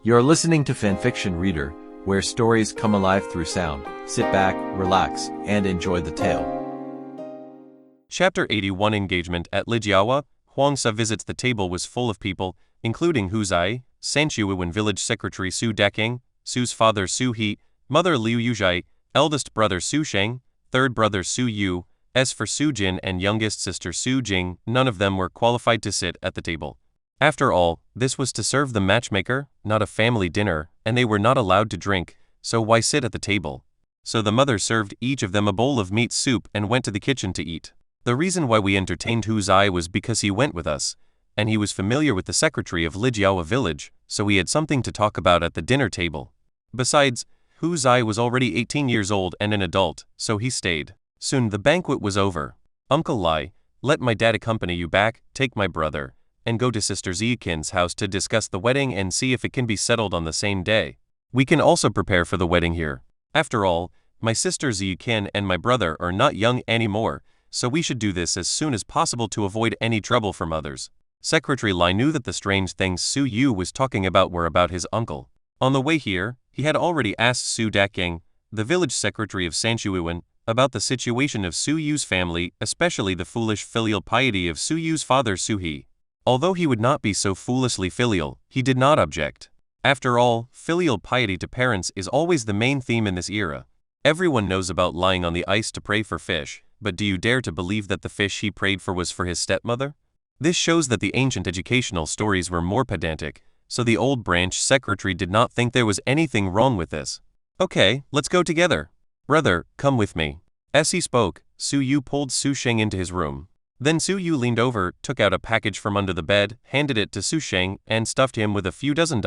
You're listening to Fanfiction Reader, where stories come alive through sound. Sit back, relax, and enjoy the tale. Chapter 81 Engagement at Lijiawa. Huangsa visits the table was full of people, including Hu Zai, Sanchuiwan village secretary Su Deking, Su's father Su He, mother Liu Yuzhai, eldest brother Su Sheng, third brother Su Yu, as for Su Jin and youngest sister Su Jing, none of them were qualified to sit at the table. After all, this was to serve the matchmaker, not a family dinner, and they were not allowed to drink, so why sit at the table? So the mother served each of them a bowl of meat soup and went to the kitchen to eat. The reason why we entertained Hu Zai was because he went with us, and he was familiar with the secretary of Lijiawa village, so he had something to talk about at the dinner table. Besides, Hu Zai was already 18 years old and an adult, so he stayed. Soon the banquet was over. Uncle Lai, let my dad accompany you back, take my brother, and go to Sister Zikin's house to discuss the wedding and see if it can be settled on the same day. We can also prepare for the wedding here. After all, my sister Zikin and my brother are not young anymore, so we should do this as soon as possible to avoid any trouble from others. Secretary Lai knew that the strange things Su Yu was talking about were about his uncle. On the way here, he had already asked Su Daking, the village secretary of Sanchuiwan, about the situation of Su Yu's family, especially the foolish filial piety of Su Yu's father Su He. Although he would not be so foolishly filial, he did not object. After all, filial piety to parents is always the main theme in this era. Everyone knows about lying on the ice to pray for fish, but do you dare to believe that the fish he prayed for was for his stepmother? This shows that the ancient educational stories were more pedantic, so the old branch secretary did not think there was anything wrong with this. Okay, let's go together. Brother, come with me. As he spoke, Su Yu pulled Su Sheng into his room. Then Su Yu leaned over, took out a package from under the bed, handed it to Su Sheng, and stuffed him with a few $dozen.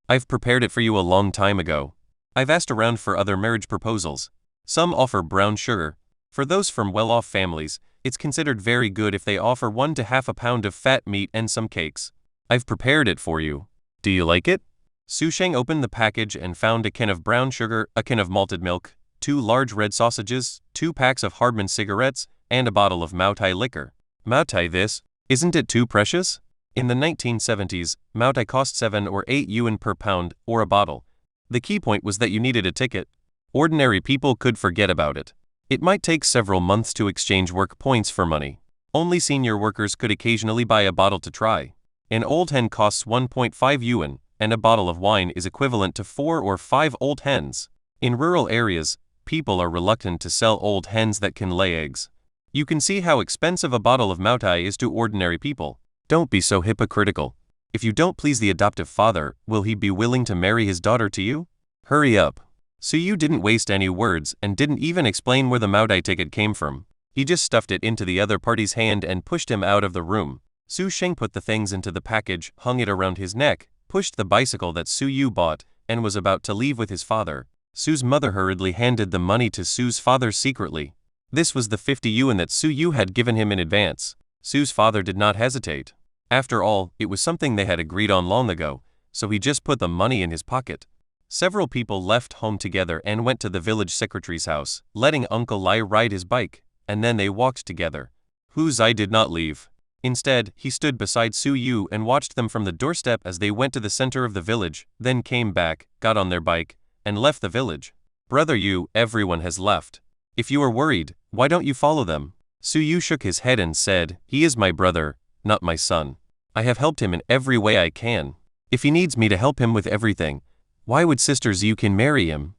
I've prepared it for you a long time ago. I've asked around for other marriage proposals. Some offer brown sugar. For those from well-off families, it's considered very good if they offer 1 to half a pound of fat meat and some cakes. I've prepared it for you. Do you like it? Su Sheng opened the package and found a can of brown sugar, a can of malted milk, 2 large red sausages, 2 packs of Hardman cigarettes, and a bottle of Maotai liquor. Maotai this, isn't it too precious? In the 1970s, Maotai cost 7 or 8 yuan per pound, or a bottle. The key point was that you needed a ticket. Ordinary people could forget about it. It might take several months to exchange work points for money. Only senior workers could occasionally buy a bottle to try. An old hen costs 1.5 yuan, and a bottle of wine is equivalent to 4 or 5 old hens. In rural areas, people are reluctant to sell old hens that can lay eggs. You can see how expensive a bottle of Maotai is to ordinary people. Don't be so hypocritical. If you don't please the adoptive father, will he be willing to marry his daughter to you? Hurry up. Su Yu didn't waste any words and didn't even explain where the Maotai ticket came from. He just stuffed it into the other party's hand and pushed him out of the room. Su Sheng put the things into the package, hung it around his neck, pushed the bicycle that Su Yu bought, and was about to leave with his father. Su's mother hurriedly handed the money to Su's father secretly. This was the 50 yuan that Su Yu had given him in advance. Su's father did not hesitate. After all, it was something they had agreed on long ago, so he just put the money in his pocket. Several people left home together and went to the village secretary's house, letting Uncle Lai ride his bike, and then they walked together. Hu Zai did not leave. Instead, he stood beside Su Yu and watched them from the doorstep as they went to the center of the village, then came back, got on their bike, and left the village. Brother Yu, everyone has left. If you are worried, why don't you follow them? Su Yu shook his head and said, he is my brother, not my son. I have helped him in every way I can. If he needs me to help him with everything, why would Sister Zikin marry him?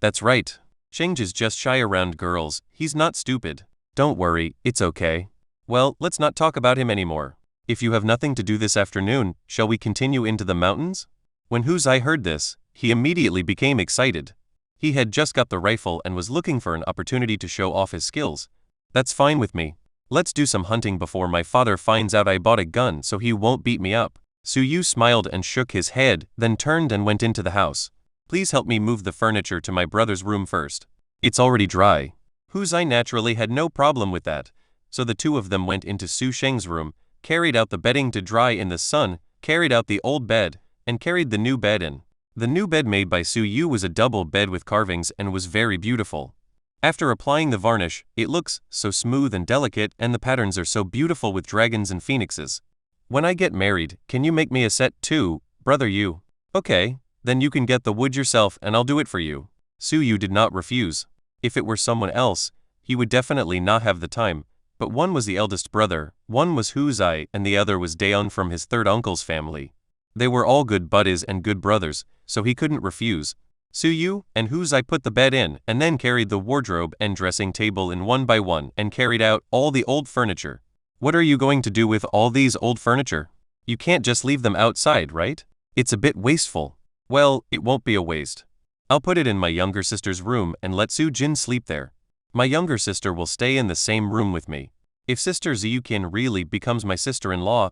That's right. Sheng is just shy around girls, he's not stupid. Don't worry, it's okay. Well, let's not talk about him anymore. If you have nothing to do this afternoon, shall we continue into the mountains? When Hu Zai heard this, he immediately became excited. He had just got the rifle and was looking for an opportunity to show off his skills. That's fine with me. Let's do some hunting before my father finds out I bought a gun so he won't beat me up. Su Yu smiled and shook his head, then turned and went into the house. Please help me move the furniture to my brother's room first. It's already dry. Hu Zai naturally had no problem with that, so the two of them went into Su Sheng's room, carried out the bedding to dry in the sun, carried out the old bed, and carried the new bed in. The new bed made by Su Yu was a double bed with carvings and was very beautiful. After applying the varnish, it looks so smooth and delicate, and the patterns are so beautiful with dragons and phoenixes. When I get married, can you make me a set too, Brother Yu? Okay, then you can get the wood yourself and I'll do it for you. Su Yu did not refuse. If it were someone else, he would definitely not have the time, but one was the eldest brother, one was Hu Zai, and the other was Daeun from his third uncle's family. They were all good buddies and good brothers, so he couldn't refuse. Su Yu and Hu Zai put the bed in and then carried the wardrobe and dressing table in one by one and carried out all the old furniture. What are you going to do with all these old furniture? You can't just leave them outside, right? It's a bit wasteful. Well, it won't be a waste. I'll put it in my younger sister's room and let Su Jin sleep there. My younger sister will stay in the same room with me. If Sister Ziyukin really becomes my sister-in-law,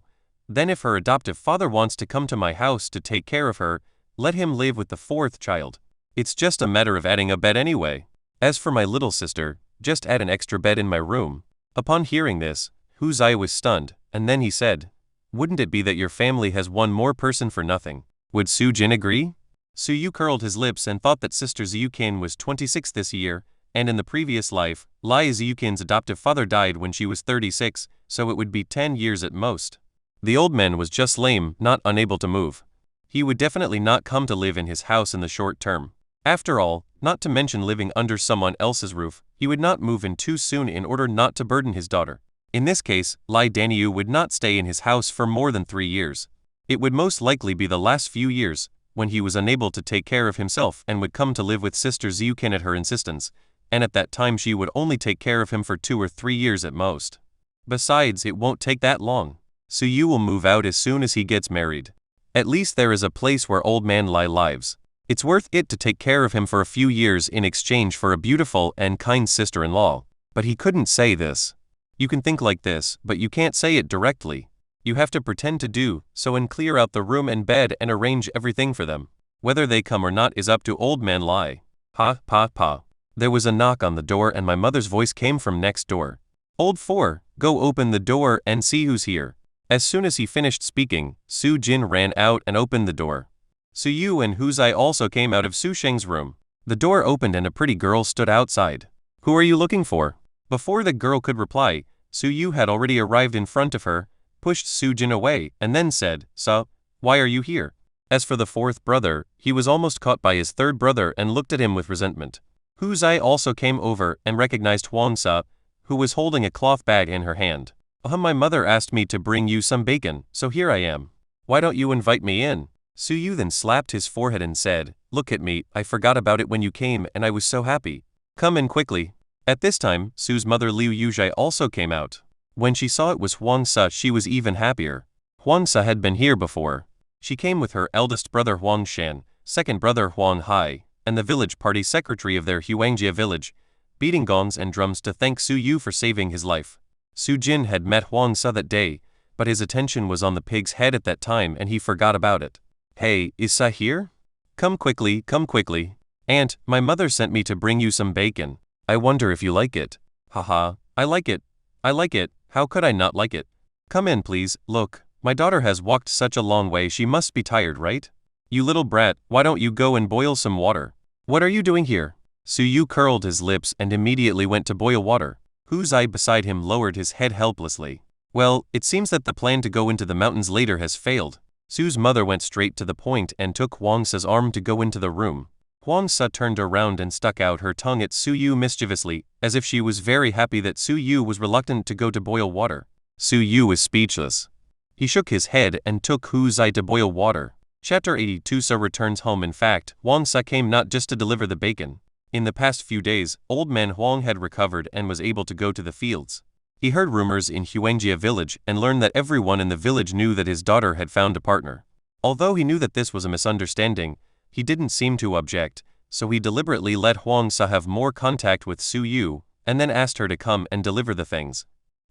then if her adoptive father wants to come to my house to take care of her, let him live with the fourth child. It's just a matter of adding a bed anyway. As for my little sister, just add an extra bed in my room. Upon hearing this, Hu Zai was stunned, and then he said, "Wouldn't it be that your family has one more person for nothing? Would Su Jin agree?" Su Yu curled his lips and thought that Sister Ziyukin was 26 this year, and in the previous life, Lai Ziyukin's adoptive father died when she was 36, so it would be 10 years at most. The old man was just lame, not unable to move. He would definitely not come to live in his house in the short term. After all, not to mention living under someone else's roof, he would not move in too soon in order not to burden his daughter. In this case, Lai Daniu would not stay in his house for more than 3 years. It would most likely be the last few years, when he was unable to take care of himself and would come to live with Sister Ziyukin at her insistence, and at that time she would only take care of him for 2 or 3 years at most. Besides, it won't take that long. Su Yu will move out as soon as he gets married. At least there is a place where old man Lai lives. It's worth it to take care of him for a few years in exchange for a beautiful and kind sister-in-law. But he couldn't say this. You can think like this, but you can't say it directly. You have to pretend to do so and clear out the room and bed and arrange everything for them. Whether they come or not is up to old man Lai. Pa, pa, pa. There was a knock on the door and my mother's voice came from next door. "Old Four, go open the door and see who's here." As soon as he finished speaking, Su Jin ran out and opened the door. Su Yu and Hu Zai also came out of Su Sheng's room. The door opened and a pretty girl stood outside. "Who are you looking for?" Before the girl could reply, Su Yu had already arrived in front of her, pushed Su Jin away, and then said, "So, why are you here?" As for the fourth brother, he was almost caught by his third brother and looked at him with resentment. Hu Zai also came over and recognized Huang Sa, who was holding a cloth bag in her hand. My mother asked me to bring you some bacon, so here I am. Why don't you invite me in?" Su Yu then slapped his forehead and said, "Look at me, I forgot about it when you came and I was so happy. Come in quickly." At this time, Su's mother Liu Yuzhai also came out. When she saw it was Huang Sa, she was even happier. Huang Sa had been here before. She came with her eldest brother Huang Shan, second brother Huang Hai, and the village party secretary of their Huangjia village, beating gongs and drums to thank Su Yu for saving his life. Su Jin had met Huang Sa that day, but his attention was on the pig's head at that time and he forgot about it. "Hey, is Sa here? Come quickly, come quickly. Aunt, my mother sent me to bring you some bacon. I wonder if you like it." "Haha, I like it. I like it, how could I not like it? Come in please, look, my daughter has walked such a long way, she must be tired, right? You little brat, why don't you go and boil some water?" "What are you doing here?" Su Yu curled his lips and immediately went to boil water. Hu Zai beside him lowered his head helplessly. "Well, it seems that the plan to go into the mountains later has failed." Su's mother went straight to the point and took Huang Sa's arm to go into the room. Huang Sa turned around and stuck out her tongue at Su Yu mischievously, as if she was very happy that Su Yu was reluctant to go to boil water. Su Yu was speechless. He shook his head and took Hu Zai to boil water. Chapter 82 Sa returns home. In fact, Huang Sa came not just to deliver the bacon. In the past few days, old man Huang had recovered and was able to go to the fields. He heard rumors in Huangjia village and learned that everyone in the village knew that his daughter had found a partner. Although he knew that this was a misunderstanding, he didn't seem to object, so he deliberately let Huang Sa have more contact with Su Yu, and then asked her to come and deliver the things.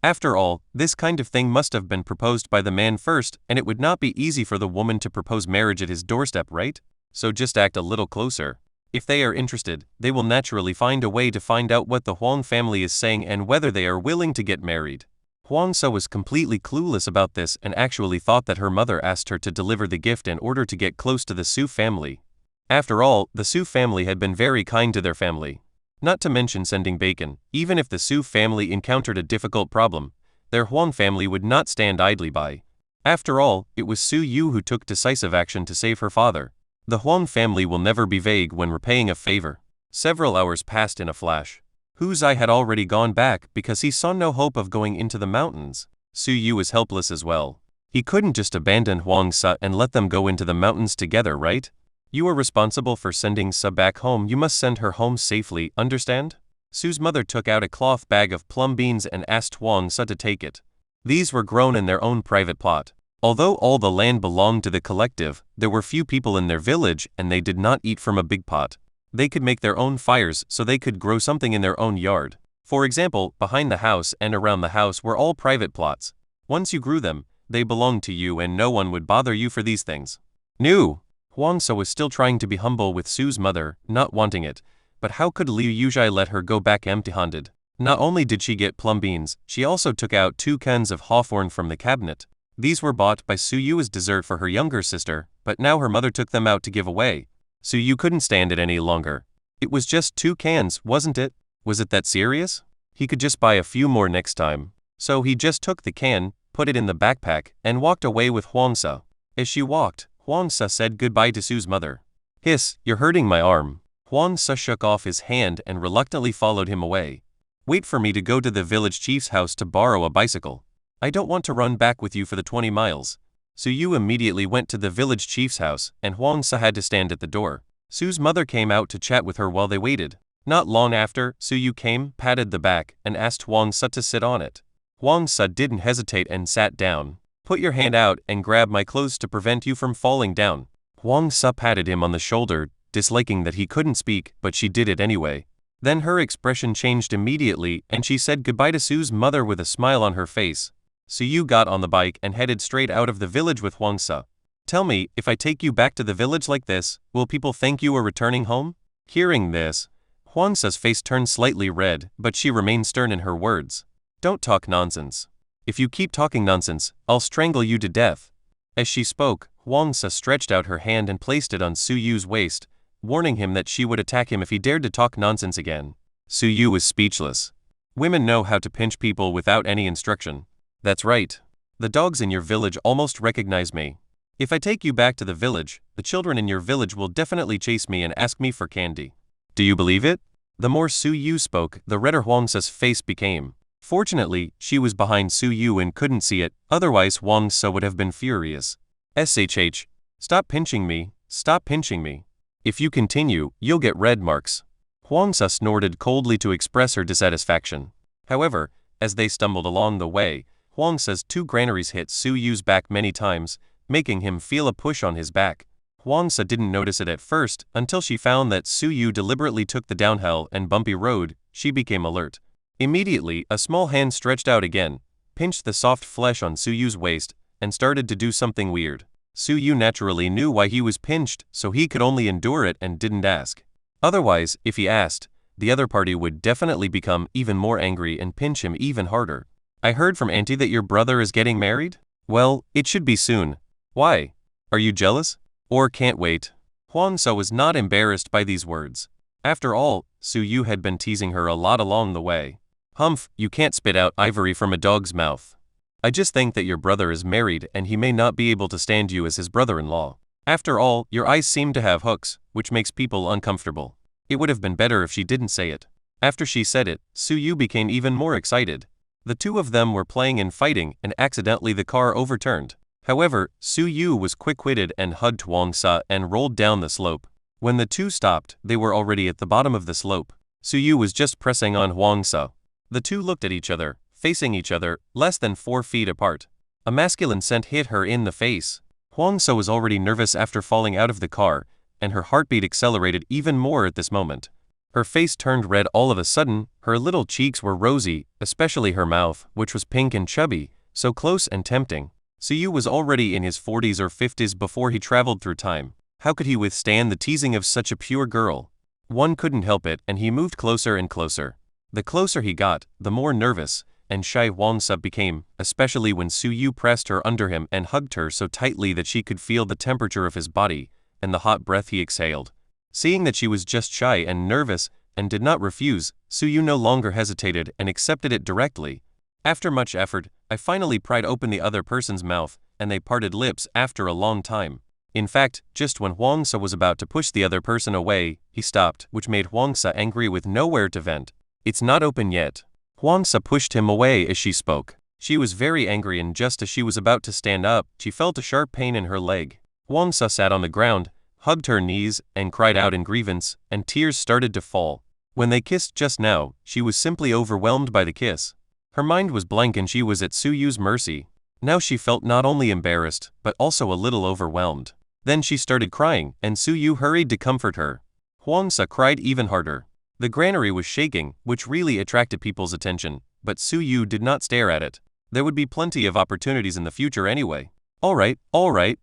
After all, this kind of thing must have been proposed by the man first, and it would not be easy for the woman to propose marriage at his doorstep, right? So just act a little closer. If they are interested, they will naturally find a way to find out what the Huang family is saying and whether they are willing to get married. Huang Sa was completely clueless about this and actually thought that her mother asked her to deliver the gift in order to get close to the Su family. After all, the Su family had been very kind to their family. Not to mention sending bacon. Even if the Su family encountered a difficult problem, their Huang family would not stand idly by. After all, it was Su Yu who took decisive action to save her father. The Huang family will never be vague when repaying a favor. Several hours passed in a flash. Hu Zai had already gone back because he saw no hope of going into the mountains. Su Yu was helpless as well. He couldn't just abandon Huang Sa and let them go into the mountains together, right? You are responsible for sending Sa back home. You must send her home safely, understand? Su's mother took out a cloth bag of plum beans and asked Huang Sa to take it. These were grown in their own private plot. Although all the land belonged to the collective, there were few people in their village and they did not eat from a big pot. They could make their own fires so they could grow something in their own yard. For example, behind the house and around the house were all private plots. Once you grew them, they belonged to you and no one would bother you for these things. No! Huang Sa was still trying to be humble with Su's mother, not wanting it, but how could Liu Yuzhai let her go back empty-handed? Not only did she get plum beans, she also took out 2 cans of hawthorn from the cabinet. These were bought by Su Yu as dessert for her younger sister, but now her mother took them out to give away. Su Yu couldn't stand it any longer. It was just 2 cans, wasn't it? Was it that serious? He could just buy a few more next time. So he just took the can, put it in the backpack, and walked away with Huang Sa. As she walked, Huang Sa said goodbye to Su's mother. Hiss, you're hurting my arm. Huang Sa shook off his hand and reluctantly followed him away. Wait for me to go to the village chief's house to borrow a bicycle. I don't want to run back with you for the 20 miles. Su Yu immediately went to the village chief's house, and Huang Sa had to stand at the door. Su's mother came out to chat with her while they waited. Not long after, Su Yu came, patted the back, and asked Huang Sa to sit on it. Huang Sa didn't hesitate and sat down. Put your hand out and grab my clothes to prevent you from falling down. Huang Sa patted him on the shoulder, disliking that he couldn't speak, but she did it anyway. Then her expression changed immediately, and she said goodbye to Su's mother with a smile on her face. Su Yu got on the bike and headed straight out of the village with Huang Sa. Tell me, if I take you back to the village like this, will people think you are returning home? Hearing this, Huang Sa's face turned slightly red, but she remained stern in her words. Don't talk nonsense. If you keep talking nonsense, I'll strangle you to death. As she spoke, Huang Sa stretched out her hand and placed it on Su Yu's waist, warning him that she would attack him if he dared to talk nonsense again. Su Yu was speechless. Women know how to pinch people without any instruction. That's right. The dogs in your village almost recognize me. If I take you back to the village, the children in your village will definitely chase me and ask me for candy. Do you believe it? The more Su Yu spoke, the redder Huang Sa's face became. Fortunately, she was behind Su Yu and couldn't see it, otherwise Huang Sa would have been furious. SHH. Stop pinching me, stop pinching me. If you continue, you'll get red marks. Huang Sa snorted coldly to express her dissatisfaction. However, as they stumbled along the way, Huang Sa's 2 granaries hit Su Yu's back many times, making him feel a push on his back. Huang Sa didn't notice it at first, until she found that Su Yu deliberately took the downhill and bumpy road. She became alert. Immediately, a small hand stretched out again, pinched the soft flesh on Su Yu's waist, and started to do something weird. Su Yu naturally knew why he was pinched, so he could only endure it and didn't ask. Otherwise, if he asked, the other party would definitely become even more angry and pinch him even harder. I heard from Auntie that your brother is getting married? Well, it should be soon. Why? Are you jealous? Or can't wait? Huang Sa was not embarrassed by these words. After all, Su Yu had been teasing her a lot along the way. Humph, you can't spit out ivory from a dog's mouth. I just think that your brother is married and he may not be able to stand you as his brother-in-law. After all, your eyes seem to have hooks, which makes people uncomfortable. It would have been better if she didn't say it. After she said it, Su Yu became even more excited. The 2 of them were playing and fighting, and accidentally the car overturned. However, Su Yu was quick-witted and hugged Huang Sa and rolled down the slope. When the 2 stopped, they were already at the bottom of the slope. Su Yu was just pressing on Huang Sa. The 2 looked at each other, facing each other, less than 4 feet apart. A masculine scent hit her in the face. Huang Sa was already nervous after falling out of the car, and her heartbeat accelerated even more at this moment. Her face turned red all of a sudden, her little cheeks were rosy, especially her mouth, which was pink and chubby, so close and tempting. Su Yu was already in his 40s or 50s before he traveled through time. How could he withstand the teasing of such a pure girl? One couldn't help it, and he moved closer and closer. The closer he got, the more nervous and shy Huang Sa became, especially when Su Yu pressed her under him and hugged her so tightly that she could feel the temperature of his body and the hot breath he exhaled. Seeing that she was just shy and nervous and did not refuse, Su Yu no longer hesitated and accepted it directly. After much effort, I finally pried open the other person's mouth, and they parted lips after a long time. In fact, just when Huang Sa was about to push the other person away, he stopped, which made Huang Sa angry with nowhere to vent. It's not open yet. Huang Sa pushed him away as she spoke. She was very angry, and just as she was about to stand up, she felt a sharp pain in her leg. Huang Sa sat on the ground, hugged her knees, and cried out in grievance, and tears started to fall. When they kissed just now, she was simply overwhelmed by the kiss. Her mind was blank and she was at Su Yu's mercy. Now she felt not only embarrassed, but also a little overwhelmed. Then she started crying, and Su Yu hurried to comfort her. Huang Sa cried even harder. The granary was shaking, which really attracted people's attention, but Su Yu did not stare at it. There would be plenty of opportunities in the future anyway. All right,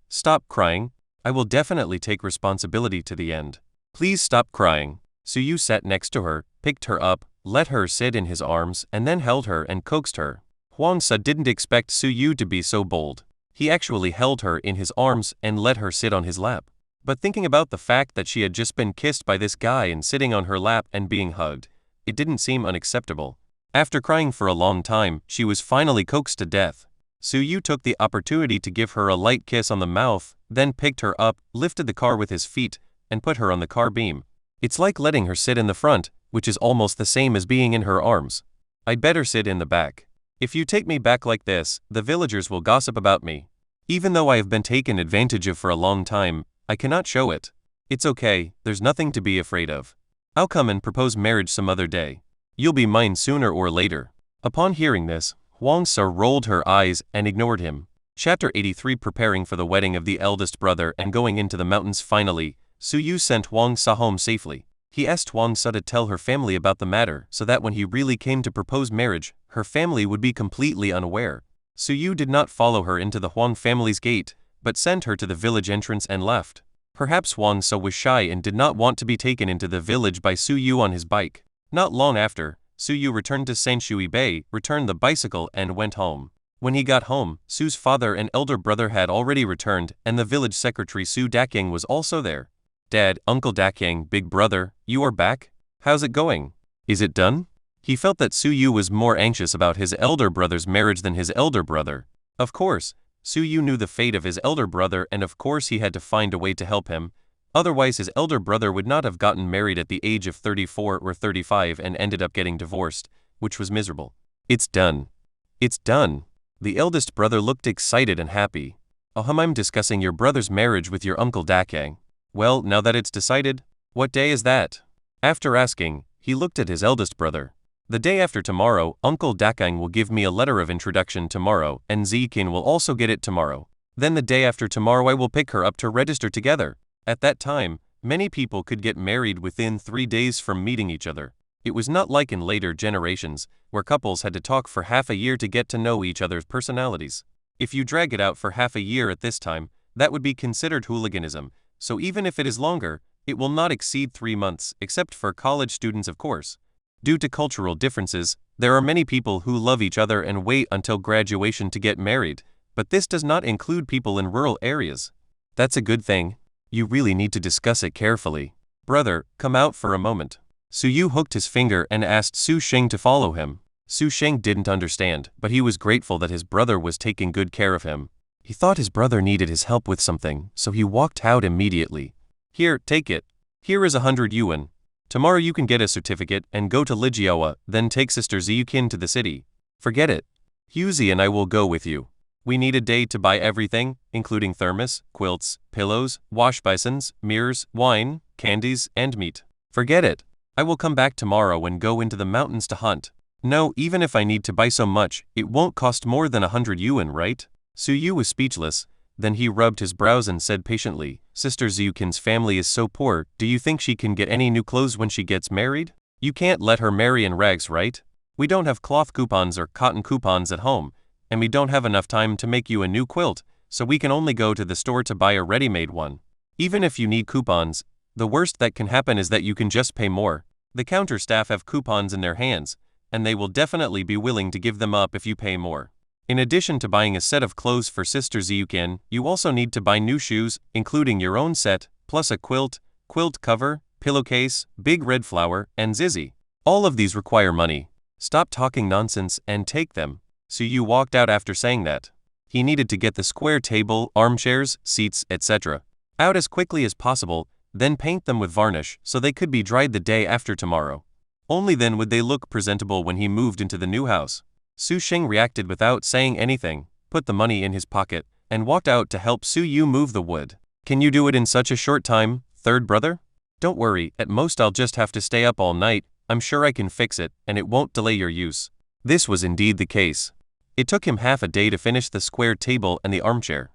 stop crying. I will definitely take responsibility to the end. Please stop crying. Su Yu sat next to her, picked her up, let her sit in his arms, and then held her and coaxed her. Huang Sa didn't expect Su Yu to be so bold. He actually held her in his arms and let her sit on his lap. But thinking about the fact that she had just been kissed by this guy and sitting on her lap and being hugged, it didn't seem unacceptable. After crying for a long time, she was finally coaxed to death. Su Yu took the opportunity to give her a light kiss on the mouth, then picked her up, lifted the car with his feet, and put her on the car beam. It's like letting her sit in the front, which is almost the same as being in her arms. I'd better sit in the back. If you take me back like this, the villagers will gossip about me. Even though I have been taken advantage of for a long time, I cannot show it. It's okay, there's nothing to be afraid of. I'll come and propose marriage some other day. You'll be mine sooner or later. Upon hearing this, Huang Sa rolled her eyes and ignored him. Chapter 83. Preparing for the wedding of the eldest brother and going into the mountains. Finally, Su Yu sent Huang Sa home safely. He asked Huang Sa to tell her family about the matter so that when he really came to propose marriage, her family would be completely unaware. Su Yu did not follow her into the Huang family's gate, but sent her to the village entrance and left. Perhaps Huang Sa was shy and did not want to be taken into the village by Su Yu on his bike. Not long after, Su Yu returned to Sanshui Bay, returned the bicycle, and went home. When he got home, Su's father and elder brother had already returned, and the village secretary Su Dakyang was also there. Dad, Uncle Dakyang, big brother, you are back? How's it going? Is it done? He felt that Su Yu was more anxious about his elder brother's marriage than his elder brother. Of course, Su Yu knew the fate of his elder brother, and of course he had to find a way to help him. Otherwise his elder brother would not have gotten married at the age of 34 or 35 and ended up getting divorced, which was miserable. It's done. It's done. The eldest brother looked excited and happy. I'm discussing your brother's marriage with your Uncle Dakyang. Well, now that it's decided, what day is that? After asking, he looked at his eldest brother. The day after tomorrow, Uncle Dakyang will give me a letter of introduction tomorrow, and Zikin will also get it tomorrow. Then the day after tomorrow I will pick her up to register together. At that time, many people could get married within 3 days from meeting each other. It was not like in later generations, where couples had to talk for half a year to get to know each other's personalities. If you drag it out for half a year at this time, that would be considered hooliganism, so even if it is longer, it will not exceed 3 months, except for college students of course. Due to cultural differences, there are many people who love each other and wait until graduation to get married, but this does not include people in rural areas. That's a good thing. You really need to discuss it carefully. Brother, come out for a moment. Su Yu hooked his finger and asked Su Sheng to follow him. Su Sheng didn't understand, but he was grateful that his brother was taking good care of him. He thought his brother needed his help with something, so he walked out immediately. Here, take it. Here is 100 yuan. Tomorrow you can get a certificate and go to Lijiawa, then take Sister Ziyukin to the city. Forget it. Huzi and I will go with you. We need a day to buy everything, including thermos, quilts, pillows, wash basins, mirrors, wine, candies, and meat. Forget it. I will come back tomorrow and go into the mountains to hunt. No, even if I need to buy so much, it won't cost more than 100 yuan, right? Su Yu was speechless. Then he rubbed his brows and said patiently, Sister Ziyukin's family is so poor, do you think she can get any new clothes when she gets married? You can't let her marry in rags, right? We don't have cloth coupons or cotton coupons at home, and we don't have enough time to make you a new quilt, so we can only go to the store to buy a ready-made one. Even if you need coupons, the worst that can happen is that you can just pay more. The counter staff have coupons in their hands, and they will definitely be willing to give them up if you pay more. In addition to buying a set of clothes for Sister Ziyukin, you also need to buy new shoes, including your own set, plus a quilt cover, pillowcase, big red flower, and zizi. All of these require money. Stop talking nonsense and take them. Su Yu walked out after saying that. He needed to get the square table, armchairs, seats, etc. out as quickly as possible, then paint them with varnish so they could be dried the day after tomorrow. Only then would they look presentable when he moved into the new house. Su Sheng reacted without saying anything, put the money in his pocket, and walked out to help Su Yu move the wood. Can you do it in such a short time, third brother? Don't worry, at most I'll just have to stay up all night. I'm sure I can fix it, and it won't delay your use. This was indeed the case. It took him half a day to finish the square table and the armchair.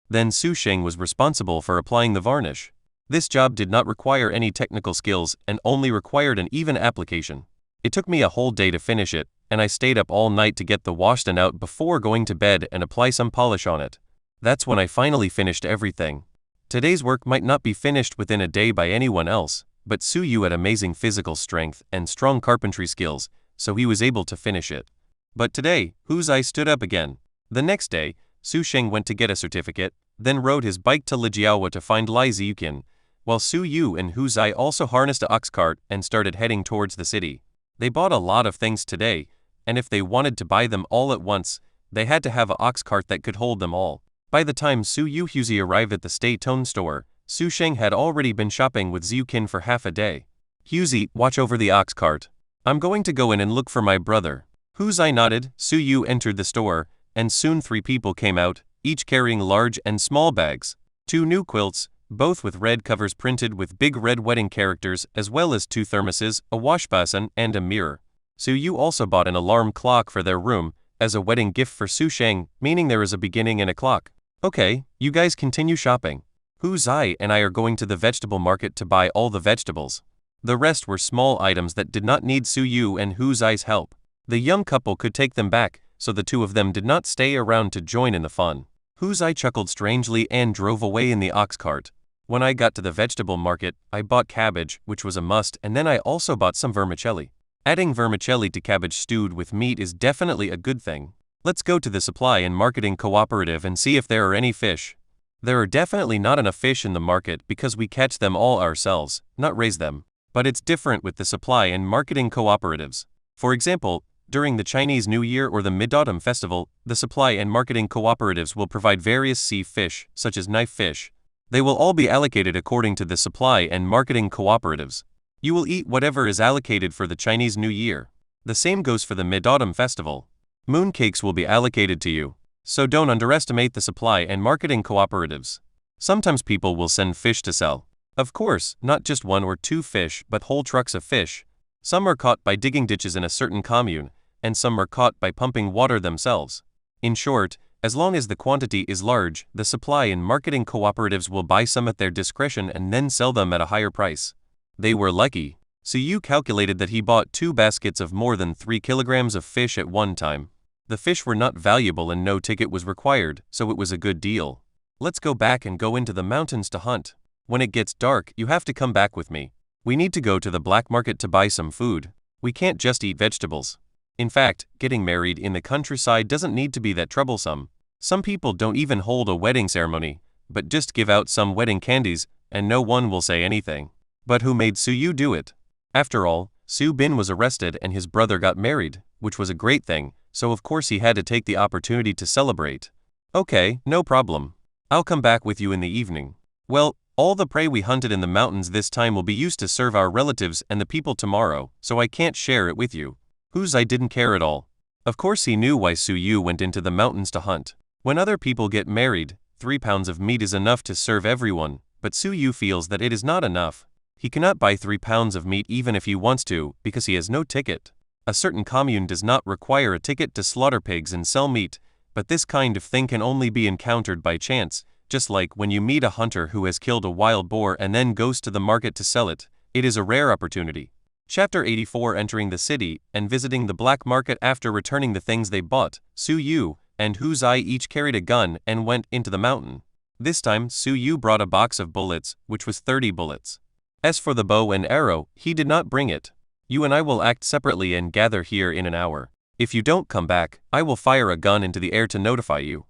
Then Su Sheng was responsible for applying the varnish. This job did not require any technical skills and only required an even application. It took me a whole day to finish it, and I stayed up all night to get the wash done out before going to bed and apply some polish on it. That's when I finally finished everything. Today's work might not be finished within a day by anyone else, but Su Yu had amazing physical strength and strong carpentry skills, so he was able to finish it. But today, Hu Zai stood up again. The next day, Su Sheng went to get a certificate, then rode his bike to Lijiawa to find Lai Ziyukin, while Su Yu and Hu Zai also harnessed a ox cart and started heading towards the city. They bought a lot of things today, and if they wanted to buy them all at once, they had to have an ox cart that could hold them all. By the time Su Yu Huzi arrived at the State-owned store, Su Sheng had already been shopping with Ziyukin for half a day. Huzi, watch over the ox cart. I'm going to go in and look for my brother. Hu Zai nodded. Su Yu entered the store, and soon 3 people came out, each carrying large and small bags. 2 new quilts, both with red covers printed with big red wedding characters, as well as 2 thermoses, a wash basin, and a mirror. Su Yu also bought an alarm clock for their room, as a wedding gift for Su Sheng, meaning there is a beginning and a clock. Okay, you guys continue shopping. Hu Zai and I are going to the vegetable market to buy all the vegetables. The rest were small items that did not need Su Yu and Hu Zai's help. The young couple could take them back, so the 2 of them did not stay around to join in the fun. Hu Zai chuckled strangely and drove away in the ox cart. When I got to the vegetable market, I bought cabbage, which was a must, and then I also bought some vermicelli. Adding vermicelli to cabbage stewed with meat is definitely a good thing. Let's go to the supply and marketing cooperative and see if there are any fish. There are definitely not enough fish in the market because we catch them all ourselves, not raise them. But it's different with the supply and marketing cooperatives. For example, during the Chinese New Year or the Mid-Autumn Festival, the supply and marketing cooperatives will provide various sea fish, such as knife fish. They will all be allocated according to the supply and marketing cooperatives. You will eat whatever is allocated for the Chinese New Year. The same goes for the Mid-Autumn Festival. Mooncakes will be allocated to you, so don't underestimate the supply and marketing cooperatives. Sometimes people will send fish to sell. Of course, not just 1 or 2 fish, but whole trucks of fish. Some are caught by digging ditches in a certain commune, and some are caught by pumping water themselves. In short, as long as the quantity is large, the supply and marketing cooperatives will buy some at their discretion and then sell them at a higher price. They were lucky. Su Yu calculated that he bought 2 baskets of more than 3 kilograms of fish at one time. The fish were not valuable and no ticket was required, so it was a good deal. Let's go back and go into the mountains to hunt. When it gets dark, you have to come back with me. We need to go to the black market to buy some food. We can't just eat vegetables. In fact, getting married in the countryside doesn't need to be that troublesome. Some people don't even hold a wedding ceremony, but just give out some wedding candies, and no one will say anything. But who made Su Yu do it? After all, Su Bin was arrested and his brother got married, which was a great thing, so of course he had to take the opportunity to celebrate. Okay, no problem. I'll come back with you in the evening. Well, all the prey we hunted in the mountains this time will be used to serve our relatives and the people tomorrow, so I can't share it with you. Hu Zai didn't care at all. Of course he knew why Su Yu went into the mountains to hunt. When other people get married, 3 pounds of meat is enough to serve everyone, but Su Yu feels that it is not enough. He cannot buy 3 pounds of meat even if he wants to, because he has no ticket. A certain commune does not require a ticket to slaughter pigs and sell meat, but this kind of thing can only be encountered by chance, just like when you meet a hunter who has killed a wild boar and then goes to the market to sell it. It is a rare opportunity. Chapter 84. Entering the city and visiting the black market. After returning the things they bought, Su Yu and Hu Zai each carried a gun and went into the mountain. This time, Su Yu brought a box of bullets, which was 30 bullets. As for the bow and arrow, he did not bring it. You and I will act separately and gather here in an hour. If you don't come back, I will fire a gun into the air to notify you.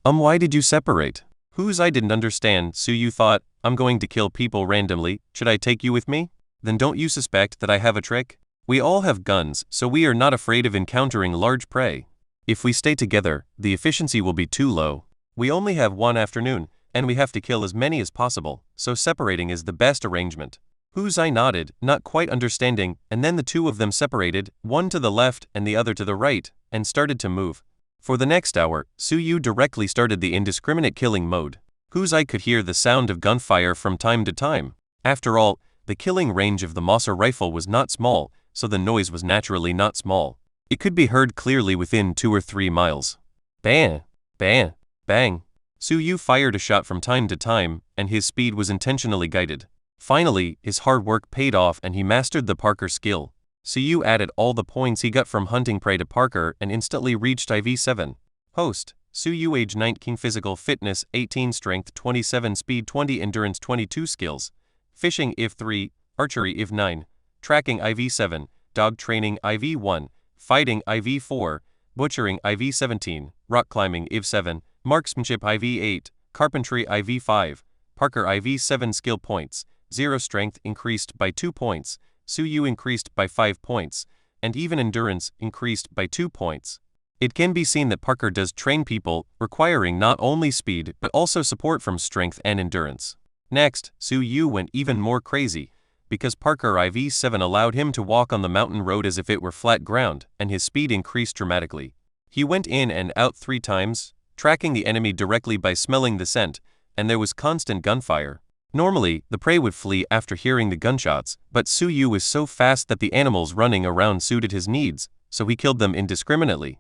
Why did you separate? Hu Zai didn't understand. Su Yu thought, I'm going to kill people randomly, should I take you with me? Then don't you suspect that I have a trick? We all have guns, so we are not afraid of encountering large prey. If we stay together, the efficiency will be too low. We only have one afternoon, and we have to kill as many as possible, so separating is the best arrangement. Hu Zai nodded, not quite understanding, and then the two of them separated, one to the left and the other to the right, and started to move. For the next hour, Su Yu directly started the indiscriminate killing mode. Hu Zai could hear the sound of gunfire from time to time. After all, the killing range of the Mauser rifle was not small, so the noise was naturally not small. It could be heard clearly within 2 or 3 miles. Bang! Bang! Bang! Su Yu fired a shot from time to time, and his speed was intentionally guided. Finally, his hard work paid off and he mastered the Parker skill. Su Yu added all the points he got from hunting prey to Parker and instantly reached IV7. Host: Su Yu, age 19, physical fitness 18, strength 27, speed 20, endurance 22, skills: fishing IV3, archery IV9, tracking IV7, dog training IV1, fighting IV4, butchering IV17, rock climbing IV7, marksmanship IV8, carpentry IV5, Parker IV7. Skill points: 0 strength increased by 2 points, Su Yu increased by 5 points, and even endurance increased by 2 points. It can be seen that Parker does train people, requiring not only speed but also support from strength and endurance. Next, Su Yu went even more crazy, because Parker IV7 allowed him to walk on the mountain road as if it were flat ground, and his speed increased dramatically. He went in and out 3 times, tracking the enemy directly by smelling the scent, and there was constant gunfire. Normally, the prey would flee after hearing the gunshots, but Su Yu was so fast that the animals running around suited his needs, so he killed them indiscriminately.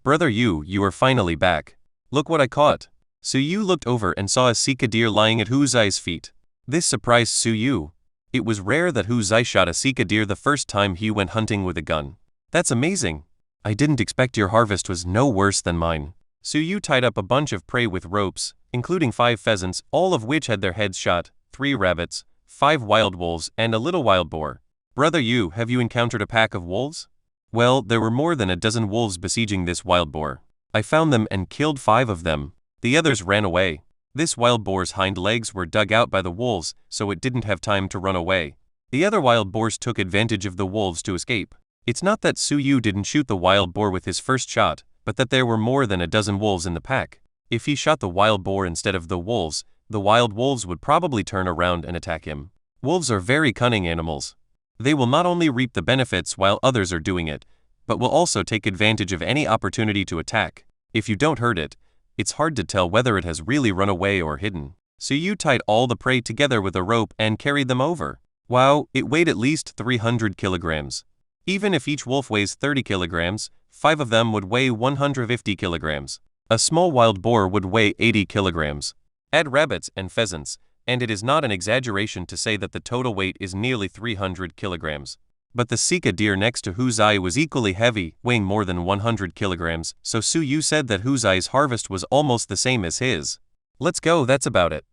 Brother Yu, you are finally back. Look what I caught. Su Yu looked over and saw a Sika deer lying at Hu Zai's feet. This surprised Su Yu. It was rare that Hu Zai shot a Sika deer the first time he went hunting with a gun. That's amazing. I didn't expect your harvest was no worse than mine. Su Yu tied up a bunch of prey with ropes, including 5 pheasants, all of which had their heads shot, 3 rabbits, 5 wild wolves, and a little wild boar. Brother Yu, have you encountered a pack of wolves? Well, there were more than a dozen wolves besieging this wild boar. I found them and killed 5 of them. The others ran away. This wild boar's hind legs were dug out by the wolves, so it didn't have time to run away. The other wild boars took advantage of the wolves to escape. It's not that Su Yu didn't shoot the wild boar with his first shot, but that there were more than a dozen wolves in the pack. If he shot the wild boar instead of the wolves, the wild wolves would probably turn around and attack him. Wolves are very cunning animals. They will not only reap the benefits while others are doing it, but will also take advantage of any opportunity to attack. If you don't hurt it, it's hard to tell whether it has really run away or hidden. So you tied all the prey together with a rope and carried them over. Wow, it weighed at least 300 kilograms. Even if each wolf weighs 30 kilograms, 5 of them would weigh 150 kilograms. A small wild boar would weigh 80 kilograms. Add rabbits and pheasants, and it is not an exaggeration to say that the total weight is nearly 300 kilograms. But the Sika deer next to Hu Zai was equally heavy, weighing more than 100 kilograms, so Su Yu said that Hu Zai's harvest was almost the same as his. Let's go, that's about it.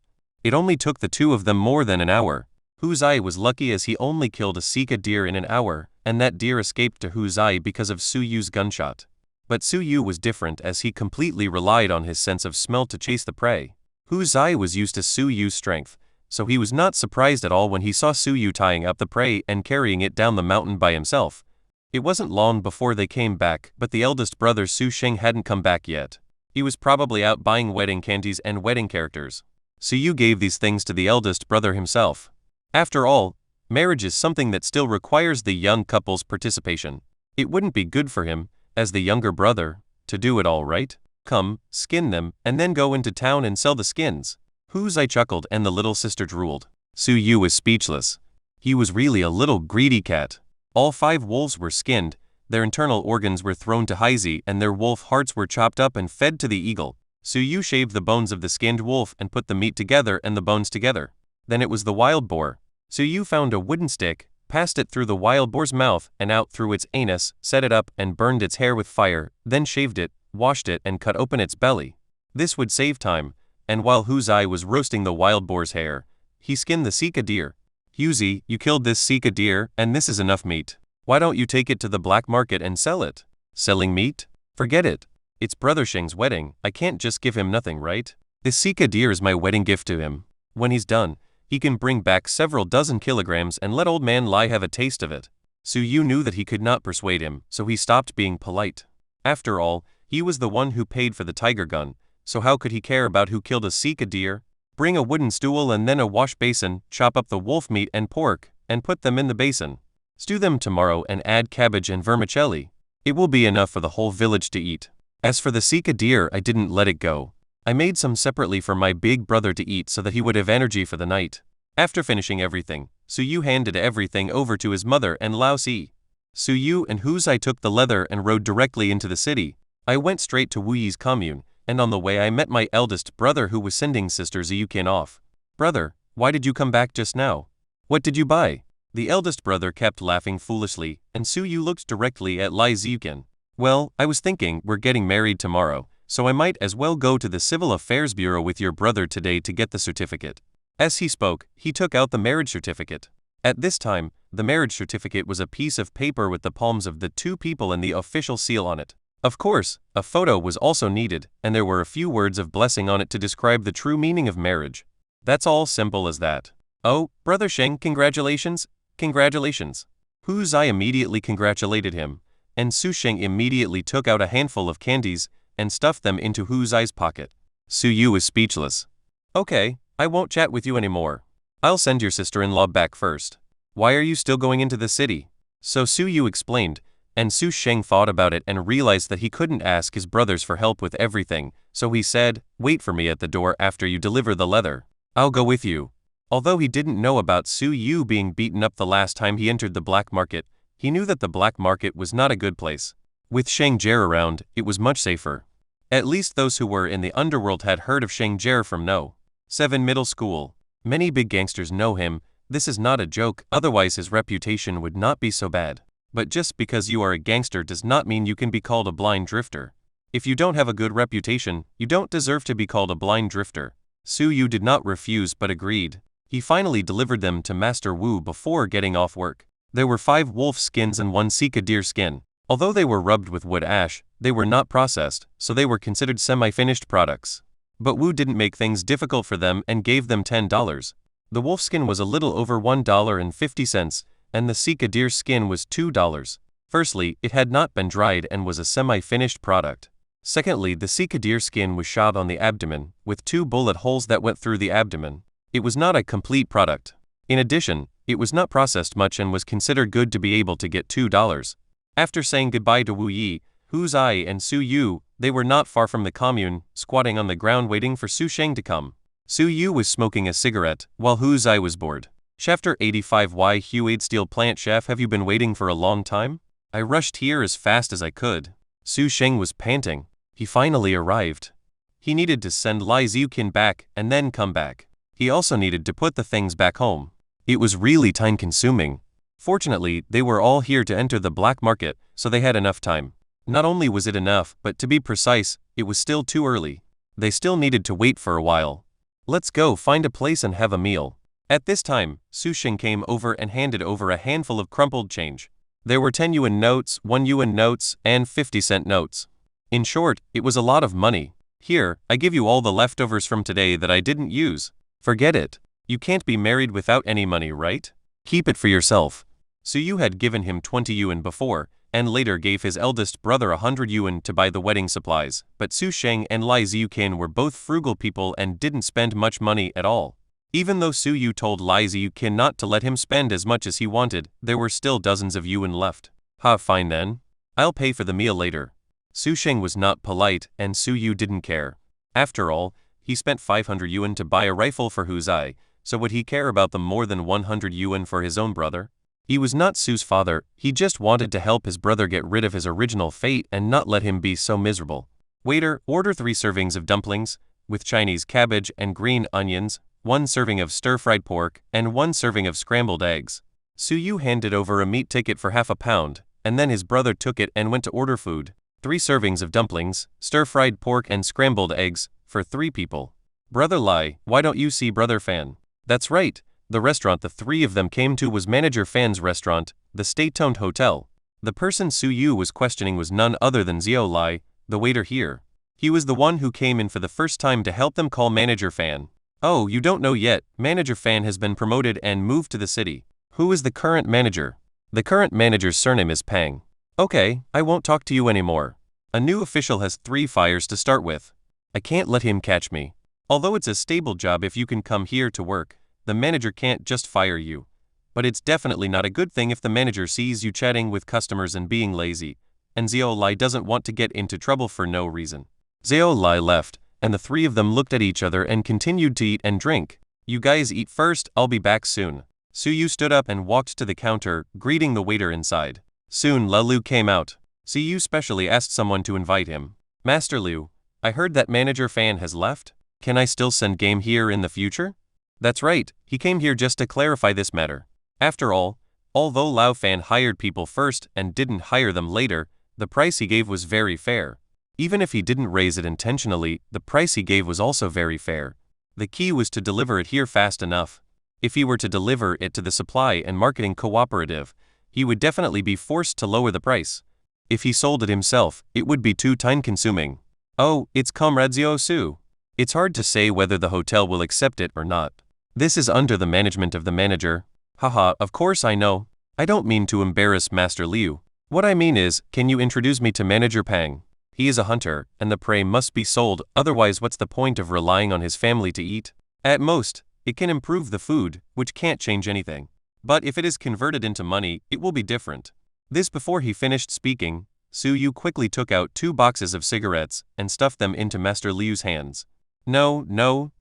It only took the 2 of them more than an hour. Hu Zai was lucky as he only killed a Sika deer in an hour, and that deer escaped to Hu Zai because of Su Yu's gunshot. But Su Yu was different as he completely relied on his sense of smell to chase the prey. Hu Zai was used to Su Yu's strength, so he was not surprised at all when he saw Su Yu tying up the prey and carrying it down the mountain by himself. It wasn't long before they came back, but the eldest brother Su Sheng hadn't come back yet. He was probably out buying wedding candies and wedding characters. Su Yu gave these things to the eldest brother himself. After all, marriage is something that still requires the young couple's participation. It wouldn't be good for him, as the younger brother, to do it all, right? Come, skin them, and then go into town and sell the skins. Hu Zai chuckled and the little sister drooled. Su Yu was speechless. He was really a little greedy cat. All 5 wolves were skinned, their internal organs were thrown to Haizi and their wolf hearts were chopped up and fed to the eagle. Su Yu shaved the bones of the skinned wolf and put the meat together and the bones together. Then it was the wild boar. Su Yu found a wooden stick, passed it through the wild boar's mouth and out through its anus, set it up and burned its hair with fire, then shaved it, washed it and cut open its belly. This would save time, and while Hu Zai was roasting the wild boar's hair, he skinned the Sika deer. Huzi, you killed this Sika deer, and this is enough meat. Why don't you take it to the black market and sell it? Selling meat? Forget it. It's Brother Sheng's wedding, I can't just give him nothing, right? This Sika deer is my wedding gift to him. When he's done, he can bring back several dozen kilograms and let old man Lai have a taste of it. Su Yu knew that he could not persuade him, so he stopped being polite. After all, he was the one who paid for the tiger gun, so how could he care about who killed a Sika deer? Bring a wooden stool and then a wash basin, chop up the wolf meat and pork, and put them in the basin. Stew them tomorrow and add cabbage and vermicelli. It will be enough for the whole village to eat. As for the sika deer, I didn't let it go. I made some separately for my big brother to eat so that he would have energy for the night. After finishing everything, Su Yu handed everything over to his mother and Lao Si. Su Yu and Hu Zai took the leather and rode directly into the city. I went straight to Wu Yi's commune, and on the way I met my eldest brother who was sending Sister Ziyukin off. Brother, why did you come back just now? What did you buy? The eldest brother kept laughing foolishly, and Su Yu looked directly at Lai Ziyukin. Well, I was thinking, we're getting married tomorrow, so I might as well go to the Civil Affairs Bureau with your brother today to get the certificate. As he spoke, he took out the marriage certificate. At this time, the marriage certificate was a piece of paper with the palms of the two people and the official seal on it. Of course, a photo was also needed, and there were a few words of blessing on it to describe the true meaning of marriage. That's all simple as that. Oh, Brother Sheng, congratulations! Congratulations! Hu Zai immediately congratulated him, and Su Sheng immediately took out a handful of candies and stuffed them into Hu Zai's pocket. Su Yu was speechless. Okay, I won't chat with you anymore. I'll send your sister-in-law back first. Why are you still going into the city? So Su Yu explained, and Su Sheng thought about it and realized that he couldn't ask his brothers for help with everything, so he said, wait for me at the door after you deliver the leather. I'll go with you. Although he didn't know about Su Yu being beaten up the last time he entered the black market, he knew that the black market was not a good place. With Sheng Jie around, it was much safer. At least those who were in the underworld had heard of Sheng Jie from No. 7 Middle School. Many big gangsters know him. This is not a joke, otherwise his reputation would not be so bad. But just because you are a gangster does not mean you can be called a blind drifter. If you don't have a good reputation, you don't deserve to be called a blind drifter. Su Yu did not refuse but agreed. He finally delivered them to Master Wu before getting off work. There were 5 wolf skins and 1 sika deer skin. Although they were rubbed with wood ash, they were not processed, so they were considered semi-finished products. But Wu didn't make things difficult for them and gave them $10. The wolf skin was a little over $1.50, and the sika deer skin was $2. Firstly, it had not been dried and was a semi-finished product. Secondly, the sika deer skin was shot on the abdomen, with 2 bullet holes that went through the abdomen. It was not a complete product. In addition, it was not processed much and was considered good to be able to get $2. After saying goodbye to Wu Yi, Hu Zai and Su Yu, they were not far from the commune, squatting on the ground waiting for Su Sheng to come. Su Yu was smoking a cigarette, while Hu Zai was bored. Chapter 85. Why Huade Steel Plant Chef, have you been waiting for a long time? I rushed here as fast as I could. Su Sheng was panting. He finally arrived. He needed to send Lai Ziyukin back and then come back. He also needed to put the things back home. It was really time-consuming. Fortunately, they were all here to enter the black market, so they had enough time. Not only was it enough, but to be precise, it was still too early. They still needed to wait for a while. Let's go find a place and have a meal. At this time, Su Sheng came over and handed over a handful of crumpled change. There were 10 yuan notes, 1 yuan notes, and 50-cent notes. In short, it was a lot of money. Here, I give you all the leftovers from today that I didn't use. Forget it. You can't be married without any money, right? Keep it for yourself. Su Yu had given him 20 yuan before, and later gave his eldest brother 100 yuan to buy the wedding supplies, but Su Sheng and Lai Ziyukin were both frugal people and didn't spend much money at all. Even though Su Yu told Lai Ziyukin not to let him spend as much as he wanted, there were still dozens of yuan left. Fine then. I'll pay for the meal later. Su Sheng was not polite, and Su Yu didn't care. After all, he spent 500 yuan to buy a rifle for Hu Zai, so would he care about the more than 100 yuan for his own brother? He was not Su's father, he just wanted to help his brother get rid of his original fate and not let him be so miserable. Waiter, order 3 servings of dumplings, with Chinese cabbage and green onions, 1 serving of stir-fried pork, and 1 serving of scrambled eggs. Su Yu handed over a meat ticket for half a pound, and then his brother took it and went to order food. 3 servings of dumplings, stir-fried pork and scrambled eggs, for 3 people. Brother Lai, why don't you see Brother Fan? That's right, the restaurant the 3 of them came to was Manager Fan's restaurant, the state-owned hotel. The person Su Yu was questioning was none other than Xiao Lai, the waiter here. He was the one who came in for the first time to help them call Manager Fan. Oh, you don't know yet, Manager Fan has been promoted and moved to the city. Who is the current manager? The current manager's surname is Pang. Okay, I won't talk to you anymore. A new official has 3 fires to start with. I can't let him catch me. Although it's a stable job if you can come here to work, the manager can't just fire you. But it's definitely not a good thing if the manager sees you chatting with customers and being lazy, and Xiao Lai doesn't want to get into trouble for no reason. Xiao Lai left, and the three of them looked at each other and continued to eat and drink. You guys eat first, I'll be back soon. Su Yu stood up and walked to the counter, greeting the waiter inside. Soon La Lu came out. Su Yu specially asked someone to invite him. Master Liu, I heard that manager Fan has left. Can I still send game here in the future? That's right, he came here just to clarify this matter. After all, although Lao Fan hired people first and didn't hire them later, the price he gave was very fair. Even if he didn't raise it intentionally, the price he gave was also very fair. The key was to deliver it here fast enough. If he were to deliver it to the supply and marketing cooperative, he would definitely be forced to lower the price. If he sold it himself, it would be too time-consuming. Oh, it's Comrade Xiao Su. It's hard to say whether the hotel will accept it or not. This is under the management of the manager. Haha, of course I know. I don't mean to embarrass Master Liu. What I mean is, can you introduce me to Manager Pang? He is a hunter, and the prey must be sold, otherwise what's the point of relying on his family to eat? At most, it can improve the food, which can't change anything. But if it is converted into money, it will be different. This before he finished speaking, Su Yu quickly took out 2 boxes of cigarettes and stuffed them into Master Liu's hands. No,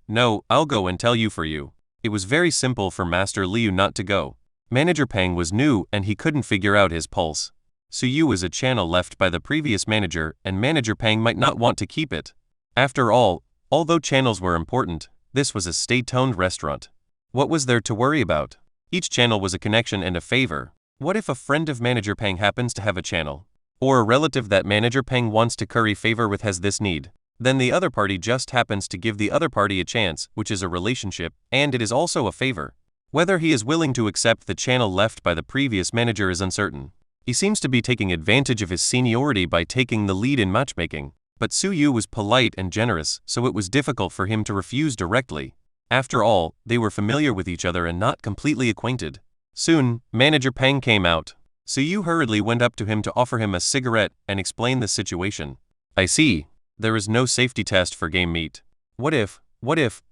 I'll go and tell you for you. It was very simple for Master Liu not to go. Manager Pang was new and he couldn't figure out his pulse. Su Yu was a channel left by the previous manager and Manager Pang might not want to keep it. After all, although channels were important, this was a state-owned restaurant. What was there to worry about? Each channel was a connection and a favor. What if a friend of Manager Pang happens to have a channel? Or a relative that Manager Pang wants to curry favor with has this need? Then the other party just happens to give the other party a chance, which is a relationship, and it is also a favor. Whether he is willing to accept the channel left by the previous manager is uncertain. He seems to be taking advantage of his seniority by taking the lead in matchmaking, but Su Yu was polite and generous, so it was difficult for him to refuse directly. After all, they were familiar with each other and not completely acquainted. Soon, Manager Pang came out. Su Yu hurriedly went up to him to offer him a cigarette and explain the situation. I see. There is no safety test for game meat. What if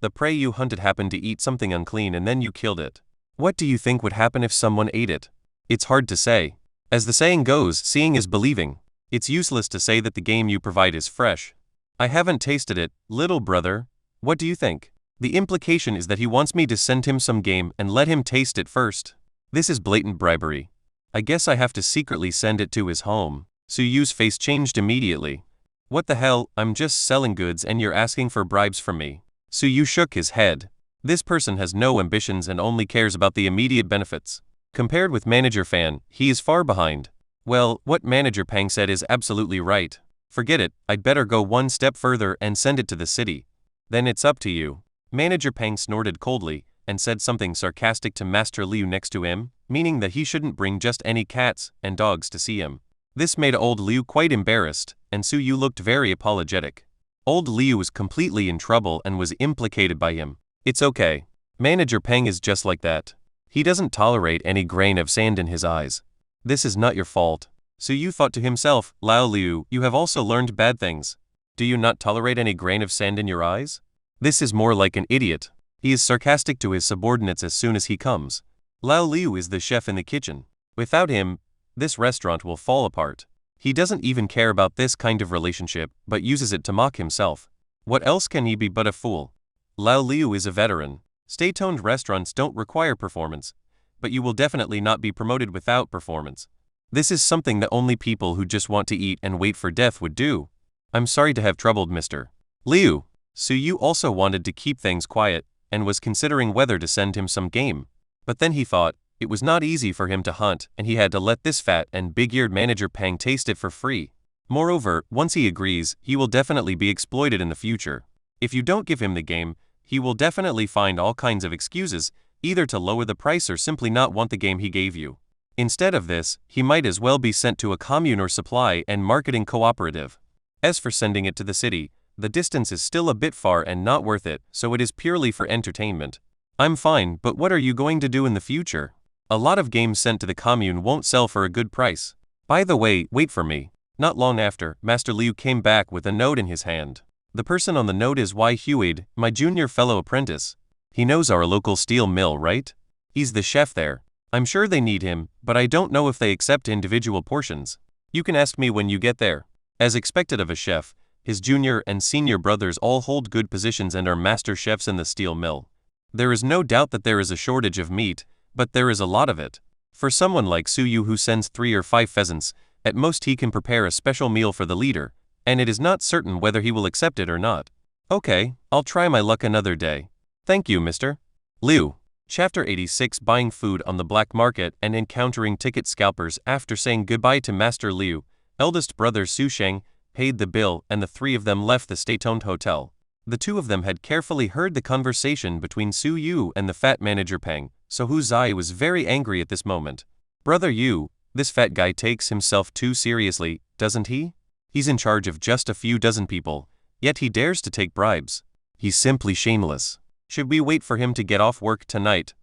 the prey you hunted happened to eat something unclean and then you killed it? What do you think would happen if someone ate it? It's hard to say. As the saying goes, seeing is believing. It's useless to say that the game you provide is fresh. I haven't tasted it, little brother. What do you think? The implication is that he wants me to send him some game and let him taste it first. This is blatant bribery. I guess I have to secretly send it to his home. Su Yu's face changed immediately. What the hell, I'm just selling goods and you're asking for bribes from me. Su Yu shook his head. This person has no ambitions and only cares about the immediate benefits. Compared with Manager Fan, he is far behind. Well, what Manager Pang said is absolutely right. Forget it, I'd better go one step further and send it to the city. Then it's up to you. Manager Pang snorted coldly and said something sarcastic to Master Liu next to him, meaning that he shouldn't bring just any cats and dogs to see him. This made old Liu quite embarrassed, and Su Yu looked very apologetic. Old Liu was completely in trouble and was implicated by him. It's okay. Manager Pang is just like that. He doesn't tolerate any grain of sand in his eyes. This is not your fault. Su Yu thought to himself, Lao Liu, you have also learned bad things. Do you not tolerate any grain of sand in your eyes? This is more like an idiot. He is sarcastic to his subordinates as soon as he comes. Lao Liu is the chef in the kitchen. Without him, this restaurant will fall apart. He doesn't even care about this kind of relationship, but uses it to mock himself. What else can he be but a fool? Lao Liu is a veteran. State-owned restaurants don't require performance, but you will definitely not be promoted without performance. This is something that only people who just want to eat and wait for death would do. I'm sorry to have troubled Mr. Liu. Su Yu also wanted to keep things quiet, and was considering whether to send him some game. But then he thought, it was not easy for him to hunt and he had to let this fat and big-eared Manager Pang taste it for free. Moreover, once he agrees, he will definitely be exploited in the future. If you don't give him the game, he will definitely find all kinds of excuses, either to lower the price or simply not want the game he gave you. Instead of this, he might as well be sent to a commune or supply and marketing cooperative. As for sending it to the city, the distance is still a bit far and not worth it, so it is purely for entertainment. I'm fine, but what are you going to do in the future? A lot of games sent to the commune won't sell for a good price. By the way, wait for me. Not long after, Master Liu came back with a note in his hand. The person on the note is Y. Hewade, my junior fellow apprentice. He knows our local steel mill, right? He's the chef there. I'm sure they need him, but I don't know if they accept individual portions. You can ask me when you get there. As expected of a chef, his junior and senior brothers all hold good positions and are master chefs in the steel mill. There is no doubt that there is a shortage of meat, but there is a lot of it. For someone like Suyu who sends 3 or 5 pheasants, at most he can prepare a special meal for the leader, and it is not certain whether he will accept it or not. Okay, I'll try my luck another day. Thank you, Mr. Liu. Chapter 86 Buying Food on the Black Market and Encountering Ticket Scalpers. After saying goodbye to Master Liu, eldest brother Su Sheng paid the bill and the 3 of them left the state-owned hotel. The 2 of them had carefully heard the conversation between Su Yu and the fat manager Peng, so Hu Zai was very angry at this moment. Brother Yu, this fat guy takes himself too seriously, doesn't he? He's in charge of just a few dozen people, yet he dares to take bribes. He's simply shameless. Should we wait for him to get off work tonight?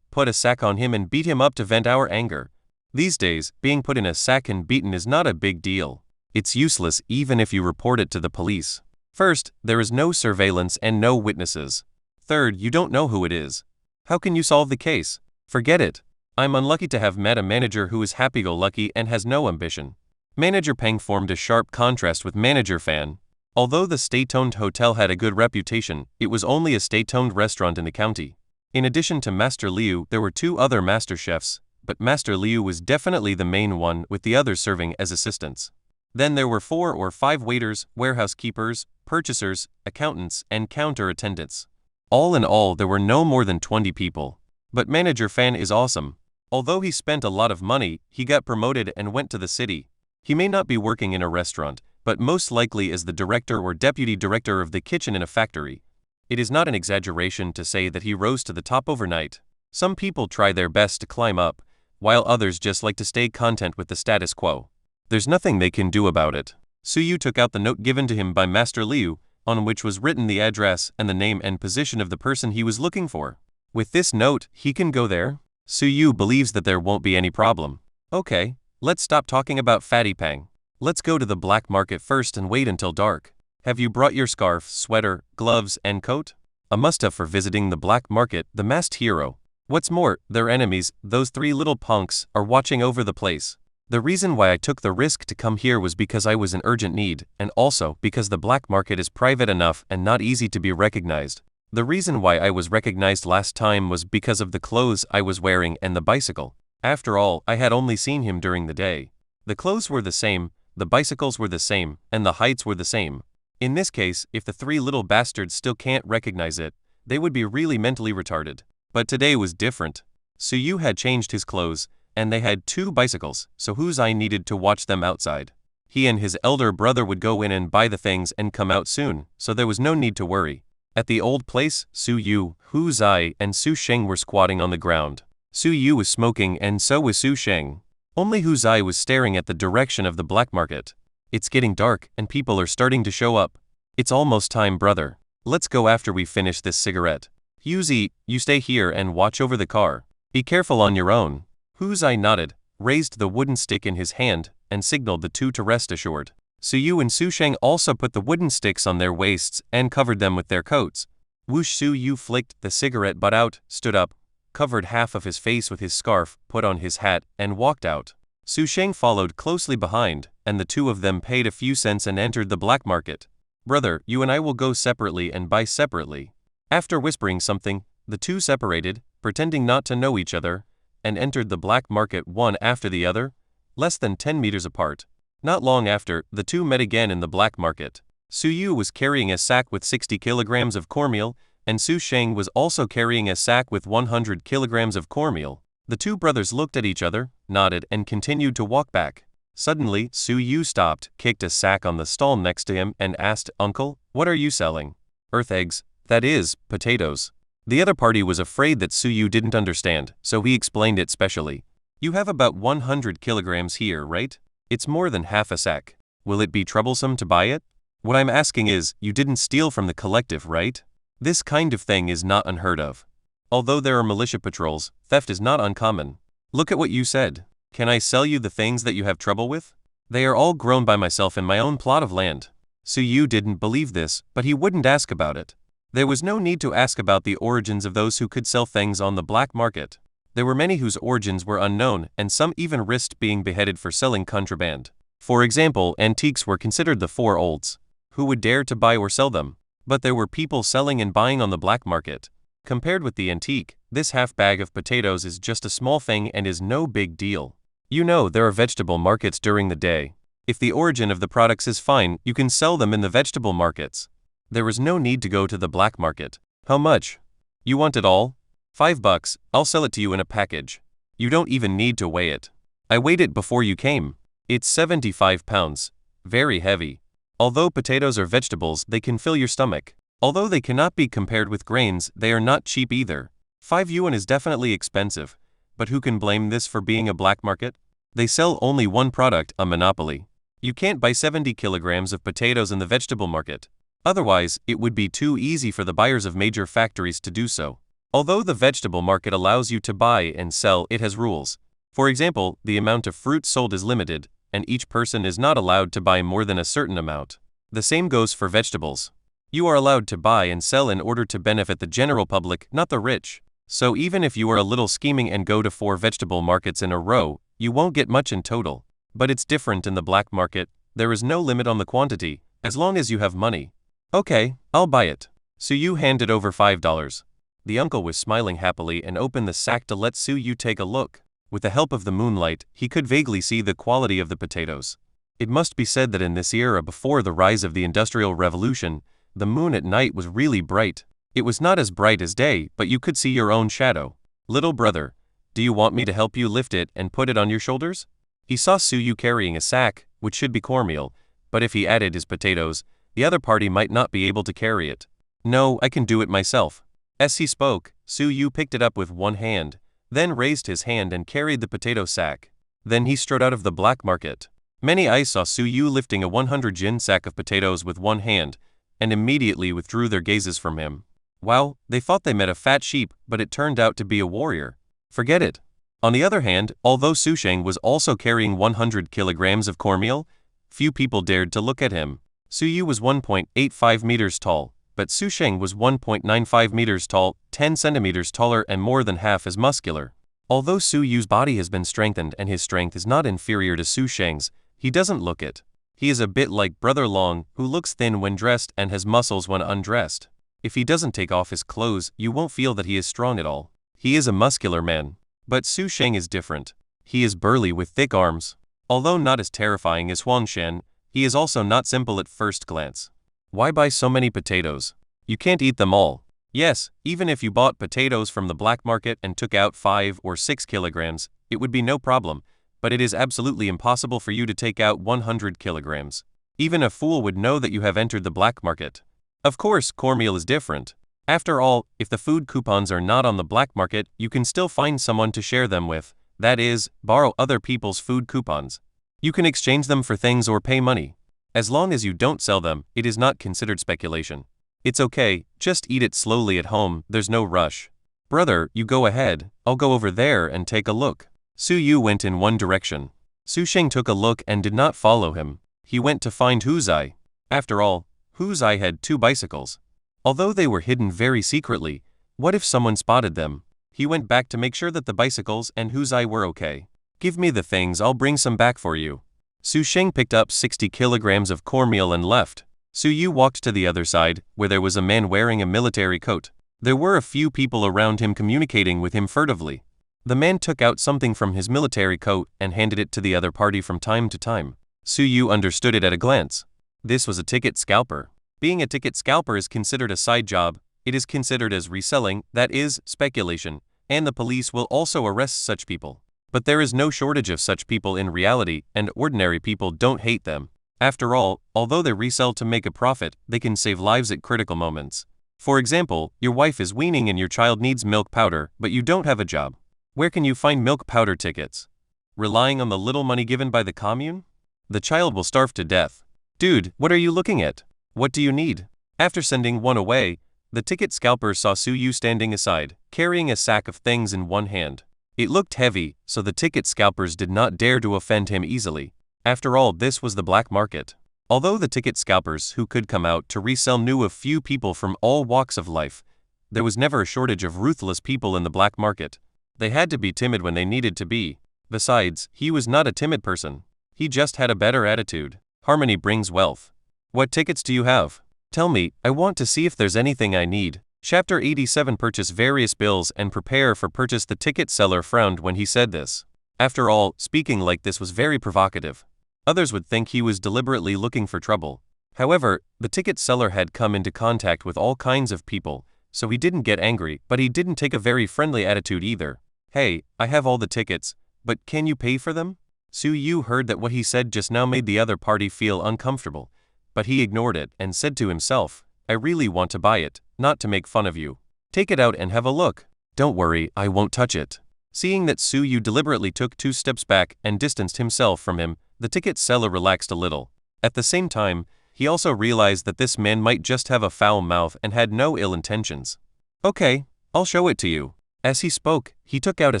Put a sack on him and beat him up to vent our anger. These days, being put in a sack and beaten is not a big deal. It's useless even if you report it to the police. First, there is no surveillance and no witnesses. Third, you don't know who it is. How can you solve the case? Forget it. I'm unlucky to have met a manager who is happy-go-lucky and has no ambition. Manager Peng formed a sharp contrast with Manager Fan. Although the state-owned hotel had a good reputation, it was only a state-owned restaurant in the county. In addition to Master Liu, there were 2 other master chefs, but Master Liu was definitely the main one, with the others serving as assistants. Then there were 4 or 5 waiters, warehouse keepers, purchasers, accountants, and counter attendants. All in all, there were no more than 20 people. But Manager Fan is awesome. Although he spent a lot of money, he got promoted and went to the city. He may not be working in a restaurant, but most likely is the director or deputy director of the kitchen in a factory. It is not an exaggeration to say that he rose to the top overnight. Some people try their best to climb up, while others just like to stay content with the status quo. There's nothing they can do about it. Suyu took out the note given to him by Master Liu, on which was written the address and the name and position of the person he was looking for. With this note, he can go there. Suyu believes that there won't be any problem. Okay, let's stop talking about Fatty Pang. Let's go to the black market first and wait until dark. Have you brought your scarf, sweater, gloves, and coat? A must-have for visiting the black market, the masked hero. What's more, their enemies, those 3 little punks, are watching over the place. The reason why I took the risk to come here was because I was in urgent need, and also because the black market is private enough and not easy to be recognized. The reason why I was recognized last time was because of the clothes I was wearing and the bicycle. After all, I had only seen him during the day. The clothes were the same, the bicycles were the same, and the heights were the same. In this case, if the 3 little bastards still can't recognize it, they would be really mentally retarded. But today was different. Suyu had changed his clothes, and they had 2 bicycles, so Huzai needed to watch them outside. He and his elder brother would go in and buy the things and come out soon, so there was no need to worry. At the old place, Suyu, Huzai, and Su Sheng were squatting on the ground. Suyu was smoking and so was Su Sheng. Only Huzai was staring at the direction of the black market. It's getting dark and people are starting to show up. It's almost time, brother. Let's go after we finish this cigarette. Huzai, you stay here and watch over the car. Be careful on your own. Huzai nodded, raised the wooden stick in his hand, and signaled the 2 to rest assured. Suyu and Su Sheng also put the wooden sticks on their waists and covered them with their coats. Whoosh. Suyu flicked the cigarette butt out, stood up, covered half of his face with his scarf, put on his hat, and walked out. Su Sheng followed closely behind, and the 2 of them paid a few cents and entered the black market. Brother, you and I will go separately and buy separately. After whispering something, the 2 separated, pretending not to know each other, and entered the black market one after the other, less than 10 meters apart. Not long after, the 2 met again in the black market. Suyu was carrying a sack with 60 kilograms of cornmeal, and Su Sheng was also carrying a sack with 100 kilograms of cornmeal. The 2 brothers looked at each other, nodded, and continued to walk back. Suddenly, Suyu stopped, kicked a sack on the stall next to him, and asked, "Uncle, what are you selling?" "Earth eggs, that is, potatoes." The other party was afraid that Suyu didn't understand, so he explained it specially. "You have about 100 kilograms here, right? It's more than half a sack. Will it be troublesome to buy it? What I'm asking is, you didn't steal from the collective, right? This kind of thing is not unheard of. Although there are militia patrols, theft is not uncommon. Look at what you said. Can I sell you the things that you have trouble with? They are all grown by myself in my own plot of land." Yu didn't believe this, but he wouldn't ask about it. There was no need to ask about the origins of those who could sell things on the black market. There were many whose origins were unknown, and some even risked being beheaded for selling contraband. For example, antiques were considered the four olds. Who would dare to buy or sell them? But there were people selling and buying on the black market. Compared with the antique, this half bag of potatoes is just a small thing and is no big deal. You know, there are vegetable markets during the day. If the origin of the products is fine, you can sell them in the vegetable markets. There is no need to go to the black market. How much? You want it all? $5, I'll sell it to you in a package. You don't even need to weigh it. I weighed it before you came. It's 75 pounds. Very heavy. Although potatoes are vegetables, they can fill your stomach. Although they cannot be compared with grains, they are not cheap either. 5 yuan is definitely expensive. But who can blame this for being a black market? They sell only one product, a monopoly. You can't buy 70 kilograms of potatoes in the vegetable market. Otherwise, it would be too easy for the buyers of major factories to do so. Although the vegetable market allows you to buy and sell, it has rules. For example, the amount of fruit sold is limited, and each person is not allowed to buy more than a certain amount. The same goes for vegetables. You are allowed to buy and sell in order to benefit the general public, not the rich. So even if you are a little scheming and go to 4 vegetable markets in a row, you won't get much in total. But it's different in the black market. There is no limit on the quantity, as long as you have money. Okay, I'll buy it. Yu handed over $5. The uncle was smiling happily and opened the sack to let Yu take a look. With the help of the moonlight, he could vaguely see the quality of the potatoes. It must be said that in this era before the rise of the Industrial Revolution, the moon at night was really bright. It was not as bright as day, but you could see your own shadow. Little brother, do you want me to help you lift it and put it on your shoulders? He saw Yu carrying a sack, which should be cornmeal, but if he added his potatoes, the other party might not be able to carry it. No, I can do it myself. As he spoke, Yu picked it up with one hand, then raised his hand and carried the potato sack. Then he strode out of the black market. Many eyes saw Yu lifting a 100 jin sack of potatoes with one hand, and immediately withdrew their gazes from him. Wow, they thought they met a fat sheep, but it turned out to be a warrior. Forget it. On the other hand, although Su Sheng was also carrying 100 kilograms of cornmeal, few people dared to look at him. Yu was 1.85 meters tall, but Su Sheng was 1.95 meters tall, 10 centimeters taller and more than half as muscular. Although Yu's body has been strengthened and his strength is not inferior to Su Sheng's, he doesn't look it. He is a bit like Brother Long, who looks thin when dressed and has muscles when undressed. If he doesn't take off his clothes, you won't feel that he is strong at all. He is a muscular man. But Su Sheng is different. He is burly with thick arms. Although not as terrifying as Huang Shen, he is also not simple at first glance. Why buy so many potatoes? You can't eat them all. Yes, even if you bought potatoes from the black market and took out 5 or 6 kilograms, it would be no problem, but it is absolutely impossible for you to take out 100 kilograms. Even a fool would know that you have entered the black market. Of course, cornmeal is different. After all, if the food coupons are not on the black market, you can still find someone to share them with, that is, borrow other people's food coupons. You can exchange them for things or pay money. As long as you don't sell them, it is not considered speculation. It's okay, just eat it slowly at home, there's no rush. Brother, you go ahead, I'll go over there and take a look. Yu went in one direction. Su Sheng took a look and did not follow him. He went to find Hu Zai. After all, Hu Zai had 2 bicycles. Although they were hidden very secretly, what if someone spotted them? He went back to make sure that the bicycles and Hu Zai were okay. Give me the things, I'll bring some back for you. Su Sheng picked up 60 kilograms of cornmeal and left. Yu walked to the other side, where there was a man wearing a military coat. There were a few people around him communicating with him furtively. The man took out something from his military coat and handed it to the other party from time to time. Yu understood it at a glance. This was a ticket scalper. Being a ticket scalper is considered a side job. It is considered as reselling, that is, speculation, and the police will also arrest such people. But there is no shortage of such people in reality, and ordinary people don't hate them. After all, although they resell to make a profit, they can save lives at critical moments. For example, your wife is weaning and your child needs milk powder, but you don't have a job. Where can you find milk powder tickets? Relying on the little money given by the commune? The child will starve to death. Dude, what are you looking at? What do you need? After sending one away, the ticket scalper saw Yu standing aside, carrying a sack of things in one hand. It looked heavy, so the ticket scalpers did not dare to offend him easily. After all, this was the black market. Although the ticket scalpers who could come out to resell knew of few people from all walks of life, there was never a shortage of ruthless people in the black market. They had to be timid when they needed to be. Besides, he was not a timid person. He just had a better attitude. Harmony brings wealth. What tickets do you have? Tell me, I want to see if there's anything I need. Chapter 87. Purchase various bills and prepare for purchase. The ticket seller frowned when he said this. After all, speaking like this was very provocative. Others would think he was deliberately looking for trouble. However, the ticket seller had come into contact with all kinds of people, so he didn't get angry, but he didn't take a very friendly attitude either. Hey, I have all the tickets, but can you pay for them? Su Yu heard that what he said just now made the other party feel uncomfortable, but he ignored it and said to himself, I really want to buy it, not to make fun of you. Take it out and have a look. Don't worry, I won't touch it. Seeing that Su Yu deliberately took 2 steps back and distanced himself from him, the ticket seller relaxed a little. At the same time, he also realized that this man might just have a foul mouth and had no ill intentions. Okay, I'll show it to you. As he spoke, he took out a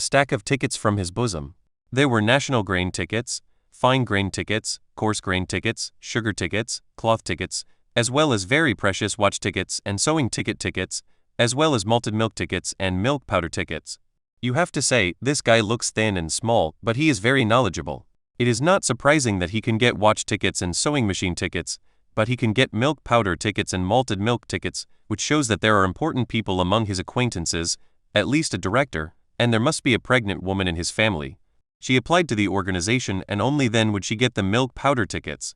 stack of tickets from his bosom. There were national grain tickets, fine grain tickets, coarse grain tickets, sugar tickets, cloth tickets, as well as very precious watch tickets and sewing tickets, as well as malted milk tickets and milk powder tickets. You have to say, this guy looks thin and small, but he is very knowledgeable. It is not surprising that he can get watch tickets and sewing machine tickets, but he can get milk powder tickets and malted milk tickets, which shows that there are important people among his acquaintances, at least a director, and there must be a pregnant woman in his family. She applied to the organization and only then would she get the milk powder tickets.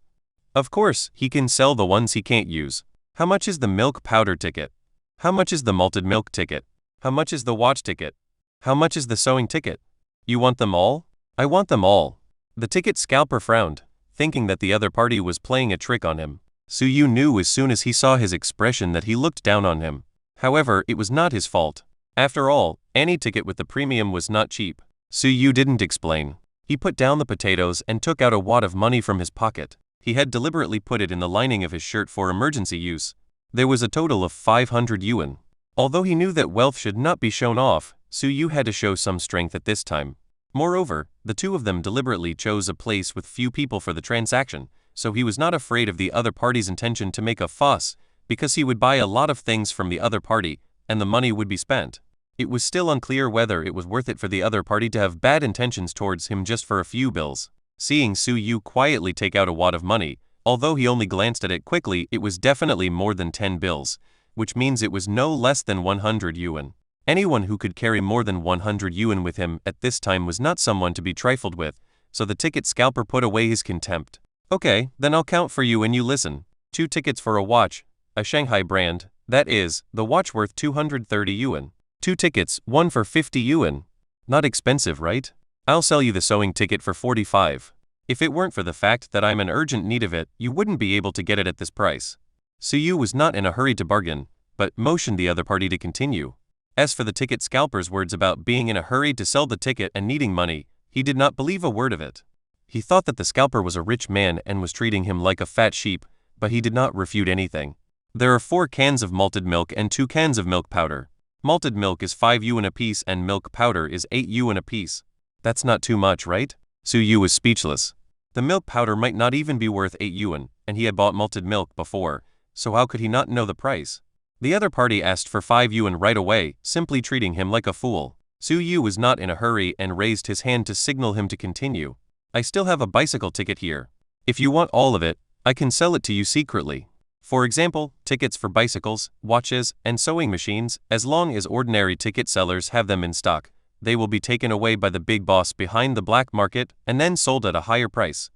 Of course, he can sell the ones he can't use. How much is the milk powder ticket? How much is the malted milk ticket? How much is the watch ticket? How much is the sewing ticket? You want them all? I want them all. The ticket scalper frowned, thinking that the other party was playing a trick on him. Su Yu knew as soon as he saw his expression that he looked down on him. However, it was not his fault. After all, any ticket with the premium was not cheap. Su Yu didn't explain. He put down the potatoes and took out a wad of money from his pocket. He had deliberately put it in the lining of his shirt for emergency use. There was a total of 500 yuan. Although he knew that wealth should not be shown off, Su Yu had to show some strength at this time. Moreover, the two of them deliberately chose a place with few people for the transaction, so he was not afraid of the other party's intention to make a fuss, because he would buy a lot of things from the other party, and the money would be spent. It was still unclear whether it was worth it for the other party to have bad intentions towards him just for a few bills. Seeing Su Yu quietly take out a wad of money, although he only glanced at it quickly, it was definitely more than 10 bills, which means it was no less than 100 yuan. Anyone who could carry more than 100 yuan with him at this time was not someone to be trifled with, so the ticket scalper put away his contempt. Okay, then I'll count for you and you listen. 2 tickets for a watch, a Shanghai brand, that is, the watch worth 230 yuan. 2 tickets, one for 50 yuan. Not expensive, right? I'll sell you the sewing ticket for 45. If it weren't for the fact that I'm in urgent need of it, you wouldn't be able to get it at this price. Su Yu was not in a hurry to bargain, but motioned the other party to continue. As for the ticket scalper's words about being in a hurry to sell the ticket and needing money, he did not believe a word of it. He thought that the scalper was a rich man and was treating him like a fat sheep, but he did not refute anything. There are 4 cans of malted milk and 2 cans of milk powder. Malted milk is 5 yuan apiece and milk powder is 8 yuan apiece. That's not too much, right? Su Yu was speechless. The milk powder might not even be worth 8 yuan, and he had bought malted milk before, so how could he not know the price? The other party asked for 5 yuan right away, simply treating him like a fool. Su Yu was not in a hurry and raised his hand to signal him to continue. I still have a bicycle ticket here. If you want all of it, I can sell it to you secretly. For example, tickets for bicycles, watches, and sewing machines, as long as ordinary ticket sellers have them in stock, they will be taken away by the big boss behind the black market and then sold at a higher price.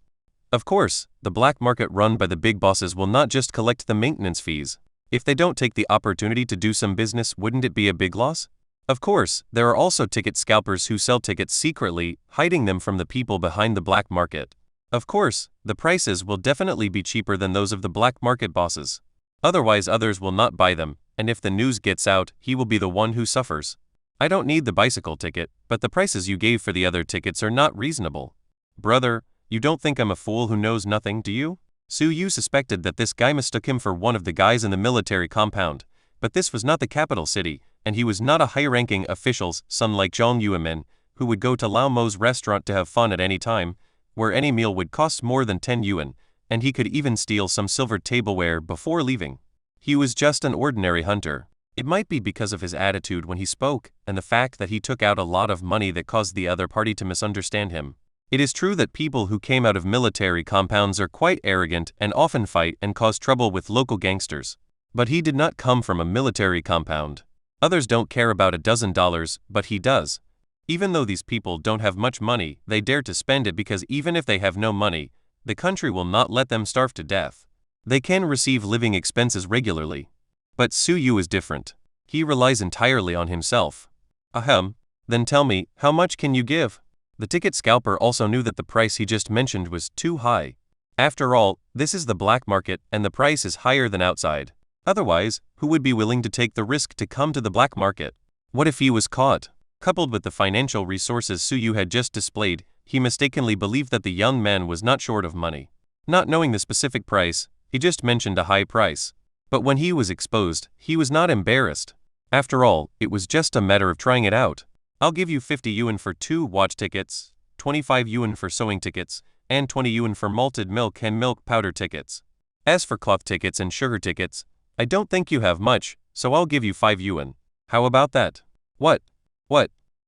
Of course, the black market run by the big bosses will not just collect the maintenance fees. If they don't take the opportunity to do some business, wouldn't it be a big loss? Of course, there are also ticket scalpers who sell tickets secretly, hiding them from the people behind the black market. Of course, the prices will definitely be cheaper than those of the black market bosses. Otherwise others will not buy them, and if the news gets out, he will be the one who suffers. I don't need the bicycle ticket, but the prices you gave for the other tickets are not reasonable. Brother, you don't think I'm a fool who knows nothing, do you? Su Yu suspected that this guy mistook him for one of the guys in the military compound, but this was not the capital city, and he was not a high-ranking official's son like Zhang Yuemin, who would go to Lao Mo's restaurant to have fun at any time, where any meal would cost more than 10 yuan, and he could even steal some silver tableware before leaving. He was just an ordinary hunter. It might be because of his attitude when he spoke, and the fact that he took out a lot of money that caused the other party to misunderstand him. It is true that people who came out of military compounds are quite arrogant and often fight and cause trouble with local gangsters. But he did not come from a military compound. Others don't care about $12, but he does. Even though these people don't have much money, they dare to spend it because even if they have no money, the country will not let them starve to death. They can receive living expenses regularly. But Su Yu is different. He relies entirely on himself. Ahem. Then tell me, how much can you give? The ticket scalper also knew that the price he just mentioned was too high. After all, this is the black market and the price is higher than outside. Otherwise, who would be willing to take the risk to come to the black market? What if he was caught? Coupled with the financial resources Su Yu had just displayed, he mistakenly believed that the young man was not short of money. Not knowing the specific price, he just mentioned a high price. But when he was exposed, he was not embarrassed. After all, it was just a matter of trying it out. I'll give you 50 yuan for 2 watch tickets, 25 yuan for sewing tickets, and 20 yuan for malted milk and milk powder tickets. As for cloth tickets and sugar tickets, I don't think you have much, so I'll give you 5 yuan. How about that? What?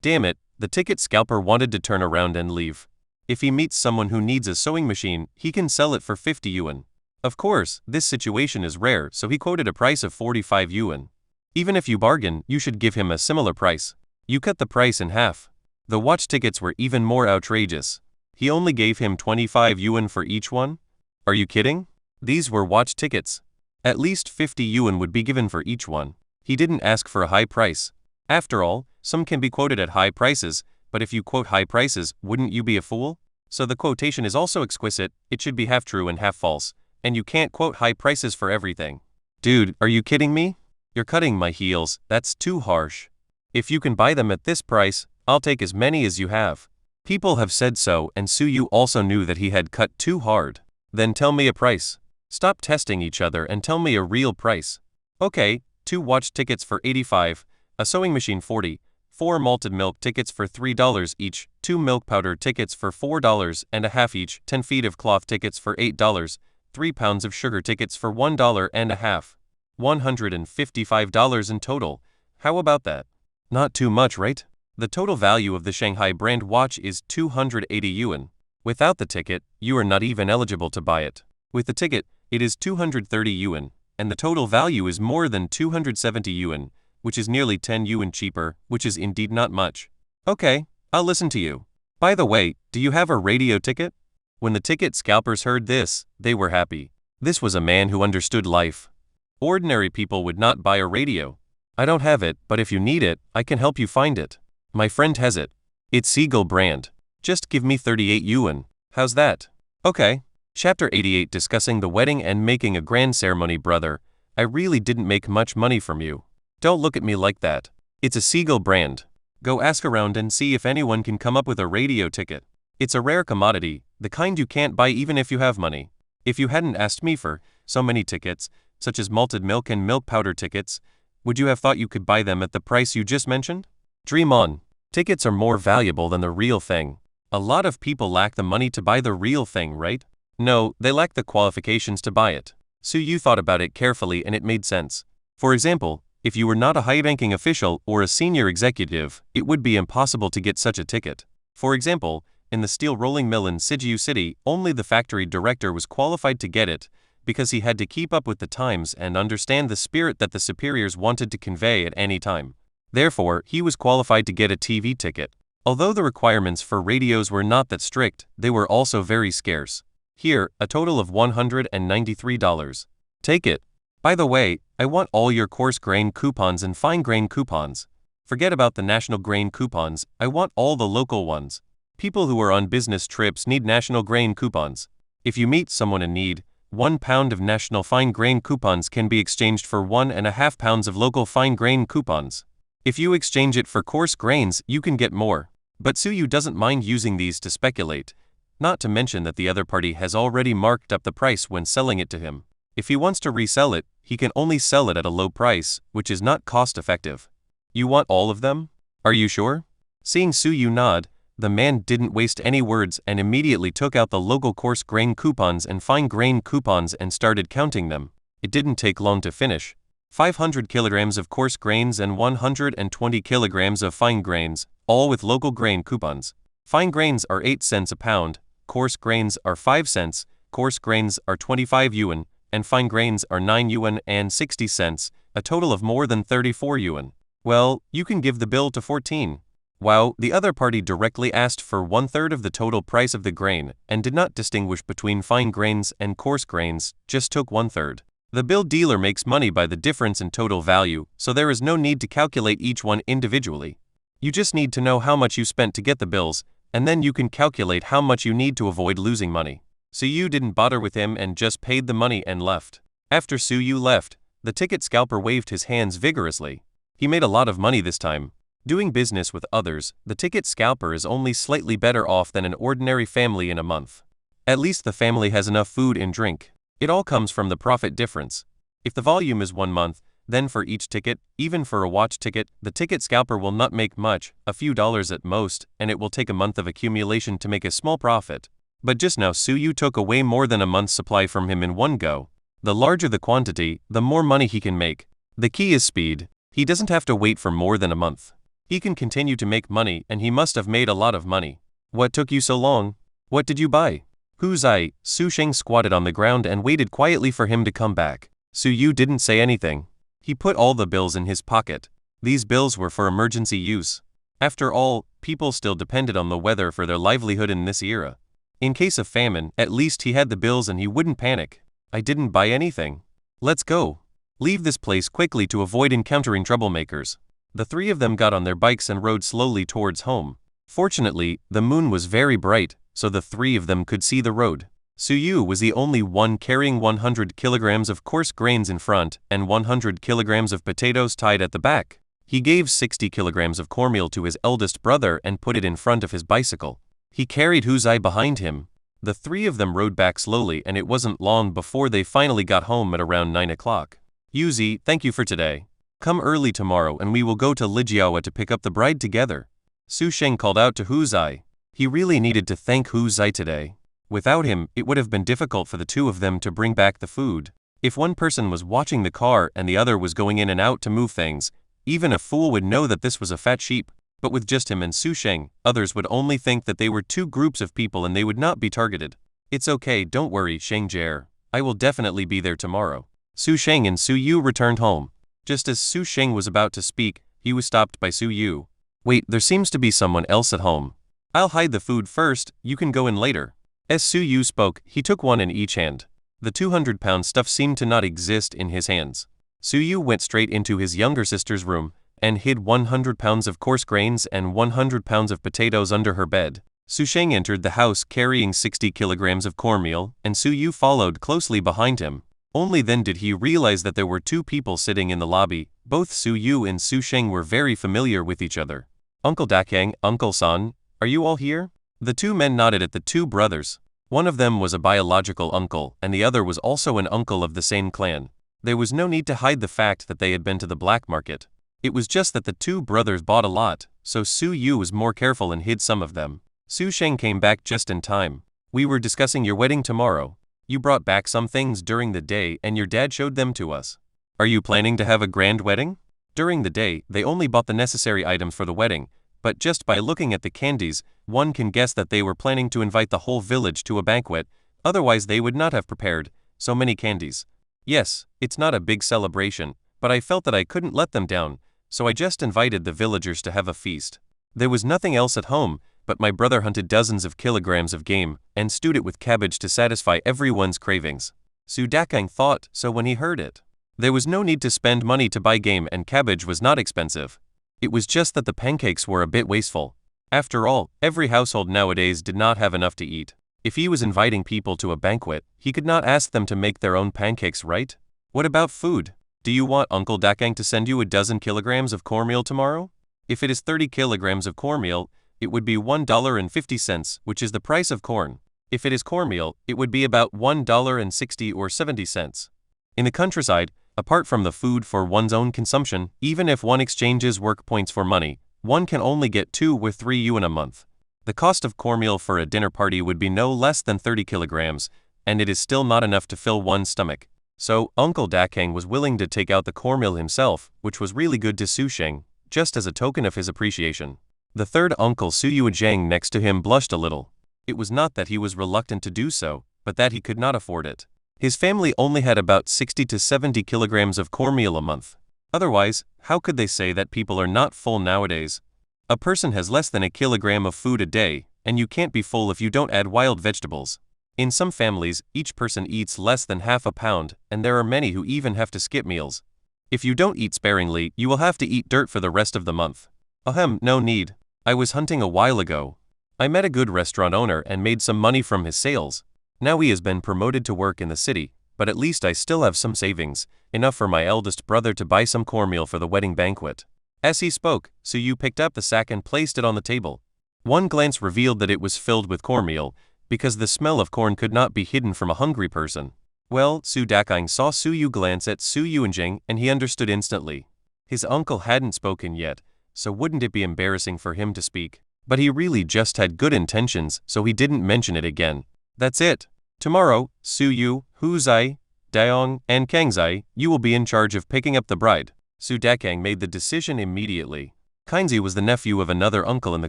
Damn it, the ticket scalper wanted to turn around and leave. If he meets someone who needs a sewing machine, he can sell it for 50 yuan. Of course, this situation is rare, so he quoted a price of 45 yuan. Even if you bargain, you should give him a similar price. You cut the price in half. The watch tickets were even more outrageous. He only gave him 25 yuan for each one? Are you kidding? These were watch tickets. At least 50 yuan would be given for each one. He didn't ask for a high price. After all, some can be quoted at high prices, but if you quote high prices, wouldn't you be a fool? So the quotation is also exquisite, it should be half true and half false, and you can't quote high prices for everything. Dude, are you kidding me? You're cutting my heels, that's too harsh. If you can buy them at this price, I'll take as many as you have. People have said so, and Su Yu also knew that he had cut too hard. Then tell me a price. Stop testing each other and tell me a real price. Okay, 2 watch tickets for 85, a sewing machine 40, 4 malted milk tickets for $3 each, 2 milk powder tickets for $4.50 each, 10 feet of cloth tickets for $8, 3 pounds of sugar tickets for $1.50. $155 in total. How about that? Not too much, right? The total value of the Shanghai brand watch is 280 yuan. Without the ticket, you are not even eligible to buy it. With the ticket, it is 230 yuan, and the total value is more than 270 yuan, which is nearly 10 yuan cheaper, which is indeed not much. Okay, I'll listen to you. By the way, do you have a radio ticket? When the ticket scalpers heard this, they were happy. This was a man who understood life. Ordinary people would not buy a radio. I don't have it, but if you need it, I can help you find it. My friend has it. It's Seagull brand. Just give me 38 yuan. How's that? Okay. Chapter 88 discussing the wedding and making a grand ceremony. Brother, I really didn't make much money from you. Don't look at me like that. It's a Seagull brand. Go ask around and see if anyone can come up with a radio ticket. It's a rare commodity, the kind you can't buy even if you have money. If you hadn't asked me for so many tickets, such as malted milk and milk powder tickets, would you have thought you could buy them at the price you just mentioned? Dream on. Tickets are more valuable than the real thing. A lot of people lack the money to buy the real thing, right? No, they lack the qualifications to buy it. Su Yu thought about it carefully and it made sense. For example, if you were not a high-ranking official or a senior executive, it would be impossible to get such a ticket. For example, in the steel rolling mill in Sijiu City, only the factory director was qualified to get it, because he had to keep up with the times and understand the spirit that the superiors wanted to convey at any time. Therefore, he was qualified to get a TV ticket. Although the requirements for radios were not that strict, they were also very scarce. Here, a total of $193. Take it. By the way, I want all your coarse grain coupons and fine grain coupons. Forget about the national grain coupons, I want all the local ones. People who are on business trips need national grain coupons. If you meet someone in need, 1 pound of national fine grain coupons can be exchanged for 1.5 pounds of local fine grain coupons. If you exchange it for coarse grains, you can get more. But Su Yu doesn't mind using these to speculate, not to mention that the other party has already marked up the price when selling it to him. If he wants to resell it, he can only sell it at a low price, which is not cost-effective. You want all of them? Are you sure? Seeing Su Yu nod, The man didn't waste any words and immediately took out the local coarse grain coupons and fine grain coupons and started counting them. It didn't take long to finish. 500 kilograms of coarse grains and 120 kilograms of fine grains, all with local grain coupons. Fine grains are 8 cents a pound, coarse grains are 5 cents, coarse grains are 25 yuan, and fine grains are 9 yuan and 60 cents, a total of more than 34 yuan. Well, you can give the bill to 14. Wow, the other party directly asked for 1/3 of the total price of the grain and did not distinguish between fine grains and coarse grains, just took 1/3. The bill dealer makes money by the difference in total value, so there is no need to calculate each one individually. You just need to know how much you spent to get the bills, and then you can calculate how much you need to avoid losing money. So you didn't bother with him and just paid the money and left. After Su Yu left, the ticket scalper waved his hands vigorously. He made a lot of money this time. Doing business with others, the ticket scalper is only slightly better off than an ordinary family in a month. At least the family has enough food and drink. It all comes from the profit difference. If the volume is 1 month, then for each ticket, even for a watch ticket, the ticket scalper will not make much, a few dollars at most, and it will take a month of accumulation to make a small profit. But just now Su Yu took away more than a month's supply from him in one go. The larger the quantity, the more money he can make. The key is speed. He doesn't have to wait for more than a month. He can continue to make money, and he must have made a lot of money. What took you so long? What did you buy? Hu Zai, Su Sheng squatted on the ground and waited quietly for him to come back. Su Yu didn't say anything. He put all the bills in his pocket. These bills were for emergency use. After all, people still depended on the weather for their livelihood in this era. In case of famine, at least he had the bills and he wouldn't panic. I didn't buy anything. Let's go. Leave this place quickly to avoid encountering troublemakers. The three of them got on their bikes and rode slowly towards home. Fortunately, the moon was very bright, so the three of them could see the road. Su Yu was the only one carrying 100 kilograms of coarse grains in front and 100 kilograms of potatoes tied at the back. He gave 60 kilograms of cornmeal to his eldest brother and put it in front of his bicycle. He carried Hu Zai behind him. The three of them rode back slowly, and it wasn't long before they finally got home at around 9 o'clock. Yuzi, thank you for today. Come early tomorrow and we will go to Lijiawa to pick up the bride together. Su Sheng called out to Hu Zai. He really needed to thank Hu Zai today. Without him, it would have been difficult for the two of them to bring back the food. If one person was watching the car and the other was going in and out to move things, even a fool would know that this was a fat sheep. But with just him and Su Sheng, others would only think that they were two groups of people and they would not be targeted. It's okay, don't worry, Sheng Jie. I will definitely be there tomorrow. Su Sheng and Su Yu returned home. Just as Su Sheng was about to speak, he was stopped by Su Yu. Wait, there seems to be someone else at home. I'll hide the food first, you can go in later. As Su Yu spoke, he took one in each hand. The 200-pound stuff seemed to not exist in his hands. Su Yu went straight into his younger sister's room and hid 100 pounds of coarse grains and 100 pounds of potatoes under her bed. Su Sheng entered the house carrying 60 kilograms of cornmeal, and Su Yu followed closely behind him. Only then did he realize that there were two people sitting in the lobby. Both Su Yu and Su Sheng were very familiar with each other. Uncle Dakang, Uncle San, are you all here? The two men nodded at the two brothers. One of them was a biological uncle, and the other was also an uncle of the same clan. There was no need to hide the fact that they had been to the black market. It was just that the two brothers bought a lot, so Su Yu was more careful and hid some of them. Su Sheng came back just in time. We were discussing your wedding tomorrow. You brought back some things during the day and your dad showed them to us. Are you planning to have a grand wedding? During the day, they only bought the necessary items for the wedding, but just by looking at the candies, one can guess that they were planning to invite the whole village to a banquet, otherwise they would not have prepared so many candies. Yes, it's not a big celebration, but I felt that I couldn't let them down, so I just invited the villagers to have a feast. There was nothing else at home, but my brother hunted dozens of kilograms of game and stewed it with cabbage to satisfy everyone's cravings. Su Dakang thought so when he heard it. There was no need to spend money to buy game, and cabbage was not expensive. It was just that the pancakes were a bit wasteful. After all, every household nowadays did not have enough to eat. If he was inviting people to a banquet, he could not ask them to make their own pancakes, right? What about food? Do you want Uncle Dakang to send you a dozen kilograms of cornmeal tomorrow? If it is 30 kilograms of cornmeal, it would be $1.50, which is the price of corn. If it is cornmeal, it would be about $1.60 or 70 cents. In the countryside, apart from the food for one's own consumption, even if one exchanges work points for money, one can only get 2 or 3 yuan a month. The cost of cornmeal for a dinner party would be no less than 30 kilograms, and it is still not enough to fill one's stomach. So, Uncle Dakang was willing to take out the cornmeal himself, which was really good to Su Sheng, just as a token of his appreciation. The third uncle Su Yuezhang next to him blushed a little. It was not that he was reluctant to do so, but that he could not afford it. His family only had about 60 to 70 kilograms of cornmeal a month. Otherwise, how could they say that people are not full nowadays? A person has less than a kilogram of food a day, and you can't be full if you don't add wild vegetables. In some families, each person eats less than half a pound, and there are many who even have to skip meals. If you don't eat sparingly, you will have to eat dirt for the rest of the month. Ahem, no need. I was hunting a while ago. I met a good restaurant owner and made some money from his sales. Now he has been promoted to work in the city, but at least I still have some savings, enough for my eldest brother to buy some cornmeal for the wedding banquet. As he spoke, Su Yu picked up the sack and placed it on the table. One glance revealed that it was filled with cornmeal, because the smell of corn could not be hidden from a hungry person. Well, Su Dakang saw Su Yu glance at Su Yuanjing and he understood instantly. His uncle hadn't spoken yet, so wouldn't it be embarrassing for him to speak? But he really just had good intentions, so he didn't mention it again. That's it. Tomorrow, Su Yu, Hu Zai, Daong, and Kang Zai, you will be in charge of picking up the bride. Su Dakang made the decision immediately. Kainzi was the nephew of another uncle in the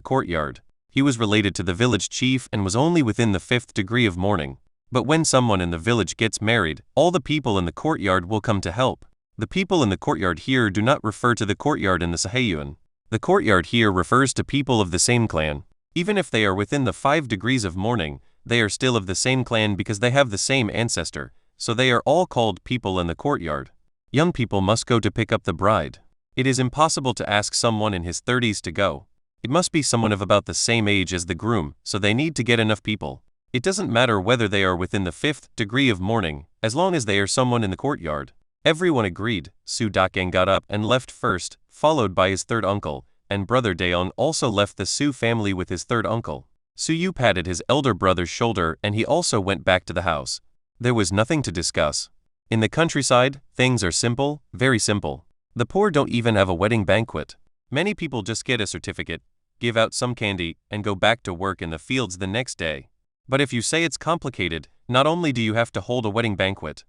courtyard. He was related to the village chief and was only within the 5th degree of mourning. But when someone in the village gets married, all the people in the courtyard will come to help. The people in the courtyard here do not refer to the courtyard in the Sahayuan. The courtyard here refers to people of the same clan. Even if they are within the 5 degrees of mourning, they are still of the same clan because they have the same ancestor, so they are all called people in the courtyard. Young people must go to pick up the bride. It is impossible to ask someone in his 30s to go. It must be someone of about the same age as the groom, so they need to get enough people. It doesn't matter whether they are within the 5th degree of mourning, as long as they are someone in the courtyard. Everyone agreed. Su Dakang got up and left first, followed by his third uncle, and brother Daon also left the Su family with his third uncle. Su Yu patted his elder brother's shoulder and he also went back to the house. There was nothing to discuss. In the countryside, things are simple, very simple. The poor don't even have a wedding banquet. Many people just get a certificate, give out some candy, and go back to work in the fields the next day. But if you say it's complicated, not only do you have to hold a wedding banquet,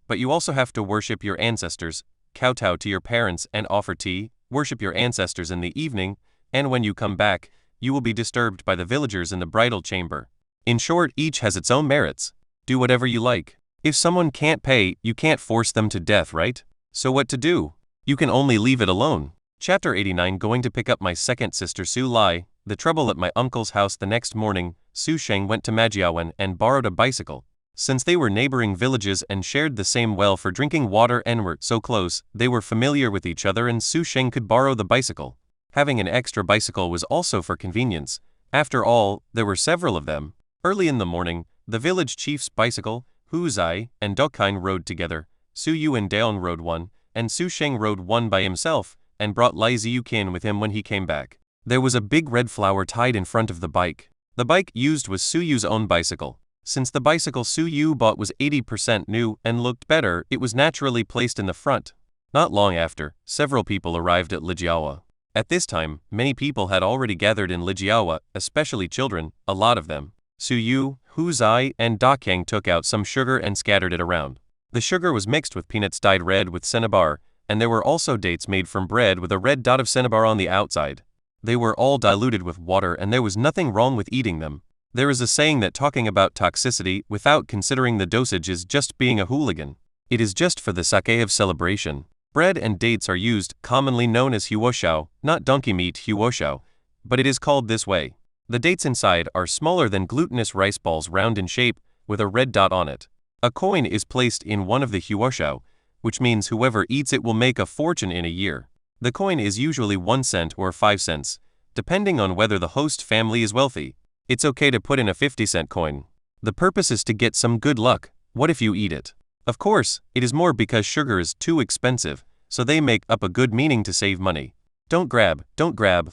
but you also have to worship your ancestors, kowtow to your parents and offer tea, worship your ancestors in the evening, and when you come back, you will be disturbed by the villagers in the bridal chamber. In short, each has its own merits. Do whatever you like. If someone can't pay, you can't force them to death, right? So what to do? You can only leave it alone. Chapter 89. Going to pick up my second sister Su Lai. The trouble at my uncle's house. The next morning, Su Sheng went to Majiawan and borrowed a bicycle. Since they were neighboring villages and shared the same well for drinking water and were so close, they were familiar with each other and Su Sheng could borrow the bicycle. Having an extra bicycle was also for convenience. After all, there were several of them. Early in the morning, the village chief's bicycle, Hu Zai, and Dokkain rode together. Su Yu and Daon rode one, and Su Sheng rode one by himself, and brought Lai Ziyukin with him when he came back. There was a big red flower tied in front of the bike. The bike used was Su Yu's own bicycle. Since the bicycle Su Yu bought was 80% new and looked better, it was naturally placed in the front. Not long after, several people arrived at Lijiawa. At this time, many people had already gathered in Lijiawa, especially children, a lot of them. Su Yu, Hu Zai, and Dakang took out some sugar and scattered it around. The sugar was mixed with peanuts dyed red with cinnabar, and there were also dates made from bread with a red dot of cinnabar on the outside. They were all diluted with water and there was nothing wrong with eating them. There is a saying that talking about toxicity without considering the dosage is just being a hooligan. It is just for the sake of celebration. Bread and dates are used, commonly known as huoshao, not donkey meat huoshao, but it is called this way. The dates inside are smaller than glutinous rice balls, round in shape, with a red dot on it. A coin is placed in one of the huoshao, which means whoever eats it will make a fortune in a year. The coin is usually 1 cent or 5 cents, depending on whether the host family is wealthy. It's okay to put in a 50-cent coin. The purpose is to get some good luck. What if you eat it? Of course, it is more because sugar is too expensive, so they make up a good meaning to save money. Don't grab,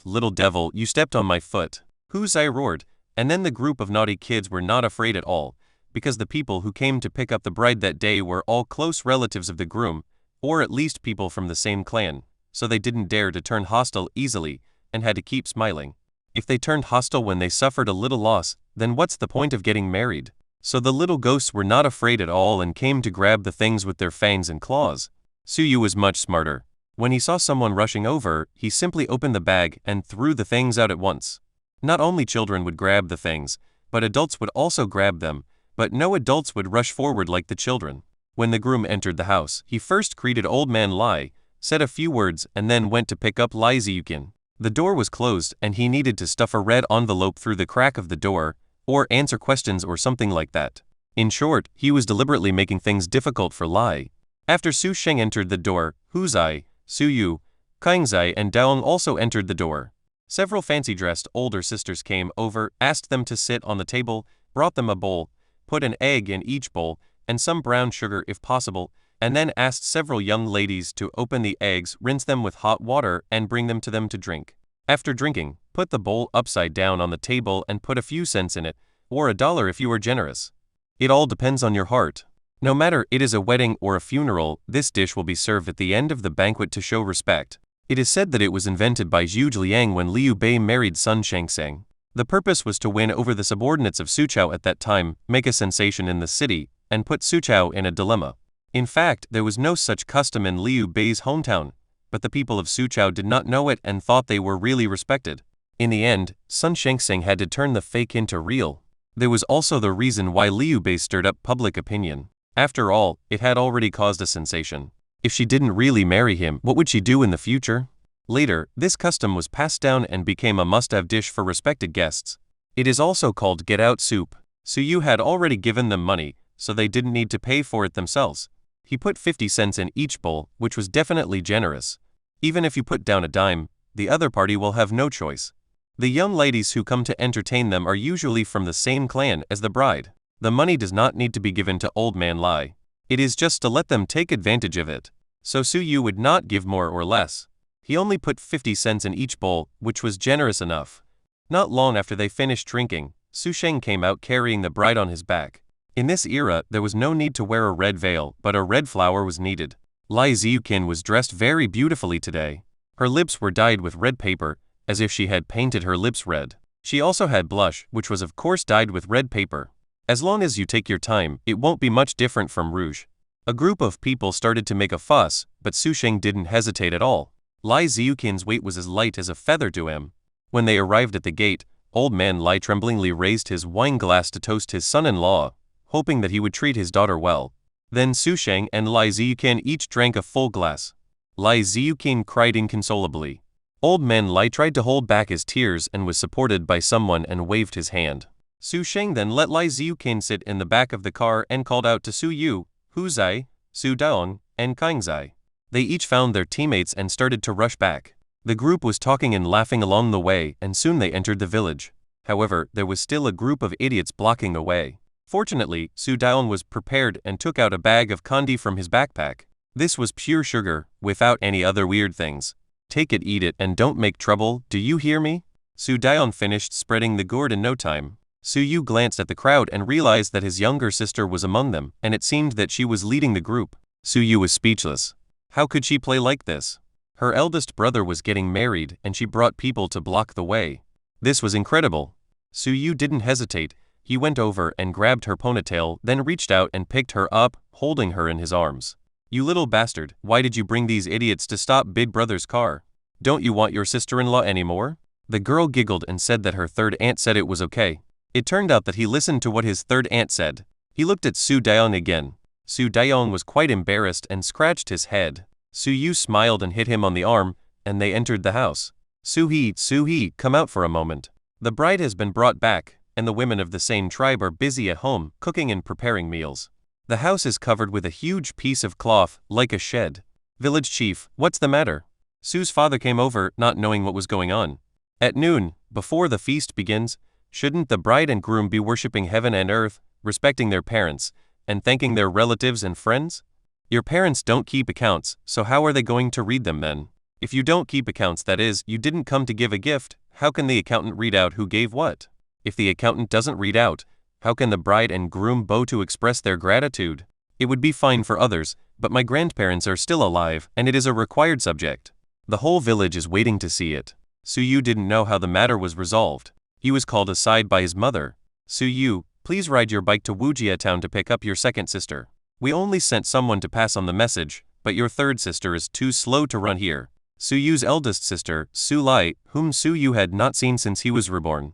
little devil, you stepped on my foot. Hu Zai roared, and then the group of naughty kids were not afraid at all, because the people who came to pick up the bride that day were all close relatives of the groom, or at least people from the same clan, so they didn't dare to turn hostile easily, and had to keep smiling. If they turned hostile when they suffered a little loss, then what's the point of getting married? So the little ghosts were not afraid at all and came to grab the things with their fangs and claws. Suyu was much smarter. When he saw someone rushing over, he simply opened the bag and threw the things out at once. Not only children would grab the things, but adults would also grab them, but no adults would rush forward like the children. When the groom entered the house, he first greeted Old Man Lai, said a few words and then went to pick up Lai Ziyukin. The door was closed and he needed to stuff a red envelope through the crack of the door, or answer questions or something like that. In short, he was deliberately making things difficult for Lai. After Su Sheng entered the door, Hu Zai, Su Yu, Kaingzai and Daong also entered the door. Several fancy-dressed older sisters came over, asked them to sit on the table, brought them a bowl, put an egg in each bowl, and some brown sugar if possible, and then asked several young ladies to open the eggs, rinse them with hot water, and bring them to drink. After drinking, put the bowl upside down on the table and put a few cents in it, or $1 if you are generous. It all depends on your heart. No matter it is a wedding or a funeral, this dish will be served at the end of the banquet to show respect. It is said that it was invented by Zhu Liang when Liu Bei married Sun Shengsheng. The purpose was to win over the subordinates of Suqiao at that time, make a sensation in the city, and put Suqiao in a dilemma. In fact, there was no such custom in Liu Bei's hometown, but the people of Suqiao did not know it and thought they were really respected. In the end, Sun Shengsheng had to turn the fake into real. There was also the reason why Liu Bei stirred up public opinion. After all, it had already caused a sensation. If she didn't really marry him, what would she do in the future? Later, this custom was passed down and became a must-have dish for respected guests. It is also called get-out soup. Su Yu had already given them money, so they didn't need to pay for it themselves. He put 50 cents in each bowl, which was definitely generous. Even if you put down a dime, the other party will have no choice. The young ladies who come to entertain them are usually from the same clan as the bride. The money does not need to be given to Old Man Lai. It is just to let them take advantage of it. So Su Yu would not give more or less. He only put 50 cents in each bowl, which was generous enough. Not long after they finished drinking, Su Sheng came out carrying the bride on his back. In this era, there was no need to wear a red veil, but a red flower was needed. Lai Ziyukin was dressed very beautifully today. Her lips were dyed with red paper, as if she had painted her lips red. She also had blush, which was of course dyed with red paper. As long as you take your time, it won't be much different from rouge. A group of people started to make a fuss, but Su Sheng didn't hesitate at all. Lai Ziyukin's weight was as light as a feather to him. When they arrived at the gate, Old Man Lai tremblingly raised his wine glass to toast his son-in-law, hoping that he would treat his daughter well. Then Su Sheng and Lai Ziyukin each drank a full glass. Lai Ziyukin cried inconsolably. Old Man Lai tried to hold back his tears and was supported by someone and waved his hand. Su Sheng then let Lai Ziyukin sit in the back of the car and called out to Su Yu, Hu Zai, Su Daong, and Kaingzai. They each found their teammates and started to rush back. The group was talking and laughing along the way, and soon they entered the village. However, there was still a group of idiots blocking the way. Fortunately, Su Daong was prepared and took out a bag of candy from his backpack. This was pure sugar, without any other weird things. Take it, eat it, and don't make trouble, do you hear me? Su Daong finished spreading the gourd in no time. Su Yu glanced at the crowd and realized that his younger sister was among them, and it seemed that she was leading the group. Su Yu was speechless. How could she play like this? Her eldest brother was getting married, and she brought people to block the way. This was incredible. Su Yu didn't hesitate. He went over and grabbed her ponytail, then reached out and picked her up, holding her in his arms. You little bastard, why did you bring these idiots to stop Big Brother's car? Don't you want your sister-in-law anymore? The girl giggled and said that her third aunt said it was okay. It turned out that he listened to what his third aunt said. He looked at Su Daong again. Su Daong was quite embarrassed and scratched his head. Su Yu smiled and hit him on the arm, and they entered the house. Su Hee, come out for a moment. The bride has been brought back, and the women of the same tribe are busy at home, cooking and preparing meals. The house is covered with a huge piece of cloth, like a shed. Village chief, what's the matter? Su's father came over, not knowing what was going on. At noon, before the feast begins, shouldn't the bride and groom be worshipping heaven and earth, respecting their parents, and thanking their relatives and friends? Your parents don't keep accounts, so how are they going to read them then? If you don't keep accounts, that is, you didn't come to give a gift, how can the accountant read out who gave what? If the accountant doesn't read out, how can the bride and groom bow to express their gratitude? It would be fine for others, but my grandparents are still alive, and it is a required subject. The whole village is waiting to see it. Su-yu didn't know how the matter was resolved. He was called aside by his mother. Su-yu, please ride your bike to Wujia town to pick up your second sister. We only sent someone to pass on the message, but your third sister is too slow to run here. Su-yu's eldest sister, Su-lai, whom Su-yu had not seen since he was reborn.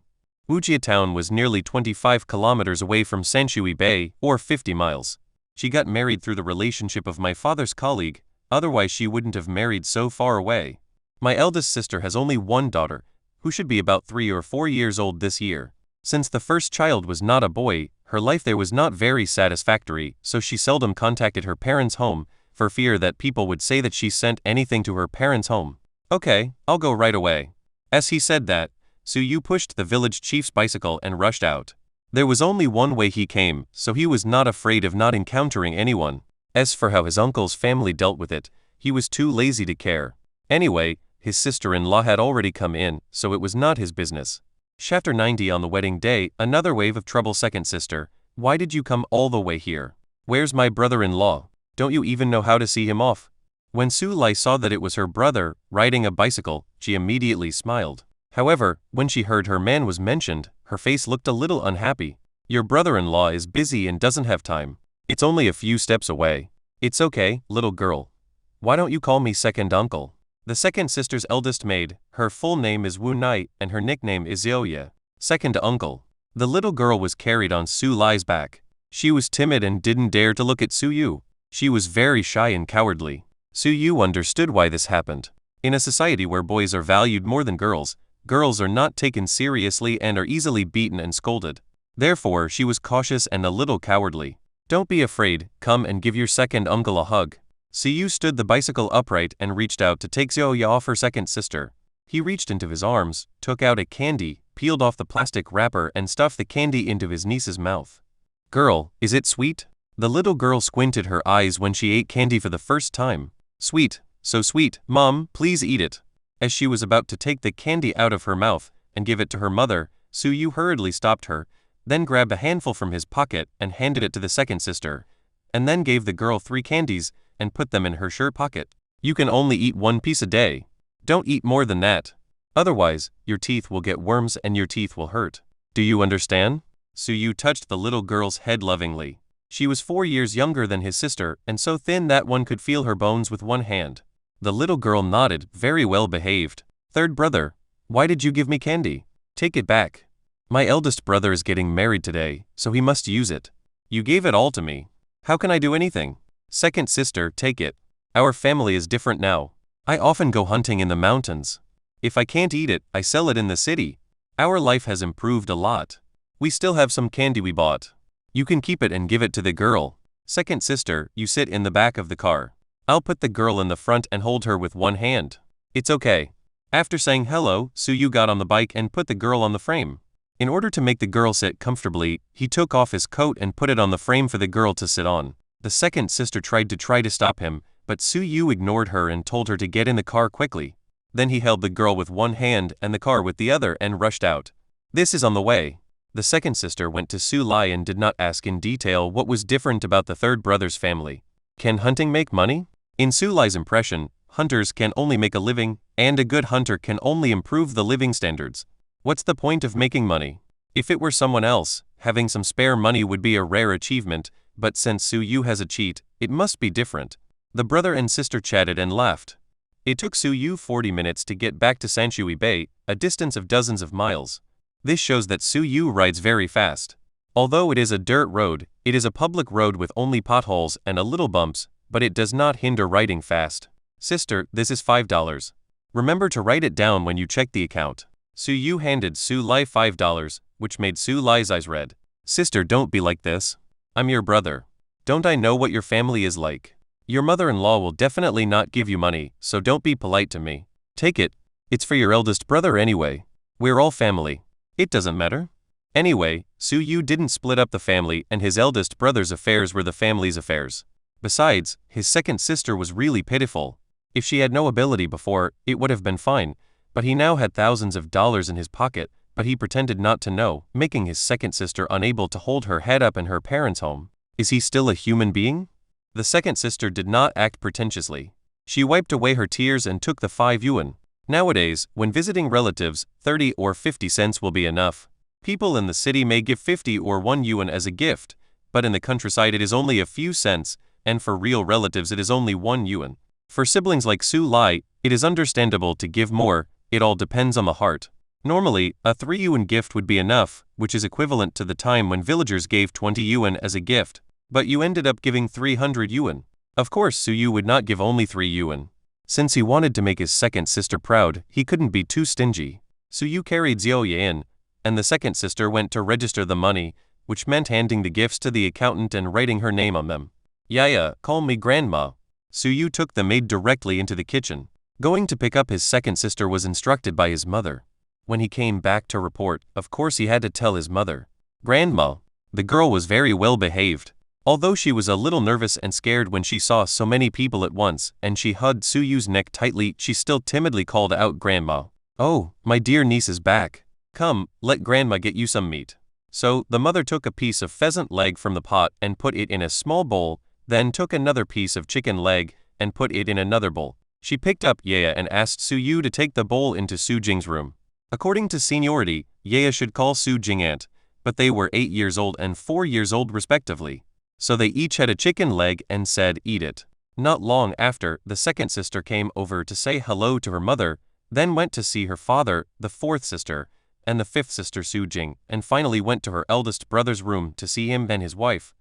Wujia town was nearly 25 kilometers away from Sanshui Bay, or 50 miles. She got married through the relationship of my father's colleague, otherwise she wouldn't have married so far away. My eldest sister has only one daughter, who should be about 3 or 4 years old this year. Since the first child was not a boy, her life there was not very satisfactory, so she seldom contacted her parents' home, for fear that people would say that she sent anything to her parents' home. Okay, I'll go right away. As he said that, Su-yu pushed the village chief's bicycle and rushed out. There was only one way he came, so he was not afraid of not encountering anyone. As for how his uncle's family dealt with it, he was too lazy to care. Anyway, his sister-in-law had already come in, so it was not his business. Chapter 90. On the wedding day, another wave of trouble. Second sister, why did you come all the way here? Where's my brother-in-law? Don't you even know how to see him off? When Su-lai saw that it was her brother, riding a bicycle, she immediately smiled. However, when she heard her man was mentioned, her face looked a little unhappy. Your brother-in-law is busy and doesn't have time. It's only a few steps away. It's okay, little girl. Why don't you call me second uncle? The second sister's eldest maid, her full name is Wu Nai, and her nickname is Zioya. Second uncle. The little girl was carried on Su-lai's back. She was timid and didn't dare to look at Su-yu. She was very shy and cowardly. Su-yu understood why this happened. In a society where boys are valued more than girls, girls are not taken seriously and are easily beaten and scolded. Therefore, she was cautious and a little cowardly. Don't be afraid, come and give your second uncle a hug. Su-yu stood the bicycle upright and reached out to take Zioya off her second sister. He reached into his arms, took out a candy, peeled off the plastic wrapper and stuffed the candy into his niece's mouth. Girl, is it sweet? The little girl squinted her eyes when she ate candy for the first time. Sweet, so sweet, Mom, please eat it. As she was about to take the candy out of her mouth and give it to her mother, Su-yu hurriedly stopped her, then grabbed a handful from his pocket and handed it to the second sister, and then gave the girl 3 candies and put them in her shirt pocket. You can only eat 1 piece a day. Don't eat more than that. Otherwise, your teeth will get worms and your teeth will hurt. Do you understand? Su-yu touched the little girl's head lovingly. She was 4 years younger than his sister and so thin that one could feel her bones with one hand. The little girl nodded, very well behaved. Third brother, why did you give me candy? Take it back. My eldest brother is getting married today, so he must use it. You gave it all to me. How can I do anything? Second sister, take it. Our family is different now. I often go hunting in the mountains. If I can't eat it, I sell it in the city. Our life has improved a lot. We still have some candy we bought. You can keep it and give it to the girl. Second sister, you sit in the back of the car. I'll put the girl in the front and hold her with one hand. It's okay. After saying hello, Su-yu got on the bike and put the girl on the frame. In order to make the girl sit comfortably, he took off his coat and put it on the frame for the girl to sit on. The second sister tried to stop him, but Su-yu ignored her and told her to get in the car quickly. Then he held the girl with one hand and the car with the other and rushed out. This is on the way. The second sister went to Su-lai and did not ask in detail what was different about the third brother's family. Can hunting make money? In Su-lai's impression, hunters can only make a living, and a good hunter can only improve the living standards. What's the point of making money? If it were someone else, having some spare money would be a rare achievement, but since Su-yu has a cheat, it must be different. The brother and sister chatted and laughed. It took Su-yu 40 minutes to get back to Sanshui Bay, a distance of dozens of miles. This shows that Su-yu rides very fast. Although it is a dirt road, it is a public road with only potholes and a little bumps, but it does not hinder riding fast. Sister, this is $5. Remember to write it down when you check the account. Su-yu handed Su-lai $5, which made Su-lai's eyes red. Sister, don't be like this. I'm your brother. Don't I know what your family is like? Your mother-in-law will definitely not give you money, so don't be polite to me. Take it. It's for your eldest brother anyway. We're all family. It doesn't matter. Anyway, Su-yu didn't split up the family and his eldest brother's affairs were the family's affairs. Besides, his second sister was really pitiful. If she had no ability before, it would have been fine, but he now had thousands of dollars in his pocket, but he pretended not to know, making his second sister unable to hold her head up in her parents' home. Is he still a human being? The second sister did not act pretentiously. She wiped away her tears and took the 5 yuan. Nowadays, when visiting relatives, 30 or 50 cents will be enough. People in the city may give 50 or 1 yuan as a gift, but in the countryside it is only a few cents, and for real relatives it is only 1 yuan. For siblings like Su Lai, it is understandable to give more, it all depends on the heart. Normally, a 3 yuan gift would be enough, which is equivalent to the time when villagers gave 20 yuan as a gift, but you ended up giving 300 yuan. Of course Su Yu would not give only 3 yuan. Since he wanted to make his second sister proud, he couldn't be too stingy. Su Yu carried Xiao Ye in, and the second sister went to register the money, which meant handing the gifts to the accountant and writing her name on them. Yaya, call me grandma. Su Yu took the maid directly into the kitchen. Going to pick up his second sister was instructed by his mother. When he came back to report, of course he had to tell his mother. Grandma. The girl was very well behaved. Although she was a little nervous and scared when she saw so many people at once, and she hugged Su Yu's neck tightly, she still timidly called out Grandma. Oh, my dear niece is back. Come, let Grandma get you some meat. So, the mother took a piece of pheasant leg from the pot and put it in a small bowl, then took another piece of chicken leg and put it in another bowl. She picked up Yaya and asked Su Yu to take the bowl into Su Jing's room. According to seniority, Yaya should call Su Jing aunt, but they were 8 years old and 4 years old respectively. So they each had a chicken leg and said, eat it. Not long after, the second sister came over to say hello to her mother, then went to see her father, the fourth sister, and the fifth sister Su Jing, and finally went to her eldest brother's room to see him and his wife.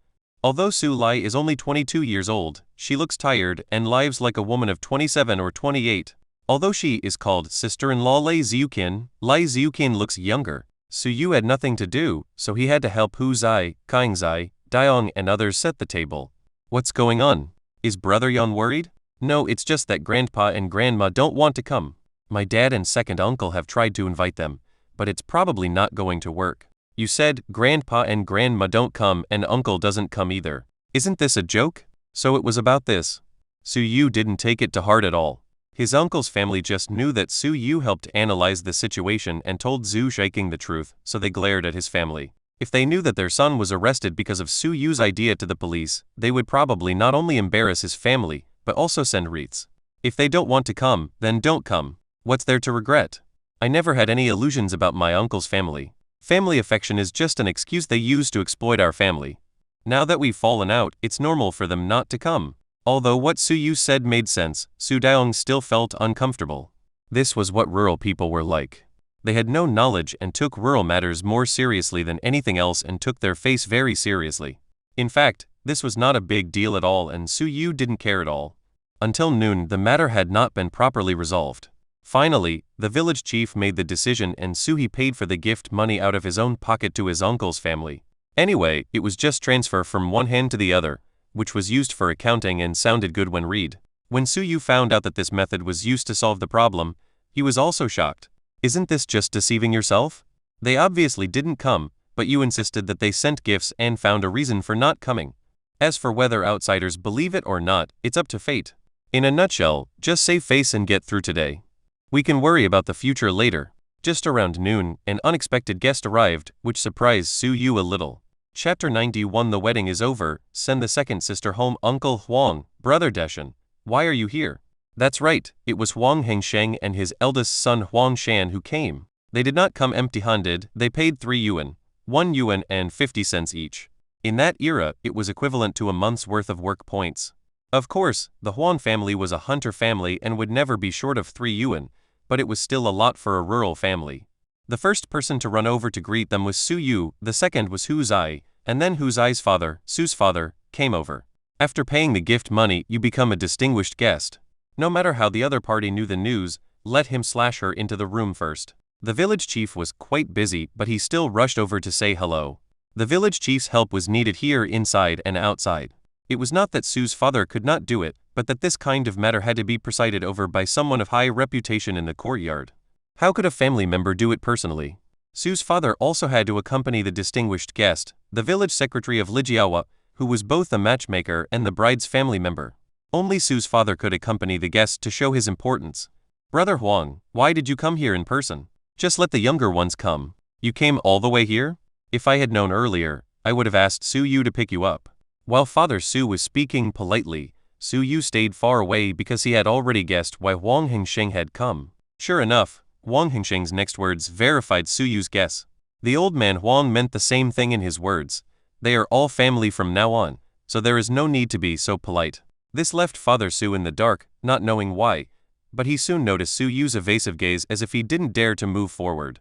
Although Su Lai is only 22 years old, she looks tired and lives like a woman of 27 or 28. Although she is called sister-in-law Lai Ziukin looks younger. Su Yu had nothing to do, so he had to help Hu Zai, Kaing Zai, Diong and others set the table. What's going on? Is Brother Yan worried? No, it's just that Grandpa and Grandma don't want to come. My dad and second uncle have tried to invite them, but it's probably not going to work. You said Grandpa and Grandma don't come and Uncle doesn't come either. Isn't this a joke? So it was about this. Su Yu didn't take it to heart at all. His uncle's family just knew that Su Yu helped analyze the situation and told Zhu Shaking the truth, so they glared at his family. If they knew that their son was arrested because of Su Yu's idea to the police, they would probably not only embarrass his family, but also send wreaths. If they don't want to come, then don't come. What's there to regret? I never had any illusions about my uncle's family. Family affection is just an excuse they use to exploit our family. Now that we've fallen out, it's normal for them not to come. Although what Su Yu said made sense, Su Daong still felt uncomfortable. This was what rural people were like. They had no knowledge and took rural matters more seriously than anything else and took their face very seriously. In fact, this was not a big deal at all and Su Yu didn't care at all. Until noon, the matter had not been properly resolved. Finally, the village chief made the decision and Su He paid for the gift money out of his own pocket to his uncle's family. Anyway, it was just transfer from one hand to the other, which was used for accounting and sounded good when read. When Su Yu found out that this method was used to solve the problem, he was also shocked. Isn't this just deceiving yourself? They obviously didn't come, but you insisted that they sent gifts and found a reason for not coming. As for whether outsiders believe it or not, it's up to fate. In a nutshell, just save face and get through today. We can worry about the future later. Just around noon, an unexpected guest arrived, which surprised Su Yu a little. Chapter 91. The wedding is over. Send the second sister home. Uncle Huang, Brother Deshan, why are you here? That's right, it was Huang Hengsheng and his eldest son Huang Shan who came. They did not come empty-handed, they paid 3 yuan, 1 yuan and 50 cents each. In that era, it was equivalent to a month's worth of work points. Of course, the Huang family was a hunter family and would never be short of 3 yuan, but it was still a lot for a rural family. The first person to run over to greet them was Su Yu, the second was Hu Zai, and then Hu Zai's father, Su's father, came over. After paying the gift money, you become a distinguished guest. No matter how the other party knew the news, let him slash her into the room first. The village chief was quite busy, but he still rushed over to say hello. The village chief's help was needed here inside and outside. It was not that Su's father could not do it, but that this kind of matter had to be presided over by someone of high reputation in the courtyard. How could a family member do it personally? Su's father also had to accompany the distinguished guest, the village secretary of Lijiawa, who was both the matchmaker and the bride's family member. Only Su's father could accompany the guest to show his importance. Brother Huang, why did you come here in person? Just let the younger ones come. You came all the way here? If I had known earlier, I would have asked Su Yu to pick you up. While Father Su was speaking politely, Su Yu stayed far away because he had already guessed why Huang Hengsheng had come. Sure enough, Wang Hengsheng's next words verified Su Yu's guess. The old man Huang meant the same thing in his words. They are all family from now on, so there is no need to be so polite. This left Father Su in the dark, not knowing why, but he soon noticed Su Yu's evasive gaze as if he didn't dare to move forward.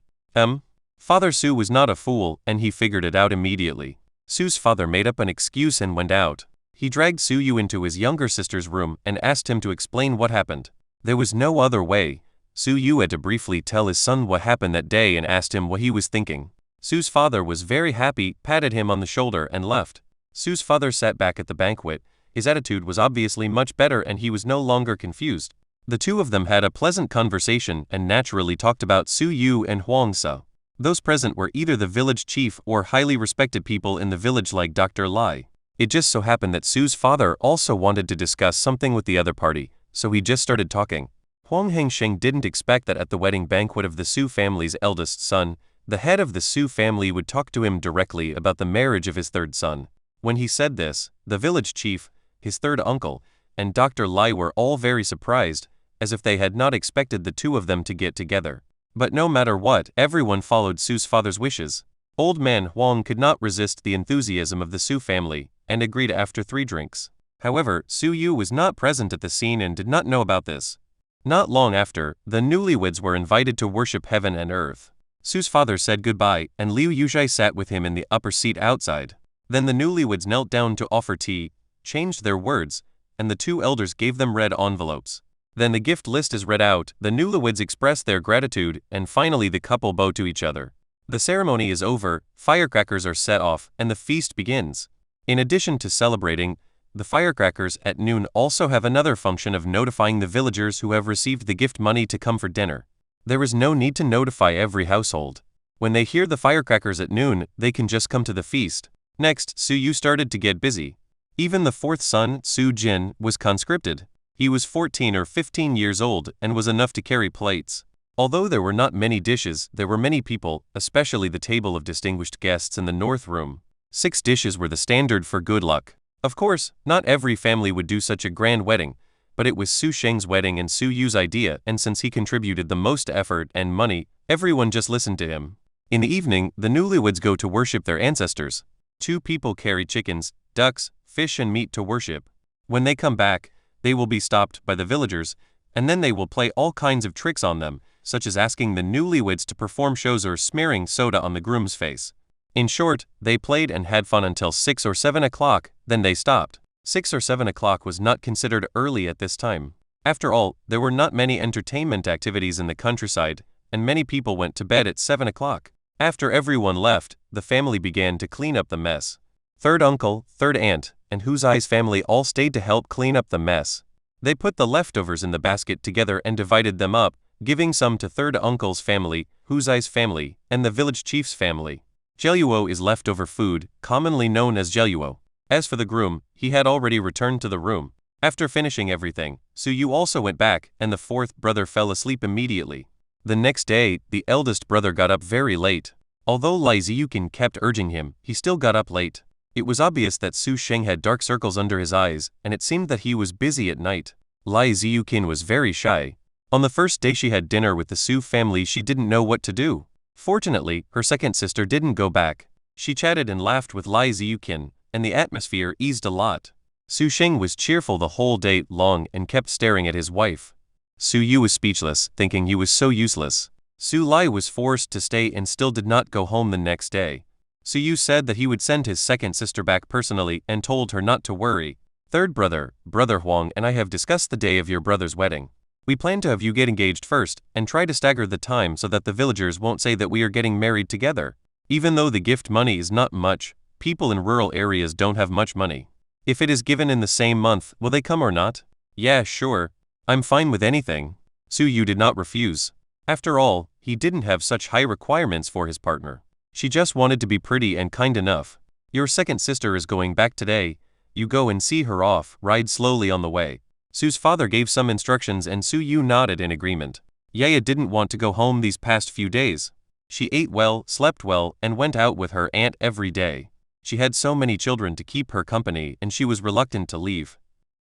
Father Su was not a fool, and he figured it out immediately. Su's father made up an excuse and went out. He dragged Su Yu into his younger sister's room and asked him to explain what happened. There was no other way. Su Yu had to briefly tell his son what happened that day and asked him what he was thinking. Su's father was very happy, patted him on the shoulder and left. Su's father sat back at the banquet. His attitude was obviously much better and he was no longer confused. The two of them had a pleasant conversation and naturally talked about Su Yu and Huang Se. Those present were either the village chief or highly respected people in the village like Dr. Lai. It just so happened that Su's father also wanted to discuss something with the other party, so he just started talking. Huang Hengsheng didn't expect that at the wedding banquet of the Su family's eldest son, the head of the Su family would talk to him directly about the marriage of his third son. When he said this, the village chief, his third uncle, and Dr. Lai were all very surprised, as if they had not expected the two of them to get together. But no matter what, everyone followed Su's father's wishes. Old man Huang could not resist the enthusiasm of the Su family, and agreed after 3 drinks. However, Su Yu was not present at the scene and did not know about this. Not long after, the newlyweds were invited to worship heaven and earth. Su's father said goodbye, and Liu Yuzhai sat with him in the upper seat outside. Then the newlyweds knelt down to offer tea, changed their words, and the 2 elders gave them red envelopes. Then the gift list is read out, the newlyweds express their gratitude, and finally the couple bow to each other. The ceremony is over, firecrackers are set off, and the feast begins. In addition to celebrating, the firecrackers at noon also have another function of notifying the villagers who have received the gift money to come for dinner. There is no need to notify every household. When they hear the firecrackers at noon, they can just come to the feast. Next, Su Yu started to get busy. Even the 4th son, Su Jin, was conscripted. He was 14 or 15 years old and was enough to carry plates. Although there were not many dishes, there were many people, especially the table of distinguished guests in the north room. 6 dishes were the standard for good luck. Of course, not every family would do such a grand wedding, but it was Su Sheng's wedding and Su Yu's idea, and since he contributed the most effort and money, everyone just listened to him. In the evening, the newlyweds go to worship their ancestors. 2 people carry chickens, ducks, fish and meat to worship. When they come back, they will be stopped by the villagers, and then they will play all kinds of tricks on them, such as asking the newlyweds to perform shows or smearing soda on the groom's face. In short, they played and had fun until 6 or 7 o'clock, then they stopped. 6 or 7 o'clock was not considered early at this time. After all, there were not many entertainment activities in the countryside, and many people went to bed at 7 o'clock. After everyone left, the family began to clean up the mess. Third uncle, third aunt, and Huzai's family all stayed to help clean up the mess. They put the leftovers in the basket together and divided them up, giving some to third uncle's family, Huzai's family, and the village chief's family. Jieyuo is leftover food, commonly known as jieyuo. As for the groom, he had already returned to the room. After finishing everything, Su Yu also went back, and the 4th brother fell asleep immediately. The next day, the eldest brother got up very late. Although Lai Ziyukin kept urging him, he still got up late. It was obvious that Su Sheng had dark circles under his eyes, and it seemed that he was busy at night. Lai Ziyukin was very shy. On the first day she had dinner with the Su family, she didn't know what to do. Fortunately, her second sister didn't go back. She chatted and laughed with Lai Ziyukin, and the atmosphere eased a lot. Su Sheng was cheerful the whole day long and kept staring at his wife. Su Yu was speechless, thinking he was so useless. Su Lai was forced to stay and still did not go home the next day. Su Yu said that he would send his second sister back personally and told her not to worry. Third brother, Brother Huang and I have discussed the day of your brother's wedding. We plan to have you get engaged first, and try to stagger the time so that the villagers won't say that we are getting married together. Even though the gift money is not much, people in rural areas don't have much money. If it is given in the same month, will they come or not? Yeah, sure. I'm fine with anything. Su Yu did not refuse. After all, he didn't have such high requirements for his partner. She just wanted to be pretty and kind enough. Your second sister is going back today. You go and see her off, ride slowly on the way. Su's father gave some instructions and Su Yu nodded in agreement. Yaya didn't want to go home these past few days. She ate well, slept well, and went out with her aunt every day. She had so many children to keep her company and she was reluctant to leave.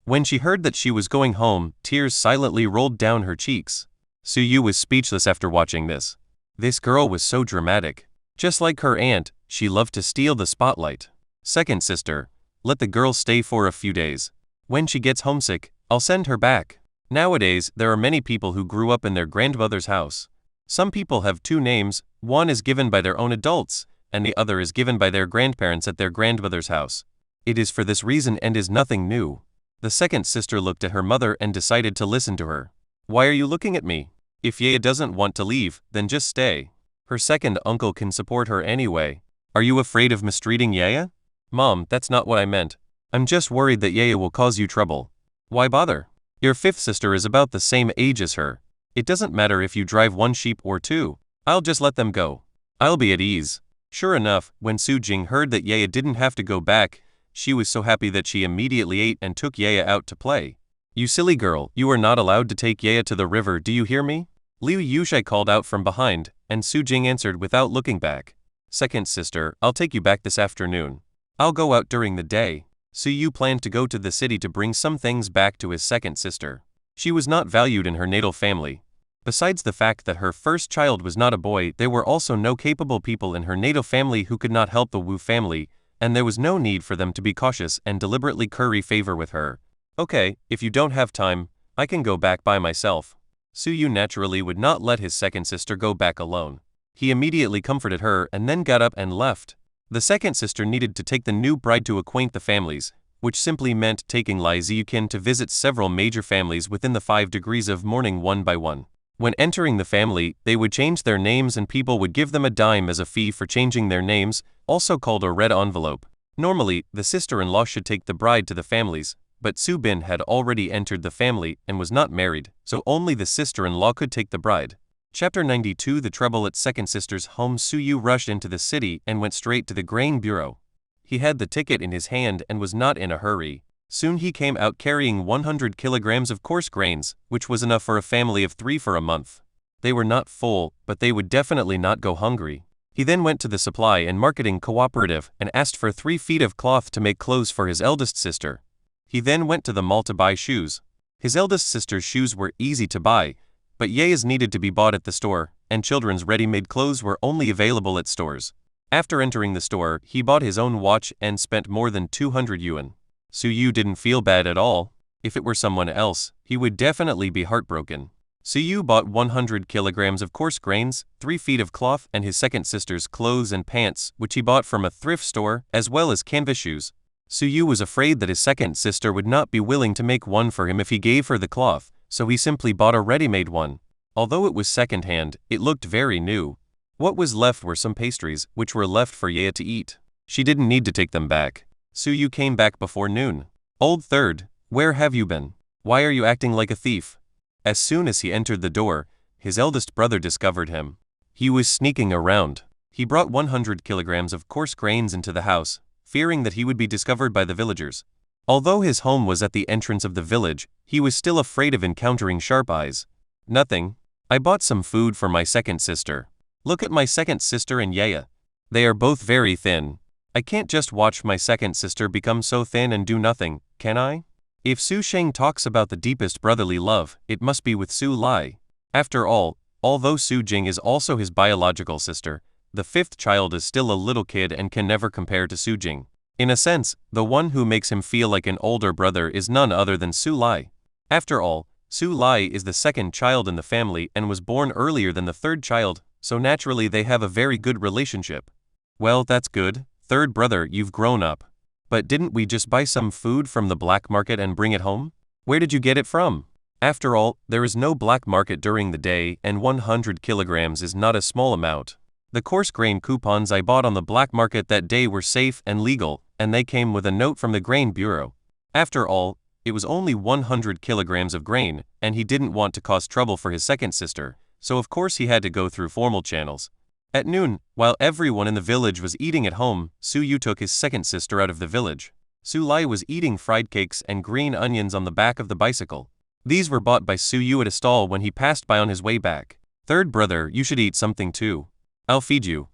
When she heard that she was going home, tears silently rolled down her cheeks. Su Yu was speechless after watching this. This girl was so dramatic. Just like her aunt, she loved to steal the spotlight. Second sister, let the girl stay for a few days. When she gets homesick, I'll send her back. Nowadays, there are many people who grew up in their grandmother's house. Some people have two names, one is given by their own adults, and the other is given by their grandparents at their grandmother's house. It is for this reason and is nothing new. The second sister looked at her mother and decided to listen to her. Why are you looking at me? If Yaya doesn't want to leave, then just stay. Her second uncle can support her anyway. Are you afraid of mistreating Yaya? Mom, that's not what I meant. I'm just worried that Yaya will cause you trouble. Why bother? Your fifth sister is about the same age as her. It doesn't matter if you drive one sheep or two. I'll just let them go. I'll be at ease. Sure enough, when Su Jing heard that Yaya didn't have to go back, she was so happy that she immediately ate and took Yaya out to play. You silly girl, you are not allowed to take Yaya to the river, do you hear me? Liu Yushai called out from behind, and Su Jing answered without looking back. Second sister, I'll take you back this afternoon. I'll go out during the day. Su Yu planned to go to the city to bring some things back to his second sister. She was not valued in her natal family. Besides the fact that her first child was not a boy, there were also no capable people in her natal family who could not help the Wu family, and there was no need for them to be cautious and deliberately curry favor with her. Okay, if you don't have time, I can go back by myself. Su Yu naturally would not let his second sister go back alone. He immediately comforted her and then got up and left. The second sister needed to take the new bride to acquaint the families, which simply meant taking Lai Ziyukin to visit several major families within the 5 degrees of mourning one by one. When entering the family, they would change their names and people would give them a dime as a fee for changing their names, also called a red envelope. Normally, the sister-in-law should take the bride to the families, but Su Bin had already entered the family and was not married, so only the sister-in-law could take the bride. Chapter 92 The Trouble at Second Sister's Home. Su Yu rushed into the city and went straight to the grain bureau. He had the ticket in his hand and was not in a hurry. Soon he came out carrying 100 kilograms of coarse grains, which was enough for a family of 3 for a month. They were not full, but they would definitely not go hungry. He then went to the supply and marketing cooperative and asked for 3 feet of cloth to make clothes for his eldest sister. He then went to the mall to buy shoes. His eldest sister's shoes were easy to buy, but Yaya's needed to be bought at the store, and children's ready-made clothes were only available at stores. After entering the store, he bought his own watch and spent more than 200 yuan. Su Yu didn't feel bad at all. If it were someone else, he would definitely be heartbroken. Su Yu bought 100 kilograms of coarse grains, 3 feet of cloth, and his second sister's clothes and pants, which he bought from a thrift store, as well as canvas shoes. Su Yu was afraid that his second sister would not be willing to make one for him if he gave her the cloth, so he simply bought a ready-made one. Although it was second-hand, it looked very new. What was left were some pastries, which were left for Yaya to eat. She didn't need to take them back. Su Yu came back before noon. Old third, where have you been? Why are you acting like a thief? As soon as he entered the door, his eldest brother discovered him. He was sneaking around. He brought 100 kilograms of coarse grains into the house, fearing that he would be discovered by the villagers. Although his home was at the entrance of the village, he was still afraid of encountering sharp eyes. Nothing. I bought some food for my second sister. Look at my second sister and Yaya. They are both very thin. I can't just watch my second sister become so thin and do nothing, can I? If Su Sheng talks about the deepest brotherly love, it must be with Su Lai. After all, although Su Jing is also his biological sister, the fifth child is still a little kid and can never compare to Su Jing. In a sense, the one who makes him feel like an older brother is none other than Su Lai. After all, Su Lai is the second child in the family and was born earlier than the third child, so naturally they have a very good relationship. Well, that's good. Third brother, you've grown up. But didn't we just buy some food from the black market and bring it home? Where did you get it from? After all, there is no black market during the day and 100 kilograms is not a small amount. The coarse grain coupons I bought on the black market that day were safe and legal, and they came with a note from the grain bureau. After all, it was only 100 kilograms of grain, and he didn't want to cause trouble for his second sister, so of course he had to go through formal channels. At noon, while everyone in the village was eating at home, Su Yu took his second sister out of the village. Su Lai was eating fried cakes and green onions on the back of the bicycle. These were bought by Su Yu at a stall when he passed by on his way back. Third brother, you should eat something too. I'll feed you.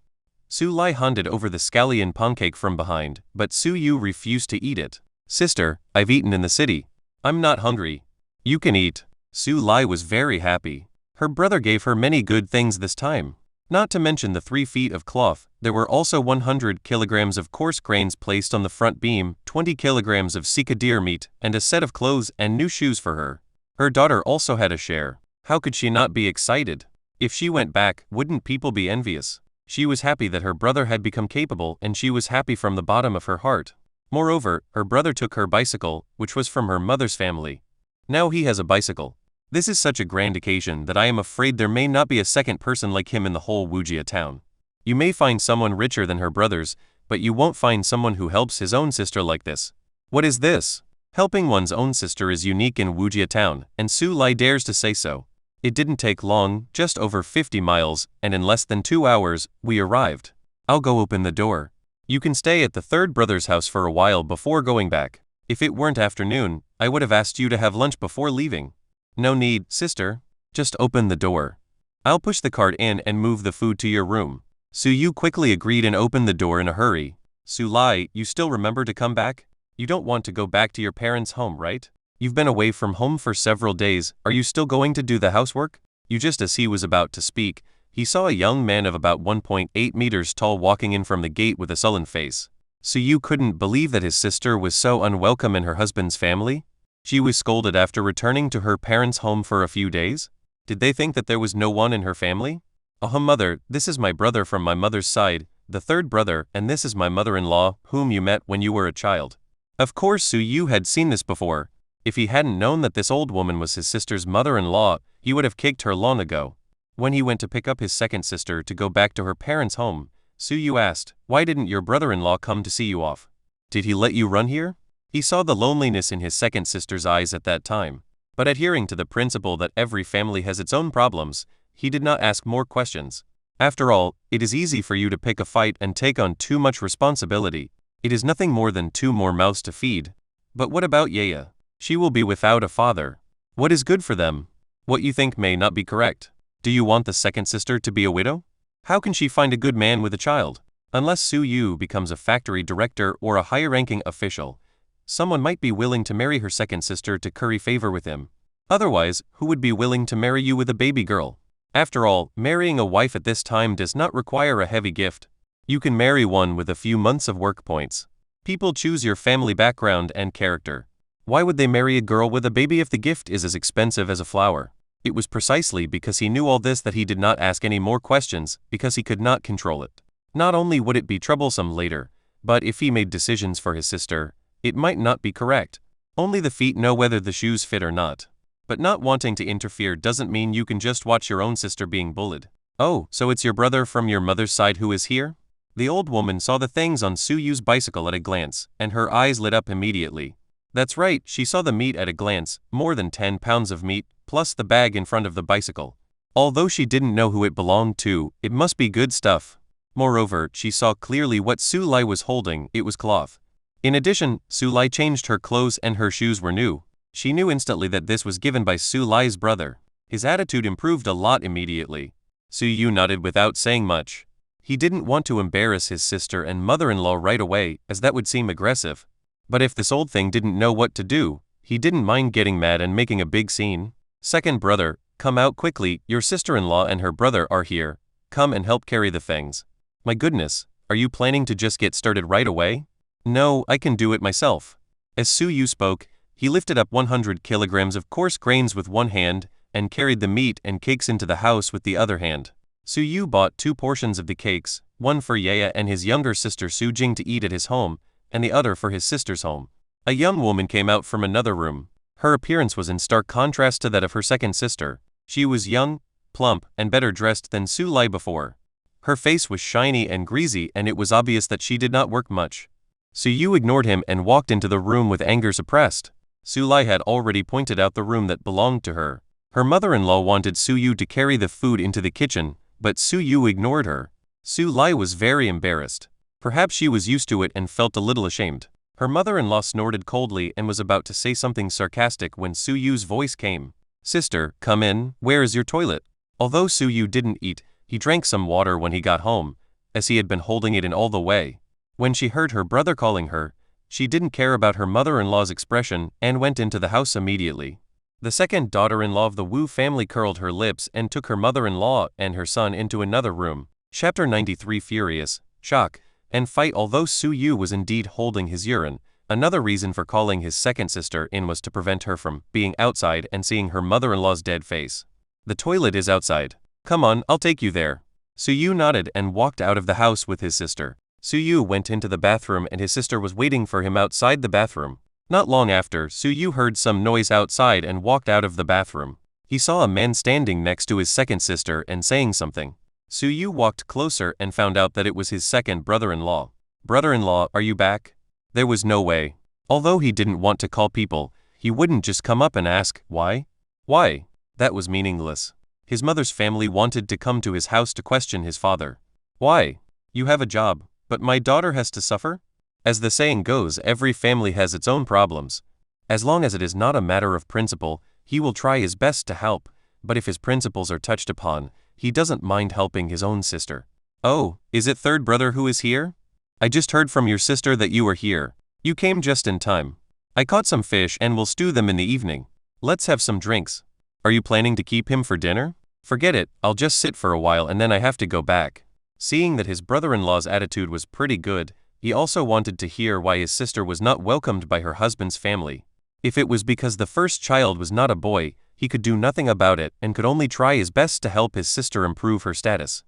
Su Lai handed over the scallion pancake from behind, but Su Yu refused to eat it. Sister, I've eaten in the city. I'm not hungry. You can eat. Su Lai was very happy. Her brother gave her many good things this time. Not to mention the 3 feet of cloth, there were also 100 kilograms of coarse grains placed on the front beam, 20 kilograms of sika deer meat, and a set of clothes and new shoes for her. Her daughter also had a share. How could she not be excited? If she went back, wouldn't people be envious? She was happy that her brother had become capable, and she was happy from the bottom of her heart. Moreover, her brother took her bicycle, which was from her mother's family. Now he has a bicycle. This is such a grand occasion that I am afraid there may not be a second person like him in the whole Wujia town. You may find someone richer than her brothers, but you won't find someone who helps his own sister like this. What is this? Helping one's own sister is unique in Wujia town, and Su Lai dares to say so. It didn't take long, just over 50 miles, and in less than 2 hours, we arrived. I'll go open the door. You can stay at the third brother's house for a while before going back. If it weren't afternoon, I would have asked you to have lunch before leaving. No need, sister. Just open the door. I'll push the cart in and move the food to your room. Su Yu quickly agreed and opened the door in a hurry. Su Lai, you still remember to come back? You don't want to go back to your parents' home, right? You've been away from home for several days. Are you still going to do the housework? Just as he was about to speak, he saw a young man of about 1.8 meters tall walking in from the gate with a sullen face. Su Yu couldn't believe that his sister was so unwelcome in her husband's family. She was scolded after returning to her parents' home for a few days. Did they think that there was no one in her family? Oh, mother, this is my brother from my mother's side, the third brother, and this is my mother-in-law, whom you met when you were a child. Of course Su Yu had seen this before. If he hadn't known that this old woman was his sister's mother-in-law, he would have kicked her long ago. When he went to pick up his second sister to go back to her parents' home, Su Yu asked, "Why didn't your brother-in-law come to see you off? Did he let you run here?" He saw the loneliness in his second sister's eyes at that time, but adhering to the principle that every family has its own problems, he did not ask more questions. After all, it is easy for you to pick a fight and take on too much responsibility. It is nothing more than 2 more mouths to feed. But what about Yaya? She will be without a father. What is good for them? What you think may not be correct. Do you want the second sister to be a widow? How can she find a good man with a child? Unless Su Yu becomes a factory director or a higher-ranking official, someone might be willing to marry her second sister to curry favor with him. Otherwise, who would be willing to marry you with a baby girl? After all, marrying a wife at this time does not require a heavy gift. You can marry one with a few months of work points. People choose your family background and character. Why would they marry a girl with a baby if the gift is as expensive as a flower? It was precisely because he knew all this that he did not ask any more questions, because he could not control it. Not only would it be troublesome later, but if he made decisions for his sister, it might not be correct. Only the feet know whether the shoes fit or not. But not wanting to interfere doesn't mean you can just watch your own sister being bullied. Oh, so it's your brother from your mother's side who is here? The old woman saw the things on Su Yu's bicycle at a glance, and her eyes lit up immediately. That's right, she saw the meat at a glance, more than 10 pounds of meat, plus the bag in front of the bicycle. Although she didn't know who it belonged to, it must be good stuff. Moreover, she saw clearly what Su Lai was holding, it was cloth. In addition, Su Lai changed her clothes and her shoes were new. She knew instantly that this was given by Su Lai's brother. His attitude improved a lot immediately. Su Yu nodded without saying much. He didn't want to embarrass his sister and mother-in-law right away, as that would seem aggressive. But if this old thing didn't know what to do, he didn't mind getting mad and making a big scene. Second brother, come out quickly, your sister-in-law and her brother are here. Come and help carry the things. My goodness, are you planning to just get started right away? No, I can do it myself. As Su Yu spoke, he lifted up 100 kilograms of coarse grains with one hand, and carried the meat and cakes into the house with the other hand. Su Yu bought 2 portions of the cakes, one for Yaya and his younger sister Su Jing to eat at his home, and the other for his sister's home. A young woman came out from another room. Her appearance was in stark contrast to that of her second sister. She was young, plump, and better dressed than Su Lai before. Her face was shiny and greasy, and it was obvious that she did not work much. Su Yu ignored him and walked into the room with anger suppressed. Su Lai had already pointed out the room that belonged to her. Her mother-in-law wanted Su Yu to carry the food into the kitchen, but Su Yu ignored her. Su Lai was very embarrassed. Perhaps she was used to it and felt a little ashamed. Her mother-in-law snorted coldly and was about to say something sarcastic when Su Yu's voice came. Sister, come in, where is your toilet? Although Su Yu didn't eat, he drank some water when he got home, as he had been holding it in all the way. When she heard her brother calling her, she didn't care about her mother-in-law's expression and went into the house immediately. The second daughter-in-law of the Wu family curled her lips and took her mother-in-law and her son into another room. Chapter 93. Furious, shock, and fight. Although Su Yu was indeed holding his urine, another reason for calling his second sister in was to prevent her from being outside and seeing her mother-in-law's dead face. The toilet is outside. Come on, I'll take you there. Su Yu nodded and walked out of the house with his sister. Su Yu went into the bathroom and his sister was waiting for him outside the bathroom. Not long after, Su Yu heard some noise outside and walked out of the bathroom. He saw a man standing next to his second sister and saying something. Su Yu walked closer and found out that it was his second brother-in-law. Brother-in-law, are you back? There was no way. Although he didn't want to call people, he wouldn't just come up and ask, why? Why? That was meaningless. His mother's family wanted to come to his house to question his father. Why? You have a job, but my daughter has to suffer? As the saying goes, every family has its own problems. As long as it is not a matter of principle, he will try his best to help, but if his principles are touched upon, he doesn't mind helping his own sister. Oh, is it third brother who is here? I just heard from your sister that you are here. You came just in time. I caught some fish and will stew them in the evening. Let's have some drinks. Are you planning to keep him for dinner? Forget it, I'll just sit for a while and then I have to go back. Seeing that his brother-in-law's attitude was pretty good, he also wanted to hear why his sister was not welcomed by her husband's family. If it was because the first child was not a boy, he could do nothing about it and could only try his best to help his sister improve her status.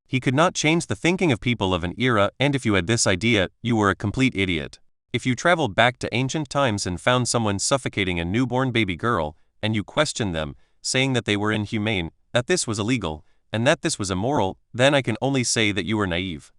He could not change the thinking of people of an era, and if you had this idea, you were a complete idiot. If you traveled back to ancient times and found someone suffocating a newborn baby girl, and you questioned them, saying that they were inhumane, that this was illegal, and that this was immoral, then I can only say that you were naive.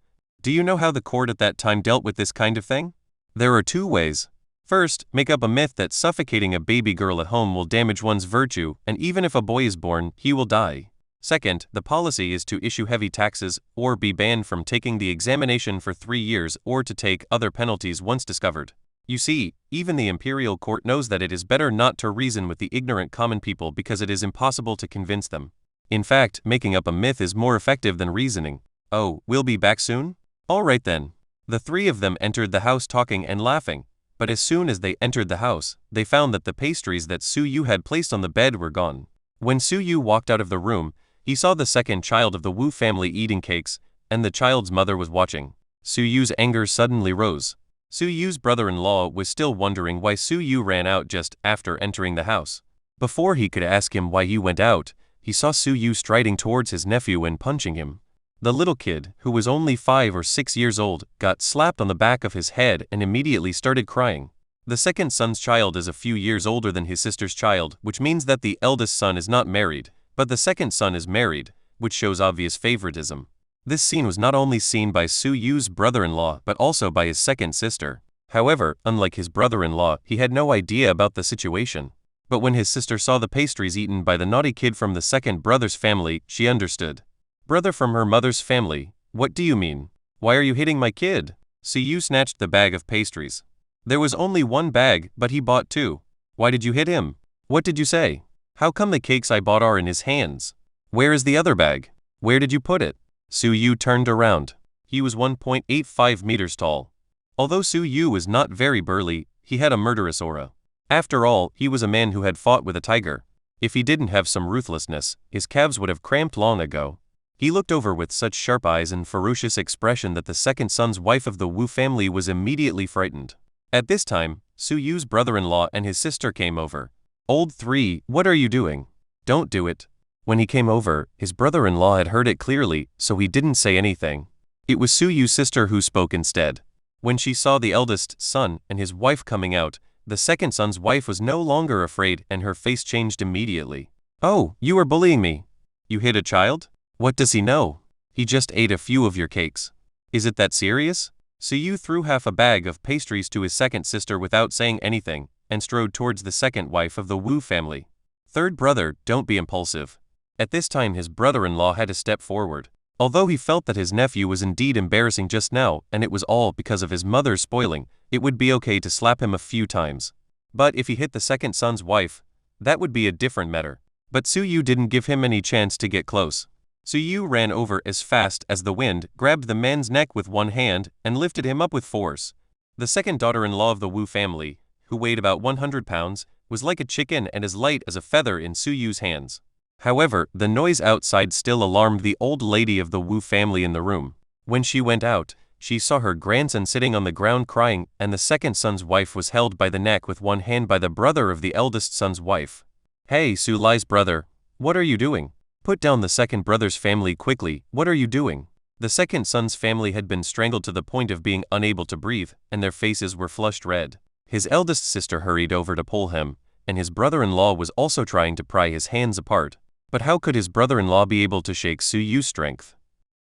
Do you know how the court at that time dealt with this kind of thing? There are two ways. First, make up a myth that suffocating a baby girl at home will damage one's virtue, and even if a boy is born, he will die. Second, the policy is to issue heavy taxes, or be banned from taking the examination for 3 years, or to take other penalties once discovered. You see, even the imperial court knows that it is better not to reason with the ignorant common people because it is impossible to convince them. In fact, making up a myth is more effective than reasoning. Oh, we'll be back soon? All right then. The three of them entered the house talking and laughing. But as soon as they entered the house, they found that the pastries that Su Yu had placed on the bed were gone. When Su Yu walked out of the room, he saw the second child of the Wu family eating cakes, and the child's mother was watching. Su Yu's anger suddenly rose. Su Yu's brother-in-law was still wondering why Su Yu ran out just after entering the house. Before he could ask him why he went out, he saw Su Yu striding towards his nephew and punching him. The little kid, who was only 5 or 6 years old, got slapped on the back of his head and immediately started crying. The second son's child is a few years older than his sister's child, which means that the eldest son is not married, but the second son is married, which shows obvious favoritism. This scene was not only seen by Su Yu's brother-in-law but also by his second sister. However, unlike his brother-in-law, he had no idea about the situation. But when his sister saw the pastries eaten by the naughty kid from the second brother's family, she understood. Brother from her mother's family, what do you mean? Why are you hitting my kid? Su Yu snatched the bag of pastries. There was only one bag, but he bought 2. Why did you hit him? What did you say? How come the cakes I bought are in his hands? Where is the other bag? Where did you put it? Su Yu turned around. He was 1.85 meters tall. Although Su Yu was not very burly, he had a murderous aura. After all, he was a man who had fought with a tiger. If he didn't have some ruthlessness, his calves would have cramped long ago. He looked over with such sharp eyes and ferocious expression that the second son's wife of the Wu family was immediately frightened. At this time, Su Yu's brother-in-law and his sister came over. Old 3, what are you doing? Don't do it. When he came over, his brother-in-law had heard it clearly, so he didn't say anything. It was Su Yu's sister who spoke instead. When she saw the eldest son and his wife coming out, the second son's wife was no longer afraid and her face changed immediately. Oh, you are bullying me. You hit a child? What does he know? He just ate a few of your cakes. Is it that serious? Su Yu threw half a bag of pastries to his second sister without saying anything, and strode towards the second wife of the Wu family. Third brother, don't be impulsive. At this time his brother-in-law had to step forward. Although he felt that his nephew was indeed embarrassing just now, and it was all because of his mother's spoiling, it would be okay to slap him a few times. But if he hit the second son's wife, that would be a different matter. But Su Yu didn't give him any chance to get close. Su Yu ran over as fast as the wind, grabbed the man's neck with one hand, and lifted him up with force. The second daughter-in-law of the Wu family, who weighed about 100 pounds, was like a chicken and as light as a feather in Su Yu's hands. However, the noise outside still alarmed the old lady of the Wu family in the room. When she went out, she saw her grandson sitting on the ground crying, and the second son's wife was held by the neck with one hand by the brother of the eldest son's wife. "Hey, Su Lai's brother, what are you doing? Put down the second brother's family quickly, what are you doing?" The second son's family had been strangled to the point of being unable to breathe, and their faces were flushed red. His eldest sister hurried over to pull him, and his brother-in-law was also trying to pry his hands apart. But how could his brother-in-law be able to shake Su Yu's strength?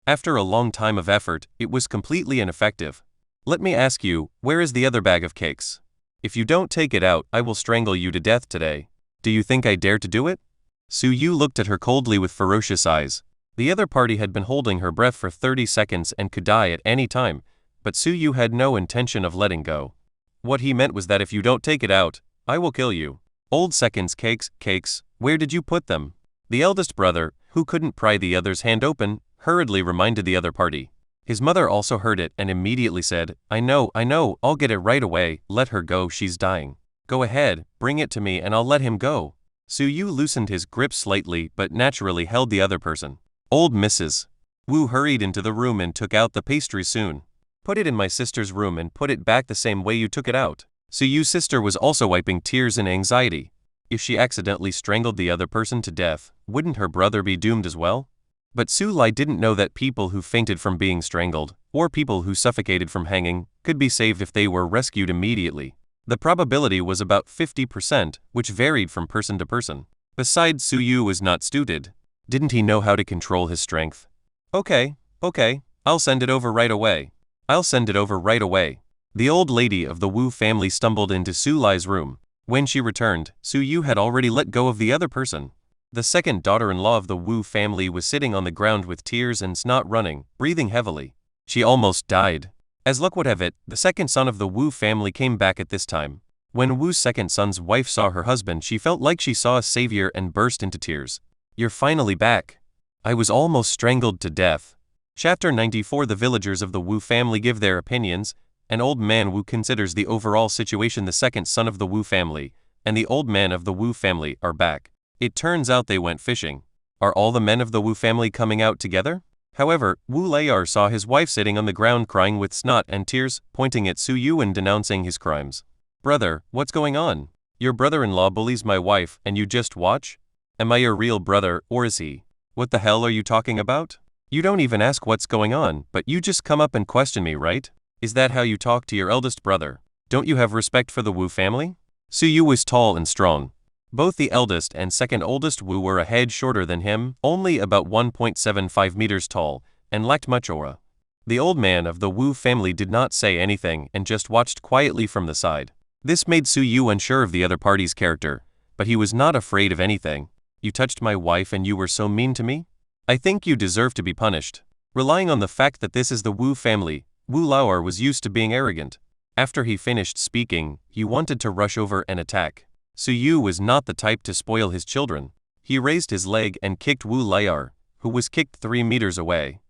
After a long time of effort, it was completely ineffective. "Let me ask you, where is the other bag of cakes? If you don't take it out, I will strangle you to death today. Do you think I dare to do it?" Su Yu looked at her coldly with ferocious eyes. The other party had been holding her breath for 30 seconds and could die at any time, but Su Yu had no intention of letting go. What he meant was that if you don't take it out, I will kill you. "Old second's cakes, where did you put them?" The eldest brother, who couldn't pry the other's hand open, hurriedly reminded the other party. His mother also heard it and immediately said, I know, I'll get it right away, let her go, she's dying. Go ahead, bring it to me and I'll let him go." Su Yu loosened his grip slightly but naturally held the other person. "Old Mrs. Wu hurried into the room and took out the pastry soon. Put it in my sister's room and put it back the same way you took it out." Su Yu's sister was also wiping tears in anxiety. If she accidentally strangled the other person to death, wouldn't her brother be doomed as well? But Su Lai didn't know that people who fainted from being strangled, or people who suffocated from hanging, could be saved if they were rescued immediately. The probability was about 50%, which varied from person to person. Besides, Su Yu was not stupid. Didn't he know how to control his strength? Okay, I'll send it over right away. The old lady of the Wu family stumbled into Su Lai's room. When she returned, Su Yu had already let go of the other person. The second daughter-in-law of the Wu family was sitting on the ground with tears and snot running, breathing heavily. She almost died. As luck would have it, the second son of the Wu family came back at this time. When Wu's second son's wife saw her husband, she felt like she saw a savior and burst into tears. "You're finally back. I was almost strangled to death." Chapter 94. The villagers of the Wu family give their opinions. An old man Wu considers the overall situation. The second son of the Wu family and the old man of the Wu family are back. It turns out they went fishing. Are all the men of the Wu family coming out together? However, Wu Layar saw his wife sitting on the ground crying with snot and tears, pointing at Su Yu and denouncing his crimes. "Brother, what's going on? Your brother-in-law bullies my wife and you just watch? Am I your real brother, or is he? What the hell are you talking about? You don't even ask what's going on, but you just come up and question me, right? Is that how you talk to your eldest brother? Don't you have respect for the Wu family?" Su Yu was tall and strong. Both the eldest and second oldest Wu were a head shorter than him, only about 1.75 meters tall, and lacked much aura. The old man of the Wu family did not say anything and just watched quietly from the side. This made Su Yu unsure of the other party's character, but he was not afraid of anything. "You touched my wife and you were so mean to me? I think you deserve to be punished." Relying on the fact that this is the Wu family, Wu Laoer was used to being arrogant. After he finished speaking, he wanted to rush over and attack. Su Yu was not the type to spoil his children. He raised his leg and kicked Wu Laoer, who was kicked 3 meters away.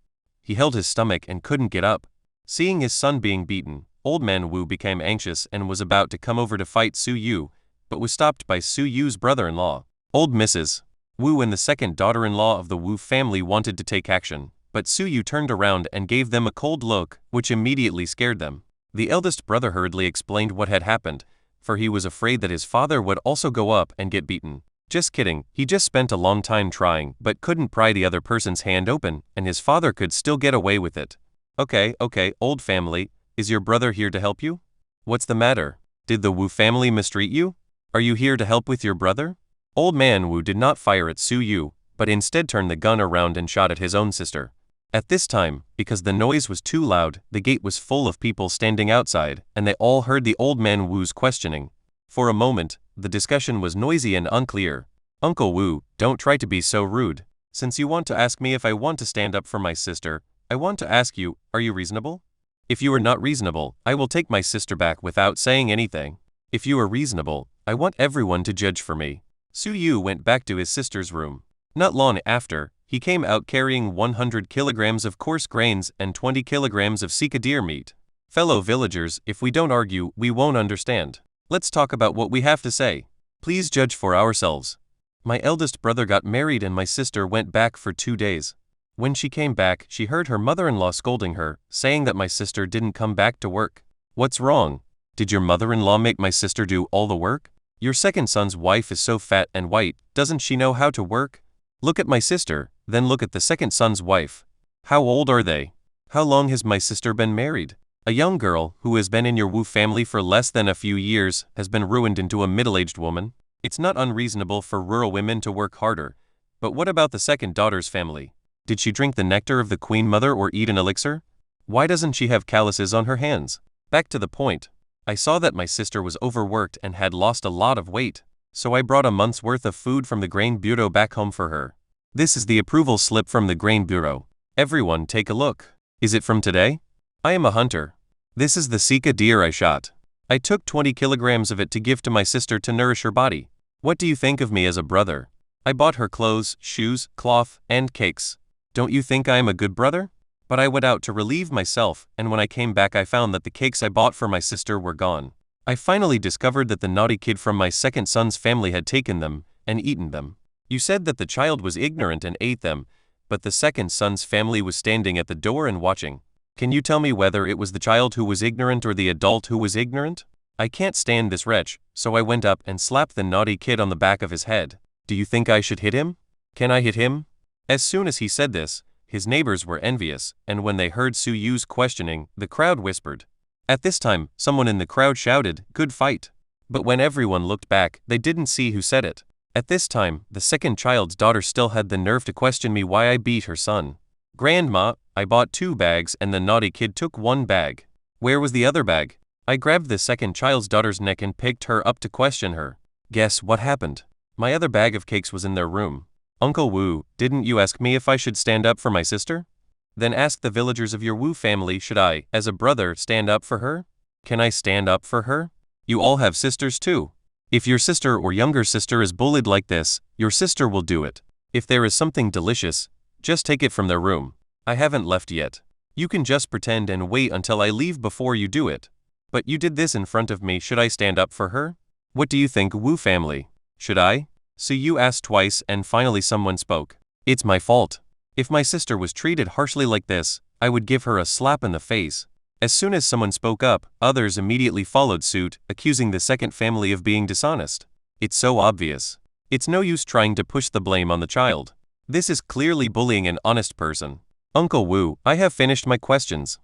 He held his stomach and couldn't get up. Seeing his son being beaten, old man Wu became anxious and was about to come over to fight Su Yu, but was stopped by Su Yu's brother-in-law. Old Mrs. Wu and the second daughter-in-law of the Wu family wanted to take action, but Su Yu turned around and gave them a cold look, which immediately scared them. The eldest brother hurriedly explained what had happened, for he was afraid that his father would also go up and get beaten. Just kidding, he just spent a long time trying but couldn't pry the other person's hand open, and his father could still get away with it. Okay, old family, is your brother here to help you? What's the matter? Did the Wu family mistreat you? Are you here to help with your brother? Old man Wu did not fire at Su Yu, but instead turned the gun around and shot at his own sister. At this time, because the noise was too loud, the gate was full of people standing outside, and they all heard the old man Wu's questioning. For a moment, the discussion was noisy and unclear. "Uncle Wu, don't try to be so rude. Since you want to ask me if I want to stand up for my sister, I want to ask you, are you reasonable? If you are not reasonable, I will take my sister back without saying anything. If you are reasonable, I want everyone to judge for me." Su Yu went back to his sister's room. Not long after, he came out carrying 100 kilograms of coarse grains and 20 kilograms of sika deer meat. "Fellow villagers, if we don't argue, we won't understand. Let's talk about what we have to say. Please judge for ourselves. My eldest brother got married and my sister went back for 2 days. When she came back, she heard her mother-in-law scolding her, saying that my sister didn't come back to work. What's wrong? Did your mother-in-law make my sister do all the work? Your second son's wife is so fat and white, doesn't she know how to work? Look at my sister, then look at the second son's wife. How old are they? How long has my sister been married? A young girl, who has been in your Wu family for less than a few years, has been ruined into a middle-aged woman. It's not unreasonable for rural women to work harder. But what about the second daughter's family? Did she drink the nectar of the queen mother or eat an elixir? Why doesn't she have calluses on her hands? Back to the point. I saw that my sister was overworked and had lost a lot of weight, so I brought a month's worth of food from the grain bureau back home for her. This is the approval slip from the grain bureau. Everyone take a look. Is it from today? I am a hunter. This is the Sika deer I shot. I took 20 kilograms of it to give to my sister to nourish her body. What do you think of me as a brother? I bought her clothes, shoes, cloth, and cakes. Don't you think I am a good brother? But I went out to relieve myself, and when I came back I found that the cakes I bought for my sister were gone. I finally discovered that the naughty kid from my second son's family had taken them and eaten them. You said that the child was ignorant and ate them, but the second son's family was standing at the door and watching. Can you tell me whether it was the child who was ignorant or the adult who was ignorant? I can't stand this wretch, so I went up and slapped the naughty kid on the back of his head. Do you think I should hit him? Can I hit him? As soon as he said this, his neighbors were envious, and when they heard Su Yu's questioning, the crowd whispered. At this time, someone in the crowd shouted, "Good fight." But when everyone looked back, they didn't see who said it. At this time, the second child's daughter still had the nerve to question me why I beat her son. Grandma, I bought 2 bags and the naughty kid took 1 bag. Where was the other bag? I grabbed the second child's daughter's neck and picked her up to question her. Guess what happened? My other bag of cakes was in their room. Uncle Wu, didn't you ask me if I should stand up for my sister? Then ask the villagers of your Wu family, should I, as a brother, stand up for her? Can I stand up for her? You all have sisters too. If your sister or younger sister is bullied like this, your sister will do it. If there is something delicious, just take it from their room. I haven't left yet. You can just pretend and wait until I leave before you do it. But you did this in front of me, should I stand up for her? What do you think, Wu family? Should I? So you asked twice and finally someone spoke. It's my fault. If my sister was treated harshly like this, I would give her a slap in the face. As soon as someone spoke up, others immediately followed suit, accusing the second family of being dishonest. It's so obvious. It's no use trying to push the blame on the child. This is clearly bullying an honest person. Uncle Wu, I have finished my questions.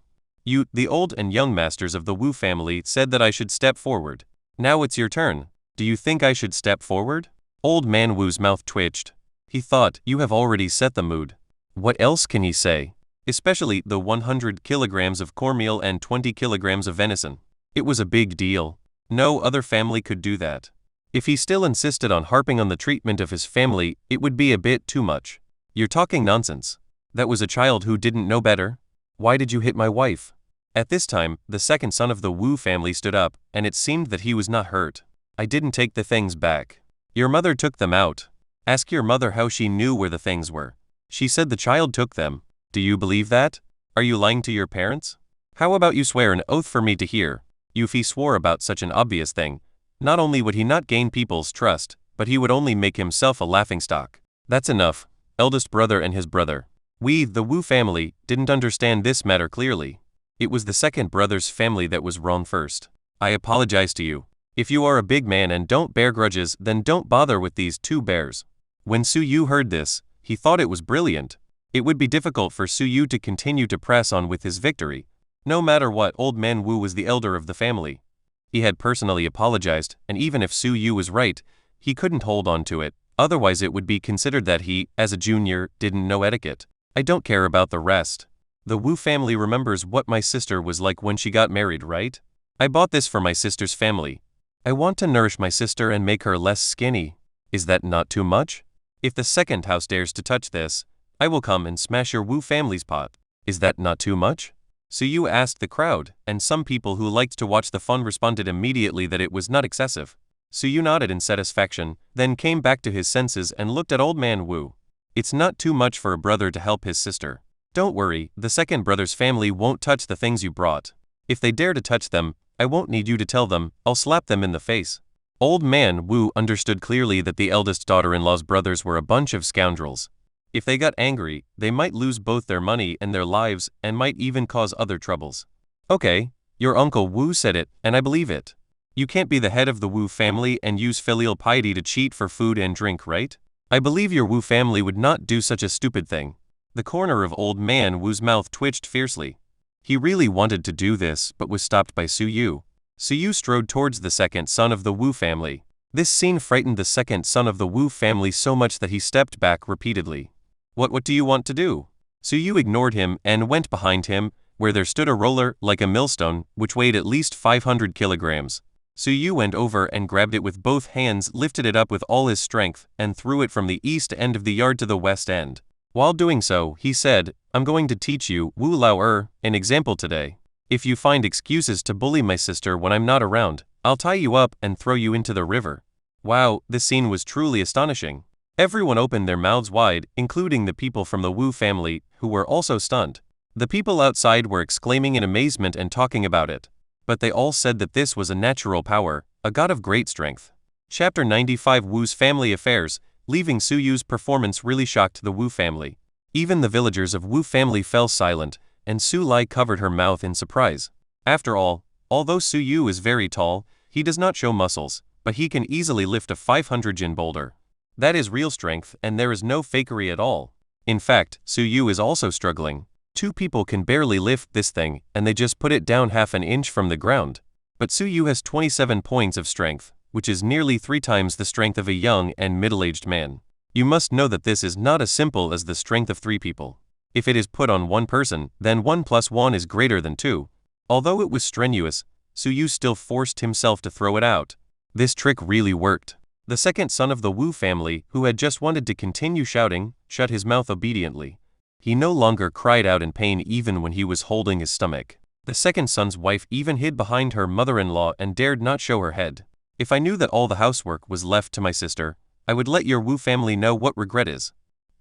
You, the old and young masters of the Wu family, said that I should step forward. Now it's your turn. Do you think I should step forward? Old man Wu's mouth twitched. He thought, you have already set the mood. What else can he say? Especially the 100 kilograms of cornmeal and 20 kilograms of venison. It was a big deal. No other family could do that. If he still insisted on harping on the treatment of his family, it would be a bit too much. You're talking nonsense. That was a child who didn't know better. Why did you hit my wife? At this time, the second son of the Wu family stood up, and it seemed that he was not hurt. I didn't take the things back. Your mother took them out. Ask your mother how she knew where the things were. She said the child took them. Do you believe that? Are you lying to your parents? How about you swear an oath for me to hear? If he swore about such an obvious thing, not only would he not gain people's trust, but he would only make himself a laughingstock. That's enough, eldest brother and his brother. We, the Wu family, didn't understand this matter clearly. It was the second brother's family that was wrong first. I apologize to you. If you are a big man and don't bear grudges, then don't bother with these 2 bears. When Su Yu heard this, he thought it was brilliant. It would be difficult for Su Yu to continue to press on with his victory. No matter what, old man Wu was the elder of the family. He had personally apologized, and even if Su Yu was right, he couldn't hold on to it, otherwise it would be considered that he, as a junior, didn't know etiquette. I don't care about the rest. The Wu family remembers what my sister was like when she got married, right? I bought this for my sister's family. I want to nourish my sister and make her less skinny. Is that not too much? If the second house dares to touch this, I will come and smash your Wu family's pot. Is that not too much? So you asked the crowd, and some people who liked to watch the fun responded immediately that it was not excessive. So you nodded in satisfaction, then came back to his senses and looked at old man Wu. It's not too much for a brother to help his sister. Don't worry, the second brother's family won't touch the things you brought. If they dare to touch them, I won't need you to tell them, I'll slap them in the face. Old man Wu understood clearly that the eldest daughter-in-law's brothers were a bunch of scoundrels. If they got angry, they might lose both their money and their lives and might even cause other troubles. Okay, your uncle Wu said it, and I believe it. You can't be the head of the Wu family and use filial piety to cheat for food and drink, right? I believe your Wu family would not do such a stupid thing. The corner of old man Wu's mouth twitched fiercely. He really wanted to do this but was stopped by Su Yu. Su Yu strode towards the second son of the Wu family. This scene frightened the second son of the Wu family so much that he stepped back repeatedly. What do you want to do? Su Yu ignored him and went behind him, where there stood a roller like a millstone, which weighed at least 500 kilograms. Su Yu went over and grabbed it with both hands, lifted it up with all his strength, and threw it from the east end of the yard to the west end. While doing so, he said, I'm going to teach you, Wu Lao an example today. If you find excuses to bully my sister when I'm not around, I'll tie you up and throw you into the river. Wow, this scene was truly astonishing. Everyone opened their mouths wide, including the people from the Wu family, who were also stunned. The people outside were exclaiming in amazement and talking about it. But they all said that this was a natural power, a god of great strength. Chapter 95 Wu's Family Affairs. Leaving Su Yu's performance really shocked the Wu family. Even the villagers of Wu family fell silent, and Su Lai covered her mouth in surprise. After all, although Su Yu is very tall, he does not show muscles, but he can easily lift a 500 jin boulder. That is real strength, and there is no fakery at all. In fact, Su Yu is also struggling. Two people can barely lift this thing, and they just put it down half an inch from the ground. But Su Yu has 27 points of strength, which is nearly 3 times the strength of a young and middle-aged man. You must know that this is not as simple as the strength of 3 people. If it is put on one person, then 1 plus 1 is greater than 2. Although it was strenuous, Su Yu still forced himself to throw it out. This trick really worked. The second son of the Wu family, who had just wanted to continue shouting, shut his mouth obediently. He no longer cried out in pain even when he was holding his stomach. The second son's wife even hid behind her mother-in-law and dared not show her head. If I knew that all the housework was left to my sister, I would let your Wu family know what regret is.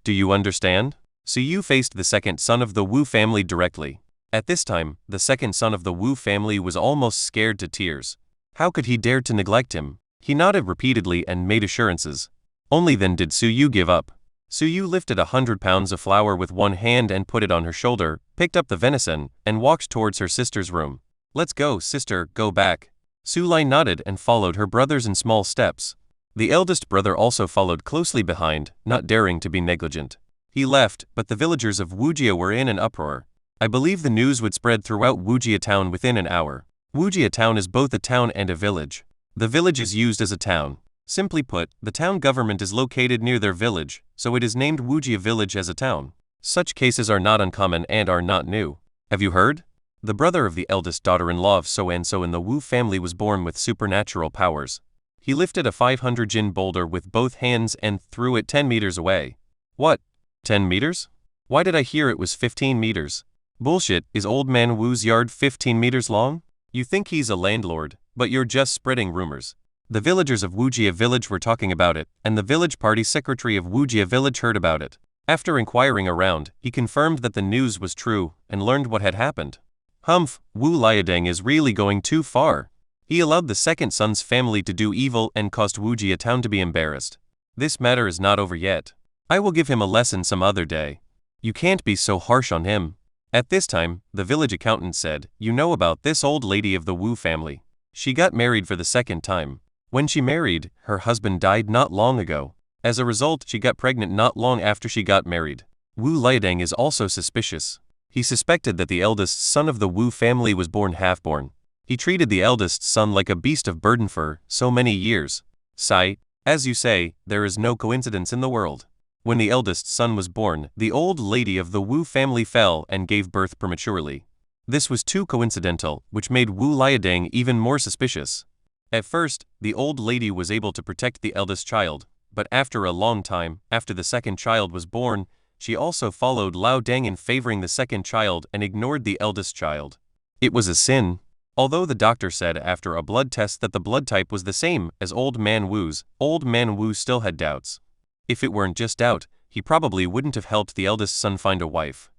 Do you understand? Su Yu faced the second son of the Wu family directly. At this time, the second son of the Wu family was almost scared to tears. How could he dare to neglect him? He nodded repeatedly and made assurances. Only then did Su Yu give up. Su Yu lifted 100 pounds of flour with one hand and put it on her shoulder, picked up the venison, and walked towards her sister's room. Let's go, sister, go back. Su Lai nodded and followed her brothers in small steps. The eldest brother also followed closely behind, not daring to be negligent. He left, but the villagers of Wujia were in an uproar. I believe the news would spread throughout Wujia town within an hour. Wujia town is both a town and a village. The village is used as a town. Simply put, the town government is located near their village, so it is named Wujia village as a town. Such cases are not uncommon and are not new. Have you heard? The brother of the eldest daughter-in-law of so-and-so in the Wu family was born with supernatural powers. He lifted a 500 jin boulder with both hands and threw it 10 meters away. What? 10 meters? Why did I hear it was 15 meters? Bullshit, is old man Wu's yard 15 meters long? You think he's a landlord, but you're just spreading rumors. The villagers of Wujia village were talking about it, and the village party secretary of Wujia village heard about it. After inquiring around, he confirmed that the news was true and learned what had happened. Humph, Wu Liadeng is really going too far. He allowed the second son's family to do evil and caused Wujia town to be embarrassed. This matter is not over yet. I will give him a lesson some other day. You can't be so harsh on him. At this time, the village accountant said, you know about this old lady of the Wu family. She got married for the second time. When she married, her husband died not long ago. As a result, she got pregnant not long after she got married. Wu Liadeng is also suspicious. He suspected that the eldest son of the Wu family was born half-born. He treated the eldest son like a beast of burden for so many years. Sai, as you say, there is no coincidence in the world. When the eldest son was born, the old lady of the Wu family fell and gave birth prematurely. This was too coincidental, which made Wu Liadeng even more suspicious. At first, the old lady was able to protect the eldest child, but after a long time, after the second child was born, she also followed Lao Deng in favoring the second child and ignored the eldest child. It was a sin. Although the doctor said after a blood test that the blood type was the same as old man Wu's, old man Wu still had doubts. If it weren't just doubt, he probably wouldn't have helped the eldest son find a wife.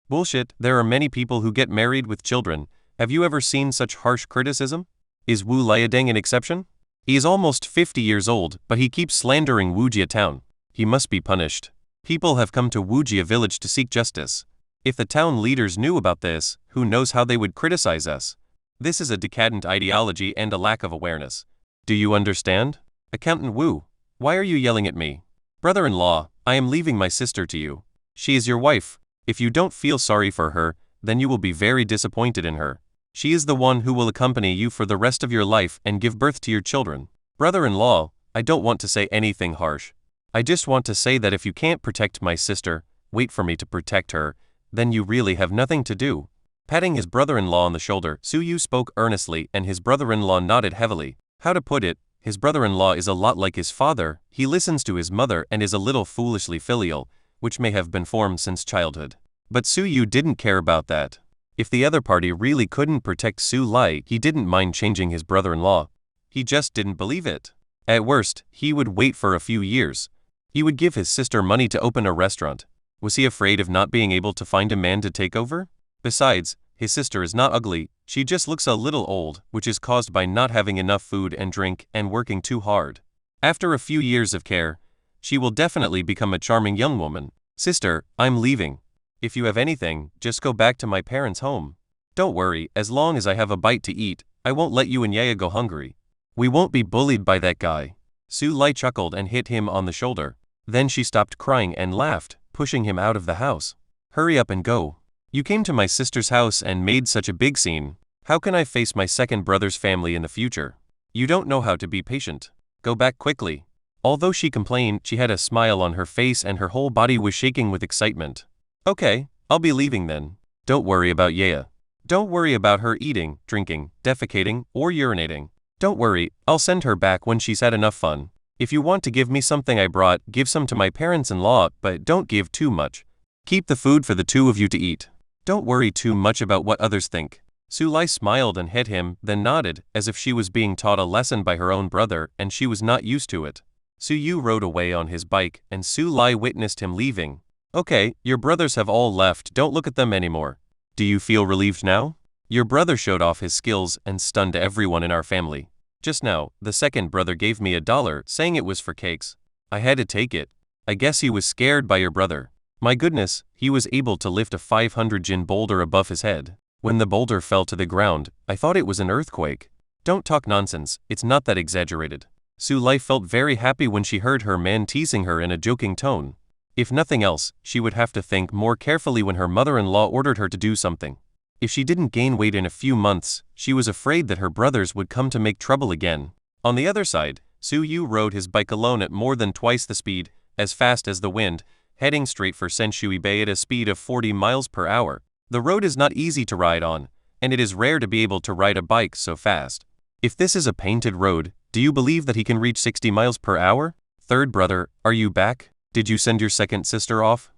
Bullshit, there are many people who get married with children. Have you ever seen such harsh criticism? Is Wu Liadeng an exception? He is almost 50 years old, but he keeps slandering Wujia town. He must be punished. People have come to Wujia village to seek justice. If the town leaders knew about this, who knows how they would criticize us. This is a decadent ideology and a lack of awareness. Do you understand? Accountant Wu, why are you yelling at me? Brother-in-law, I am leaving my sister to you. She is your wife. If you don't feel sorry for her, then you will be very disappointed in her. She is the one who will accompany you for the rest of your life and give birth to your children. Brother-in-law, I don't want to say anything harsh. I just want to say that if you can't protect my sister, wait for me to protect her, then you really have nothing to do. Patting his brother-in-law on the shoulder, Su Yu spoke earnestly and his brother-in-law nodded heavily. How to put it, his brother-in-law is a lot like his father, he listens to his mother and is a little foolishly filial, which may have been formed since childhood. But Su Yu didn't care about that. If the other party really couldn't protect Su Lai, he didn't mind changing his brother-in-law. He just didn't believe it. At worst, he would wait for a few years. He would give his sister money to open a restaurant. Was he afraid of not being able to find a man to take over? Besides, his sister is not ugly, she just looks a little old, which is caused by not having enough food and drink and working too hard. After a few years of care, she will definitely become a charming young woman. Sister, I'm leaving. If you have anything, just go back to my parents' home. Don't worry, as long as I have a bite to eat, I won't let you and Yaya go hungry. We won't be bullied by that guy. Su Lai chuckled and hit him on the shoulder. Then she stopped crying and laughed, pushing him out of the house. Hurry up and go. You came to my sister's house and made such a big scene. How can I face my second brother's family in the future? You don't know how to be patient. Go back quickly. Although she complained, she had a smile on her face and her whole body was shaking with excitement. Okay, I'll be leaving then. Don't worry about Yaya. Don't worry about her eating, drinking, defecating, or urinating. Don't worry, I'll send her back when she's had enough fun. If you want to give me something I brought, give some to my parents-in-law, but don't give too much. Keep the food for the two of you to eat. Don't worry too much about what others think. Su Lai smiled and hit him, then nodded, as if she was being taught a lesson by her own brother and she was not used to it. Su Yu rode away on his bike and Su Lai witnessed him leaving. Okay, your brothers have all left, don't look at them anymore. Do you feel relieved now? Your brother showed off his skills and stunned everyone in our family. Just now, the second brother gave me $1, saying it was for cakes. I had to take it. I guess he was scared by your brother. My goodness, he was able to lift a 500 jin boulder above his head. When the boulder fell to the ground, I thought it was an earthquake. Don't talk nonsense, it's not that exaggerated. Su Lai felt very happy when she heard her man teasing her in a joking tone. If nothing else, she would have to think more carefully when her mother-in-law ordered her to do something. If she didn't gain weight in a few months, she was afraid that her brothers would come to make trouble again. On the other side, Su Yu rode his bike alone at more than twice the speed, as fast as the wind, heading straight for Senshui Bay at a speed of 40 miles per hour. The road is not easy to ride on, and it is rare to be able to ride a bike so fast. If this is a painted road, do you believe that he can reach 60 miles per hour? Third brother, are you back? Did you send your second sister off?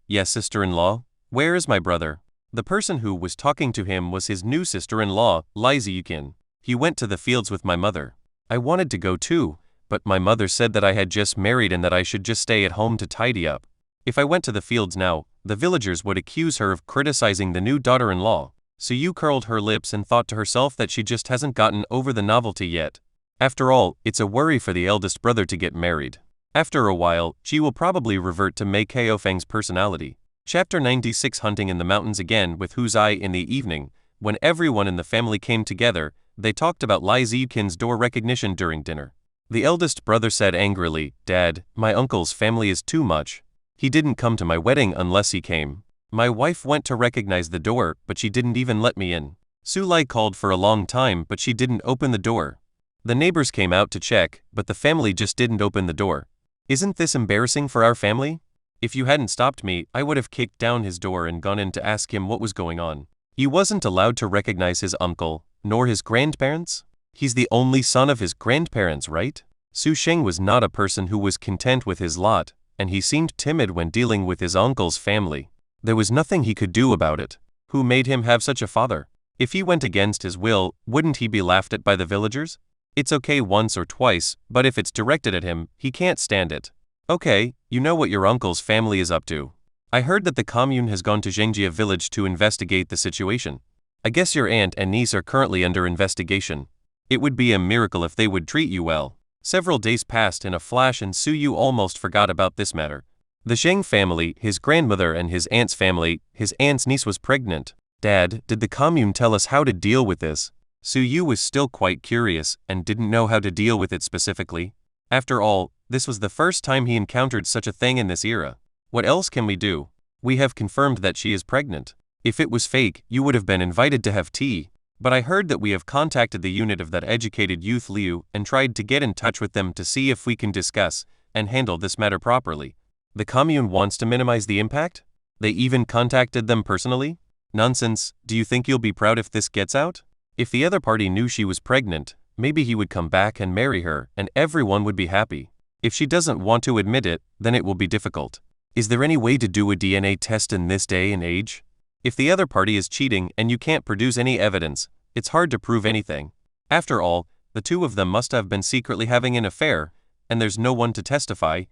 Yes, sister-in-law. Where is my brother? The person who was talking to him was his new sister-in-law, Lai Ziyukin. He went to the fields with my mother. I wanted to go too, but my mother said that I had just married and that I should just stay at home to tidy up. If I went to the fields now, the villagers would accuse her of criticizing the new daughter-in-law. So Yu curled her lips and thought to herself that she just hasn't gotten over the novelty yet. After all, it's a worry for the eldest brother to get married. After a while, she will probably revert to Mei Keofeng's personality. Chapter 96 Hunting in the mountains again with Hu Zai in the evening. When everyone in the family came together, they talked about Lai Ziyukin's door recognition during dinner. The eldest brother said angrily, Dad, my uncle's family is too much. He didn't come to my wedding unless he came. My wife went to recognize the door, but she didn't even let me in. Su Lai called for a long time, but she didn't open the door. The neighbors came out to check, but the family just didn't open the door. Isn't this embarrassing for our family? If you hadn't stopped me, I would have kicked down his door and gone in to ask him what was going on. He wasn't allowed to recognize his uncle, nor his grandparents? He's the only son of his grandparents, right? Su Sheng was not a person who was content with his lot, and he seemed timid when dealing with his uncle's family. There was nothing he could do about it. Who made him have such a father? If he went against his will, wouldn't he be laughed at by the villagers? It's okay once or twice, but if it's directed at him, he can't stand it. Okay, you know what your uncle's family is up to. I heard that the commune has gone to Zhengjia village to investigate the situation. I guess your aunt and niece are currently under investigation. It would be a miracle if they would treat you well. Several days passed in a flash and Su Yu almost forgot about this matter. The Zheng family, his grandmother and his aunt's family, his aunt's niece was pregnant. Dad, did the commune tell us how to deal with this? Su Yu was still quite curious and didn't know how to deal with it specifically. After all, this was the first time he encountered such a thing in this era. What else can we do? We have confirmed that she is pregnant. If it was fake, you would have been invited to have tea. But I heard that we have contacted the unit of that educated youth Liu and tried to get in touch with them to see if we can discuss and handle this matter properly. The commune wants to minimize the impact? They even contacted them personally? Nonsense. Do you think you'll be proud if this gets out? If the other party knew she was pregnant, maybe he would come back and marry her and everyone would be happy. If she doesn't want to admit it, then it will be difficult. Is there any way to do a DNA test in this day and age? If the other party is cheating and you can't produce any evidence, it's hard to prove anything. After all, the two of them must have been secretly having an affair, and there's no one to testify,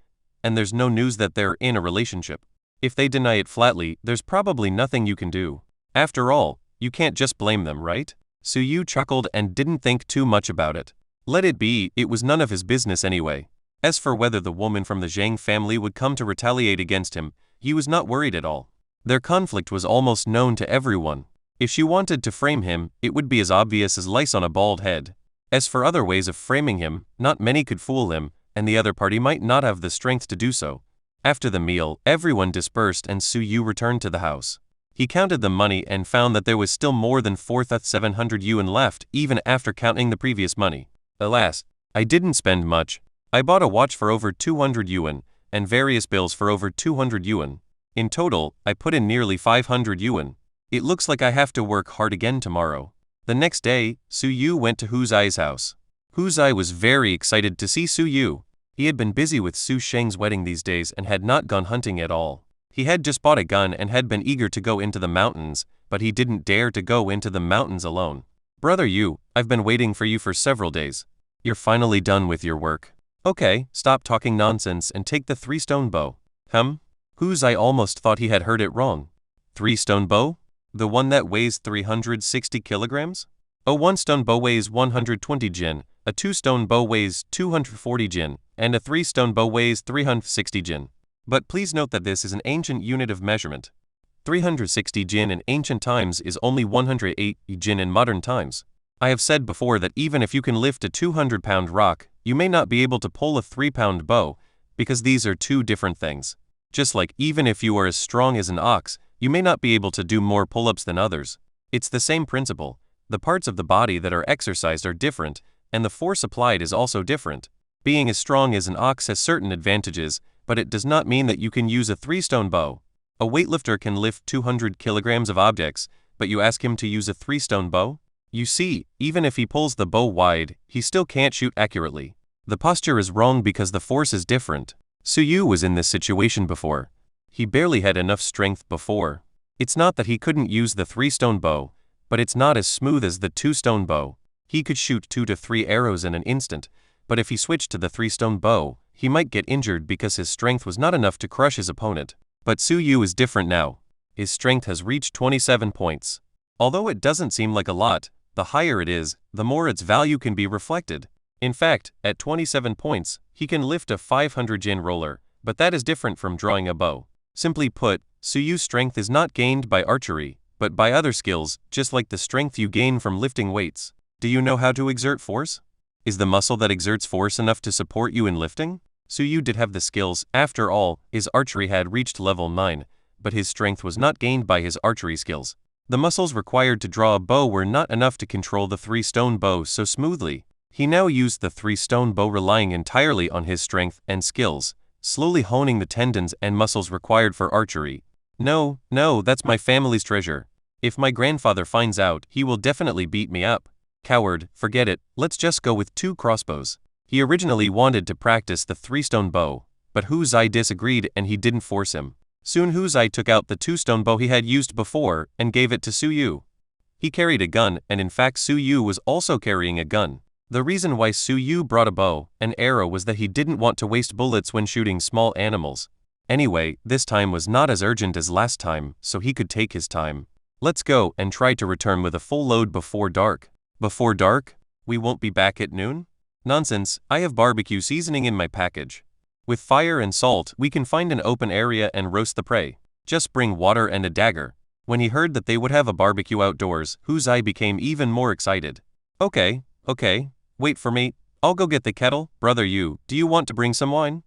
and there's no news that they're in a relationship. If they deny it flatly, there's probably nothing you can do. After all, you can't just blame them, right? Su Yu chuckled and didn't think too much about it. Let it be, it was none of his business anyway. As for whether the woman from the Zhang family would come to retaliate against him, he was not worried at all. Their conflict was almost known to everyone. If she wanted to frame him, it would be as obvious as lice on a bald head. As for other ways of framing him, not many could fool him, and the other party might not have the strength to do so. After the meal, everyone dispersed and Su Yu returned to the house. He counted the money and found that there was still more than 4,700 yuan left even after counting the previous money. Alas, I didn't spend much. I bought a watch for over 200 yuan, and various bills for over 200 yuan. In total, I put in nearly 500 yuan. It looks like I have to work hard again tomorrow. The next day, Su Yu went to Hu Zai's house. Hu Zai was very excited to see Su Yu. He had been busy with Su Sheng's wedding these days and had not gone hunting at all. He had just bought a gun and had been eager to go into the mountains, but he didn't dare to go into the mountains alone. Brother Yu, I've been waiting for you for several days. You're finally done with your work. Okay, stop talking nonsense and take the 3-stone bow. Hu Zai almost thought he had heard it wrong. 3-stone bow? The one that weighs 360 kilograms? A 1-stone bow weighs 120 jin, a 2-stone bow weighs 240 jin, and a 3-stone bow weighs 360 jin. But please note that this is an ancient unit of measurement. 360 jin in ancient times is only 108 jin in modern times. I have said before that even if you can lift a 200-pound rock, you may not be able to pull a 3-pound bow, because these are two different things. Just like even if you are as strong as an ox, you may not be able to do more pull-ups than others. It's the same principle. The parts of the body that are exercised are different, and the force applied is also different. Being as strong as an ox has certain advantages, but it does not mean that you can use a 3-stone bow. A weightlifter can lift 200 kilograms of objects, but you ask him to use a 3-stone bow? You see, even if he pulls the bow wide, he still can't shoot accurately. The posture is wrong because the force is different. Su Yu was in this situation before. He barely had enough strength before. It's not that he couldn't use the 3-stone bow, but it's not as smooth as the 2-stone bow. He could shoot 2 to 3 arrows in an instant, but if he switched to the 3-stone bow, he might get injured because his strength was not enough to crush his opponent. But Su Yu is different now. His strength has reached 27 points. Although it doesn't seem like a lot, the higher it is, the more its value can be reflected. In fact, at 27 points, he can lift a 500 jin roller, but that is different from drawing a bow. Simply put, Su Yu's strength is not gained by archery, but by other skills, just like the strength you gain from lifting weights. Do you know how to exert force? Is the muscle that exerts force enough to support you in lifting? Su Yu did have the skills. After all, his archery had reached level 9, but his strength was not gained by his archery skills. The muscles required to draw a bow were not enough to control the 3-stone bow so smoothly. He now used the 3-stone bow relying entirely on his strength and skills, slowly honing the tendons and muscles required for archery. No, that's my family's treasure. If my grandfather finds out, he will definitely beat me up. Coward, forget it, let's just go with 2 crossbows. He originally wanted to practice the 3-stone bow, but Hu Zai disagreed and he didn't force him. Soon Hu Zai took out the 2-stone bow he had used before and gave it to Su Yu. He carried a gun, and in fact Su Yu was also carrying a gun. The reason why Su Yu brought a bow and arrow was that he didn't want to waste bullets when shooting small animals. Anyway, this time was not as urgent as last time, so he could take his time. Let's go and try to return with a full load before dark. Before dark? We won't be back at noon? Nonsense, I have barbecue seasoning in my package. With fire and salt, we can find an open area and roast the prey. Just bring water and a dagger. When he heard that they would have a barbecue outdoors, Huzai became even more excited. Okay, wait for me. I'll go get the kettle. Brother Yu, do you want to bring some wine?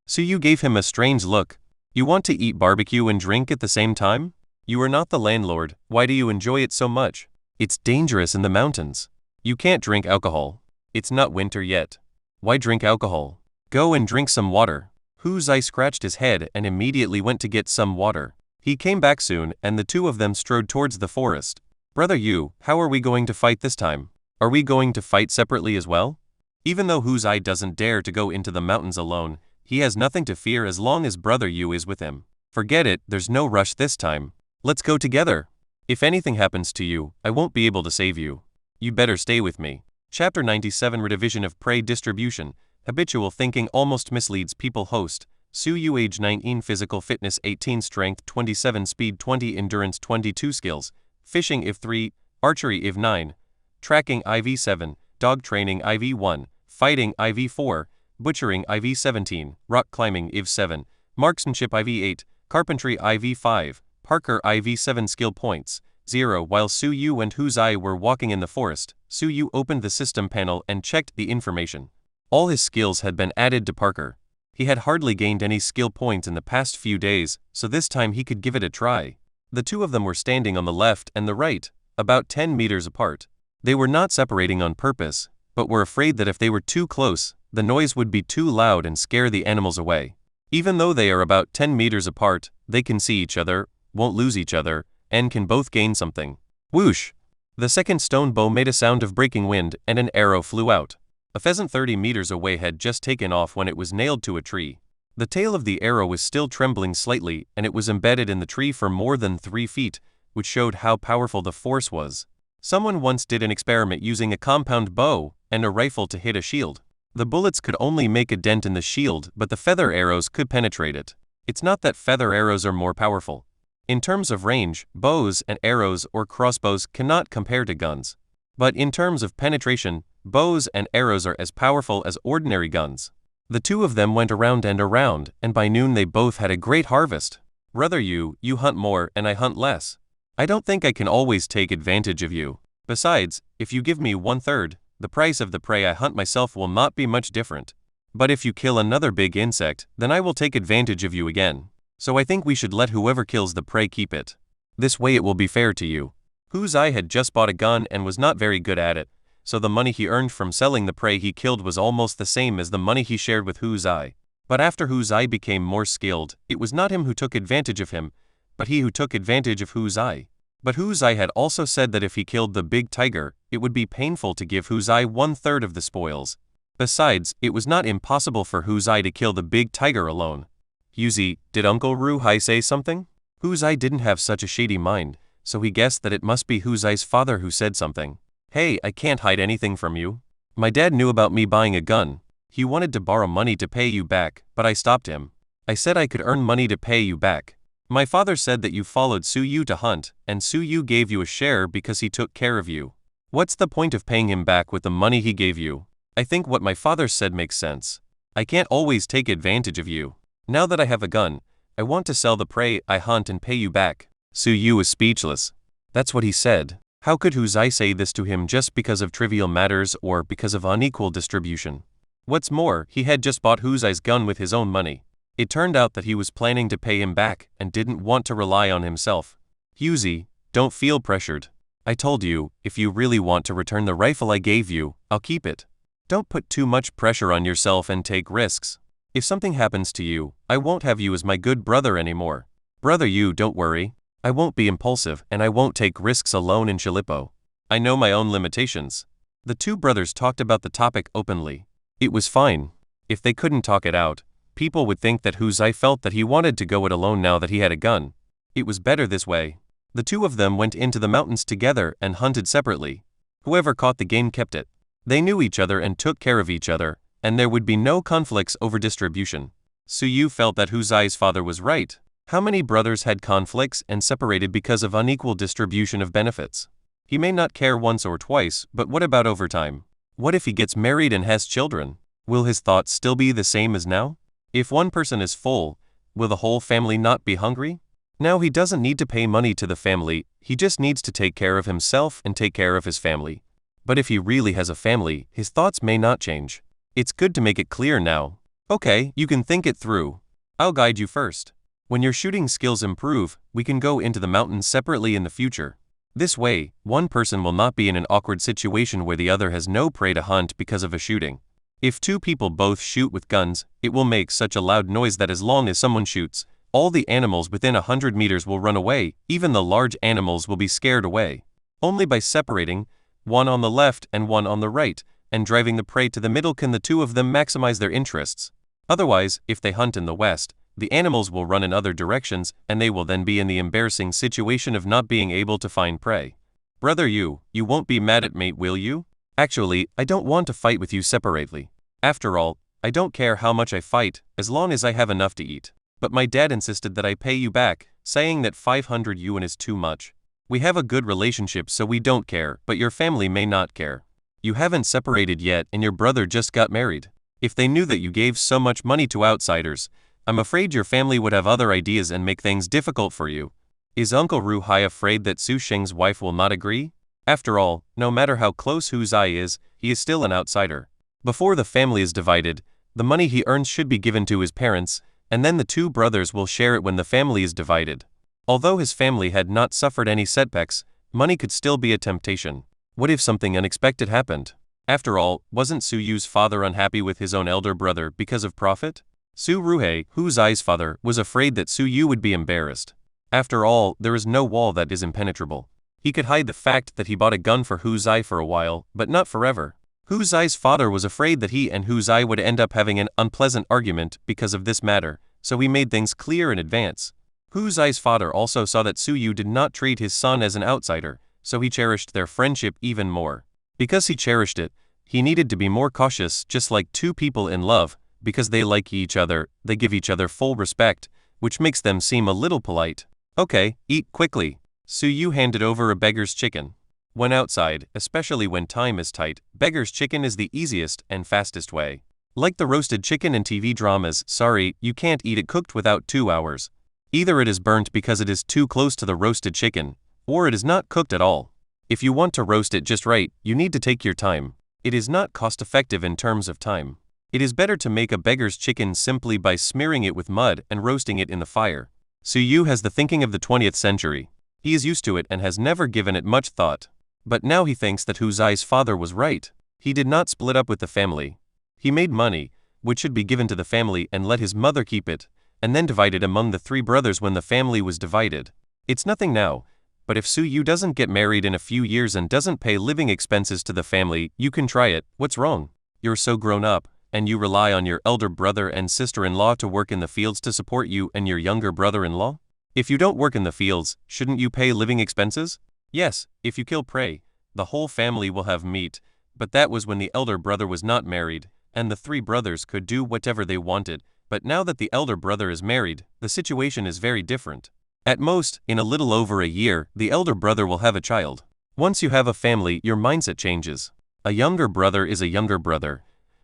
Suyu gave him a strange look. You want to eat barbecue and drink at the same time? You are not the landlord. Why do you enjoy it so much? It's dangerous in the mountains. You can't drink alcohol. It's not winter yet. Why drink alcohol? Go and drink some water. Huzai scratched his head and immediately went to get some water. He came back soon, and the two of them strode towards the forest. Brother Yu, how are we going to fight this time? Are we going to fight separately as well? Even though Huzai doesn't dare to go into the mountains alone, he has nothing to fear as long as Brother Yu is with him. Forget it, there's no rush this time. Let's go together. If anything happens to you, I won't be able to save you. You better stay with me. Chapter 97 Redivision of Prey Distribution. Habitual thinking almost misleads people. Host, Suyu, age 19, physical fitness 18, strength 27, speed 20, endurance 22, skills, fishing IV 3, archery IV 9, tracking IV 7, dog training IV 1, fighting IV 4, butchering IV 17, rock climbing IV 7, marksmanship IV 8, carpentry IV 5, Parker IV 7. Skill points 0. While Suyu and Huzai were walking in the forest, Suyu opened the system panel and checked the information. All his skills had been added to Parker. He had hardly gained any skill points in the past few days, so this time he could give it a try. The two of them were standing on the left and the right, about 10 meters apart. They were not separating on purpose, but were afraid that if they were too close, the noise would be too loud and scare the animals away. Even though they are about 10 meters apart, they can see each other, won't lose each other, and can both gain something. Whoosh! The second stone bow made a sound of breaking wind, and an arrow flew out. A pheasant 30 meters away had just taken off when it was nailed to a tree. The tail of the arrow was still trembling slightly, and it was embedded in the tree for more than 3 feet, which showed how powerful the force was. Someone once did an experiment using a compound bow and a rifle to hit a shield. The bullets could only make a dent in the shield, but the feather arrows could penetrate it. It's not that feather arrows are more powerful. In terms of range, bows and arrows or crossbows cannot compare to guns. But in terms of penetration, bows and arrows are as powerful as ordinary guns. The two of them went around, and by noon they both had a great harvest. Brother Yu, you hunt more and I hunt less. I don't think I can always take advantage of you. Besides, if you give me 1/3, the price of the prey I hunt myself will not be much different. But if you kill another big insect, then I will take advantage of you again. So I think we should let whoever kills the prey keep it. This way it will be fair to you. Huzai had just bought a gun and was not very good at it, so the money he earned from selling the prey he killed was almost the same as the money he shared with Huzai. But after Huzai became more skilled, it was not him who took advantage of him, but he who took advantage of Huzai. But Huzai had also said that if he killed the big tiger, it would be painful to give Huzai 1/3 of the spoils. Besides, it was not impossible for Huzai to kill the big tiger alone. Yuzi, did Uncle Ruhai say something? Huzai didn't have such a shady mind, so he guessed that it must be Huzai's father who said something. Hey, I can't hide anything from you. My dad knew about me buying a gun. He wanted to borrow money to pay you back, but I stopped him. I said I could earn money to pay you back. My father said that you followed Suyu to hunt, and Suyu gave you a share because he took care of you. What's the point of paying him back with the money he gave you? I think what my father said makes sense. I can't always take advantage of you. Now that I have a gun, I want to sell the prey I hunt and pay you back. Suyu was speechless. That's what he said. How could Huzai say this to him just because of trivial matters or because of unequal distribution? What's more, he had just bought Huzai's gun with his own money. It turned out that he was planning to pay him back and didn't want to rely on himself. Yuzi, don't feel pressured. I told you, if you really want to return the rifle I gave you, I'll keep it. Don't put too much pressure on yourself and take risks. If something happens to you, I won't have you as my good brother anymore. Brother Yu, don't worry. I won't be impulsive and I won't take risks alone in Shilippo. I know my own limitations. The two brothers talked about the topic openly. It was fine. If they couldn't talk it out, people would think that Huzai felt that he wanted to go it alone now that he had a gun. It was better this way. The two of them went into the mountains together and hunted separately. Whoever caught the game kept it. They knew each other and took care of each other, and there would be no conflicts over distribution. Suyu felt that Huzai's father was right. How many brothers had conflicts and separated because of unequal distribution of benefits? He may not care once or twice, but what about over time? What if he gets married and has children? Will his thoughts still be the same as now? If one person is full, will the whole family not be hungry? Now he doesn't need to pay money to the family, he just needs to take care of himself and take care of his family. But if he really has a family, his thoughts may not change. It's good to make it clear now. Okay, you can think it through. I'll guide you first. When your shooting skills improve, we can go into the mountains separately in the future. This way, one person will not be in an awkward situation where the other has no prey to hunt because of a shooting. If two people both shoot with guns, it will make such a loud noise that as long as someone shoots, all the animals within 100 meters will run away, even the large animals will be scared away. Only by separating, one on the left and one on the right, and driving the prey to the middle can the two of them maximize their interests. Otherwise, if they hunt in the west, the animals will run in other directions and they will then be in the embarrassing situation of not being able to find prey. Brother, you won't be mad at me, will you? Actually, I don't want to fight with you separately. After all, I don't care how much I fight, as long as I have enough to eat. But my dad insisted that I pay you back, saying that 500 yuan is too much. We have a good relationship so we don't care, but your family may not care. You haven't separated yet and your brother just got married. If they knew that you gave so much money to outsiders, I'm afraid your family would have other ideas and make things difficult for you. Is Uncle Ru Hai afraid that Su Sheng's wife will not agree? After all, no matter how close Hu Zai is, he is still an outsider. Before the family is divided, the money he earns should be given to his parents, and then the two brothers will share it when the family is divided. Although his family had not suffered any setbacks, money could still be a temptation. What if something unexpected happened? After all, wasn't Su Yu's father unhappy with his own elder brother because of profit? Su Ruhei, Hu Zai's father, was afraid that Su Yu would be embarrassed. After all, there is no wall that is impenetrable. He could hide the fact that he bought a gun for Hu Zai for a while, but not forever. Hu Zai's father was afraid that he and Hu Zai would end up having an unpleasant argument because of this matter, so he made things clear in advance. Hu Zai's father also saw that Su Yu did not treat his son as an outsider, so he cherished their friendship even more. Because he cherished it, he needed to be more cautious, just like two people in love. Because they like each other, they give each other full respect, which makes them seem a little polite. Okay, eat quickly. Su Yu handed over a beggar's chicken. When outside, especially when time is tight, beggar's chicken is the easiest and fastest way. Like the roasted chicken in TV dramas, sorry, you can't eat it cooked without 2 hours. Either it is burnt because it is too close to the roasted chicken, or it is not cooked at all. If you want to roast it just right, you need to take your time. It is not cost-effective in terms of time. It is better to make a beggar's chicken simply by smearing it with mud and roasting it in the fire. Su Yu has the thinking of the 20th century. He is used to it and has never given it much thought. But now he thinks that Hu Zai's father was right. He did not split up with the family. He made money, which should be given to the family, and let his mother keep it, and then divide it among the 3 brothers when the family was divided. It's nothing now, but if Su Yu doesn't get married in a few years and doesn't pay living expenses to the family, you can try it. What's wrong? You're so grown up, and you rely on your elder brother and sister-in-law to work in the fields to support you and your younger brother-in-law? If you don't work in the fields, shouldn't you pay living expenses? Yes, if you kill prey, the whole family will have meat, but that was when the elder brother was not married, and the 3 brothers could do whatever they wanted, but now that the elder brother is married, the situation is very different. At most, in a little over a year, the elder brother will have a child. Once you have a family, your mindset changes. A younger brother is a younger brother.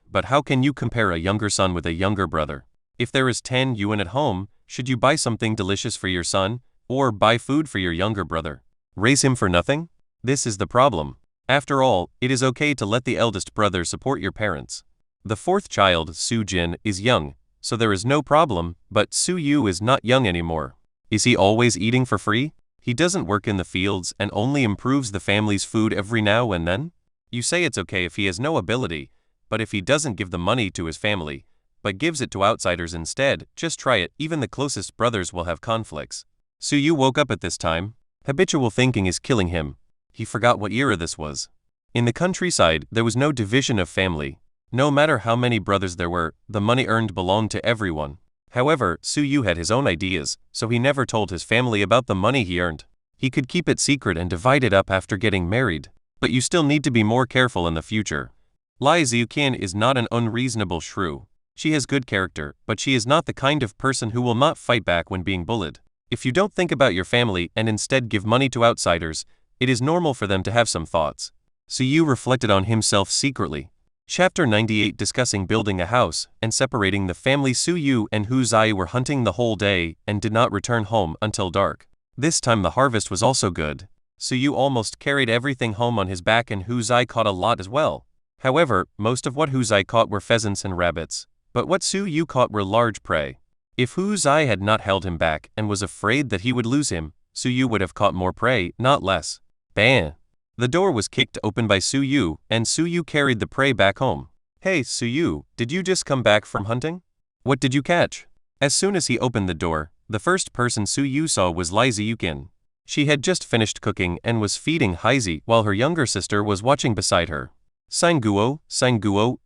But how can you compare a younger son with a younger brother? If there is 10 yuan at home, should you buy something delicious for your son, or buy food for your younger brother? Raise him for nothing? This is the problem. After all, it is okay to let the eldest brother support your parents. The 4th child, Su Jin, is young, so there is no problem, but Su Yu is not young anymore. Is he always eating for free? He doesn't work in the fields and only improves the family's food every now and then? You say it's okay if he has no ability, but if he doesn't give the money to his family, but gives it to outsiders instead, just try it, even the closest brothers will have conflicts. Su Yu woke up at this time. Habitual thinking is killing him. He forgot what era this was. In the countryside, there was no division of family. No matter how many brothers there were, the money earned belonged to everyone. However, Su Yu had his own ideas, so he never told his family about the money he earned. He could keep it secret and divide it up after getting married. But you still need to be more careful in the future. Lai Ziuqian is not an unreasonable shrew. She has good character, but she is not the kind of person who will not fight back when being bullied. If you don't think about your family and instead give money to outsiders, It is normal for them to have some thoughts. Su Yu reflected on himself secretly. Chapter 98 discussing building a house and separating the family. Su Yu and Hu Zai were hunting the whole day and did not return home until dark. This time the harvest was also good. Su Yu almost carried everything home on his back and Hu Zai caught a lot as well. However, most of what Hu Zai caught were pheasants and rabbits, but what Su Yu caught were large prey. If Hu Zai had not held him back and was afraid that he would lose him, Su Yu would have caught more prey, not less. Bam! The door was kicked open by Su Yu, and Su Yu carried the prey back home. Hey Su Yu, did you just come back from hunting? What did you catch? As soon as he opened the door, the first person Su Yu saw was Lai Ziyukin. She had just finished cooking and was feeding Haizi while her younger sister was watching beside her. Sanguo,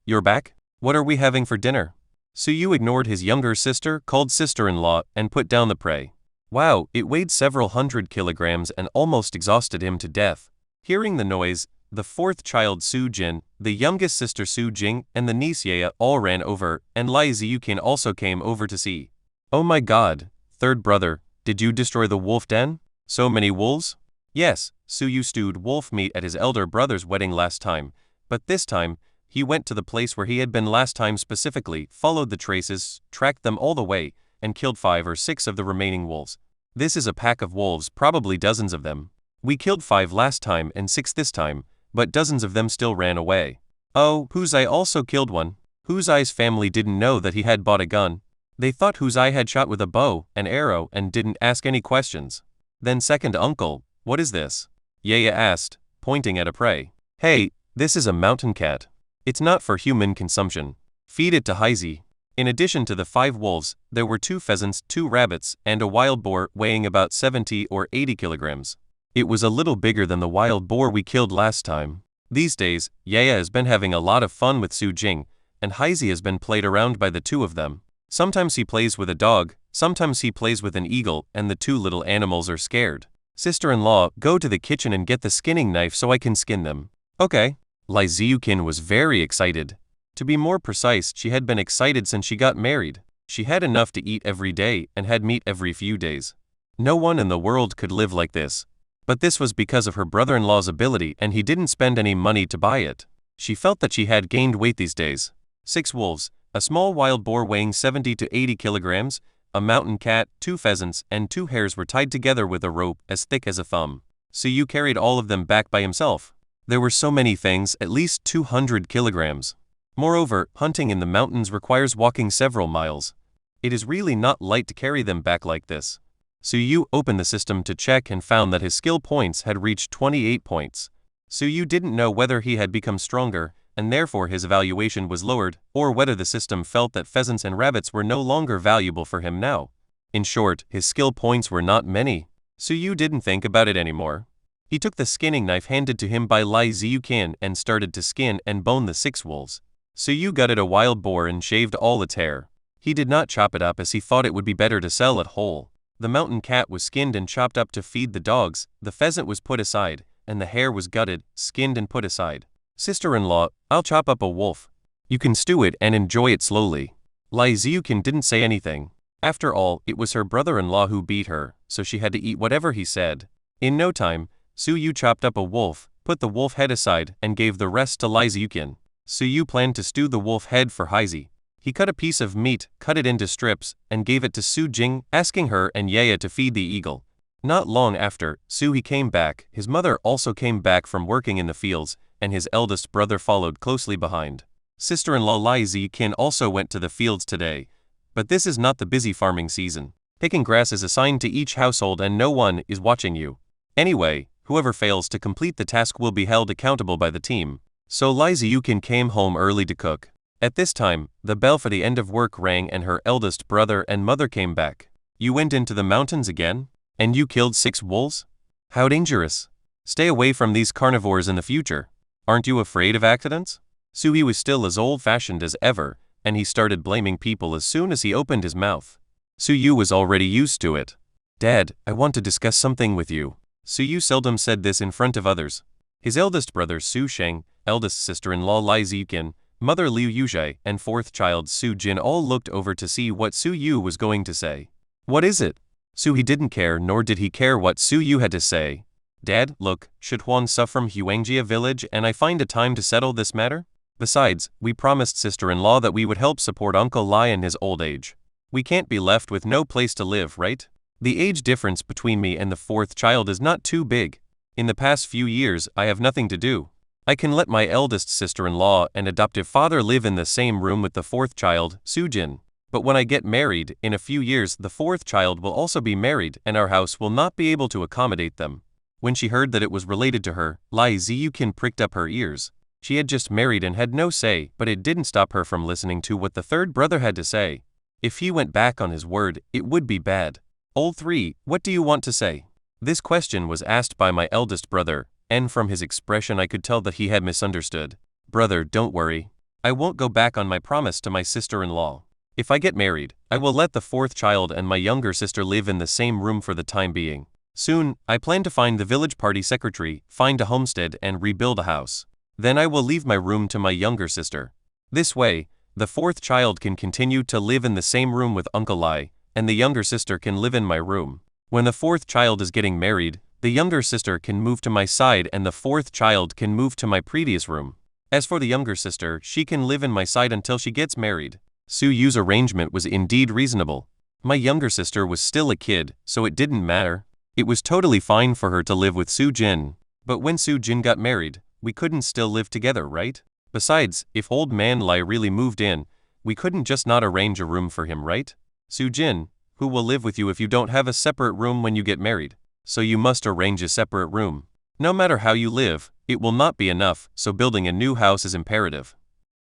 you're back? What are we having for dinner? Su Yu ignored his younger sister, called sister-in-law, and put down the prey. Wow, it weighed several hundred kilograms and almost exhausted him to death. Hearing the noise, the fourth child Su Jin, the youngest sister Su Jing, and the niece Yaya all ran over, and Lai Ziyukin also came over to see. Oh my god, third brother, did you destroy the wolf den? So many wolves? Yes, Su Yu stewed wolf meat at his elder brother's wedding last time, but this time, he went to the place where he had been last time specifically, followed the traces, tracked them all the way, and killed 5 or 6 of the remaining wolves. This is a pack of wolves, probably dozens of them. We killed 5 last time and 6 this time, but dozens of them still ran away. Oh, Hu Zai also killed one. Hu Zai's family didn't know that he had bought a gun. They thought Hu Zai had shot with a bow and arrow and didn't ask any questions. Then second uncle, what is this? Yaya asked, pointing at a prey. Hey, this is a mountain cat. It's not for human consumption. Feed it to Haizi. In addition to the 5 wolves, there were 2 pheasants, 2 rabbits, and a wild boar weighing about 70 or 80 kilograms. It was a little bigger than the wild boar we killed last time. These days, Yaya has been having a lot of fun with Su Jing, and Haizi has been played around by the 2 of them. Sometimes he plays with a dog, sometimes he plays with an eagle, and the 2 little animals are scared. Sister-in-law, go to the kitchen and get the skinning knife so I can skin them. Okay. Lai Ziyukin was very excited. To be more precise, she had been excited since she got married. She had enough to eat every day and had meat every few days. No one in the world could live like this. But this was because of her brother-in-law's ability and he didn't spend any money to buy it. She felt that she had gained weight these days. 6 wolves, a small wild boar weighing 70 to 80 kilograms, a mountain cat, 2 pheasants, and 2 hares were tied together with a rope as thick as a thumb. Su Yu carried all of them back by himself. There were so many things, at least 200 kilograms. Moreover, hunting in the mountains requires walking several miles. It is really not light to carry them back like this. Su Yu opened the system to check and found that his skill points had reached 28 points. Su Yu didn't know whether he had become stronger, and therefore his evaluation was lowered, or whether the system felt that pheasants and rabbits were no longer valuable for him now. In short, his skill points were not many. Su Yu didn't think about it anymore. He took the skinning knife handed to him by Lai Ziyukin and started to skin and bone the 6 wolves. Su Yu gutted a wild boar and shaved all its hair. He did not chop it up as he thought it would be better to sell it whole. The mountain cat was skinned and chopped up to feed the dogs, the pheasant was put aside, and the hare was gutted, skinned and put aside. Sister-in-law, I'll chop up a wolf. You can stew it and enjoy it slowly. Lai Ziyukin didn't say anything. After all, it was her brother-in-law who beat her, so she had to eat whatever he said. In no time, Su Yu chopped up a wolf, put the wolf head aside, and gave the rest to Lai Ziyukin. Su Yu planned to stew the wolf head for Haizi. He cut a piece of meat, cut it into strips, and gave it to Su Jing, asking her and Yaya to feed the eagle. Not long after, Su He came back. His mother also came back from working in the fields, and his eldest brother followed closely behind. Sister-in-law Lai Zikin also went to the fields today, but this is not the busy farming season. Picking grass is assigned to each household and no one is watching you. Anyway, whoever fails to complete the task will be held accountable by the team. So Lai Ziyukin came home early to cook. At this time, the bell for the end of work rang and her eldest brother and mother came back. You went into the mountains again? And you killed 6 wolves? How dangerous. Stay away from these carnivores in the future. Aren't you afraid of accidents? Suhi was still as old-fashioned as ever, and he started blaming people as soon as he opened his mouth. Suyu was already used to it. Dad, I want to discuss something with you. Suyu seldom said this in front of others. His eldest brother Su Sheng, eldest sister-in-law Lai Zikin, mother Liu Yuzhai, and fourth child Su Jin all looked over to see what Su Yu was going to say. What is it? Suhi didn't care, nor did he care what Su Yu had to say. Dad, look, should Huan suffer from Huangjia village and I find a time to settle this matter? Besides, we promised sister-in-law that we would help support Uncle Lai in his old age. We can't be left with no place to live, right? The age difference between me and the fourth child is not too big. In the past few years, I have nothing to do. I can let my eldest sister-in-law and adoptive father live in the same room with the fourth child, Sujin. But when I get married, in a few years the fourth child will also be married and our house will not be able to accommodate them. When she heard that it was related to her, Lai Ziyukin pricked up her ears. She had just married and had no say, but it didn't stop her from listening to what the third brother had to say. If he went back on his word, it would be bad. Old 3, what do you want to say? This question was asked by my eldest brother, and from his expression I could tell that he had misunderstood. Brother, don't worry. I won't go back on my promise to my sister-in-law. If I get married, I will let the fourth child and my younger sister live in the same room for the time being. Soon, I plan to find the village party secretary, find a homestead and rebuild a house. Then I will leave my room to my younger sister. This way, the fourth child can continue to live in the same room with Uncle Lai, and the younger sister can live in my room. When the fourth child is getting married, the younger sister can move to my side and the fourth child can move to my previous room. As for the younger sister, she can live in my side until she gets married. Su Yu's arrangement was indeed reasonable. My younger sister was still a kid, so it didn't matter. It was totally fine for her to live with Su Jin. But when Su Jin got married, we couldn't still live together, right? Besides, if old man Lai really moved in, we couldn't just not arrange a room for him, right? Su Jin, who will live with you if you don't have a separate room when you get married? So you must arrange a separate room. No matter how you live, it will not be enough, so building a new house is imperative.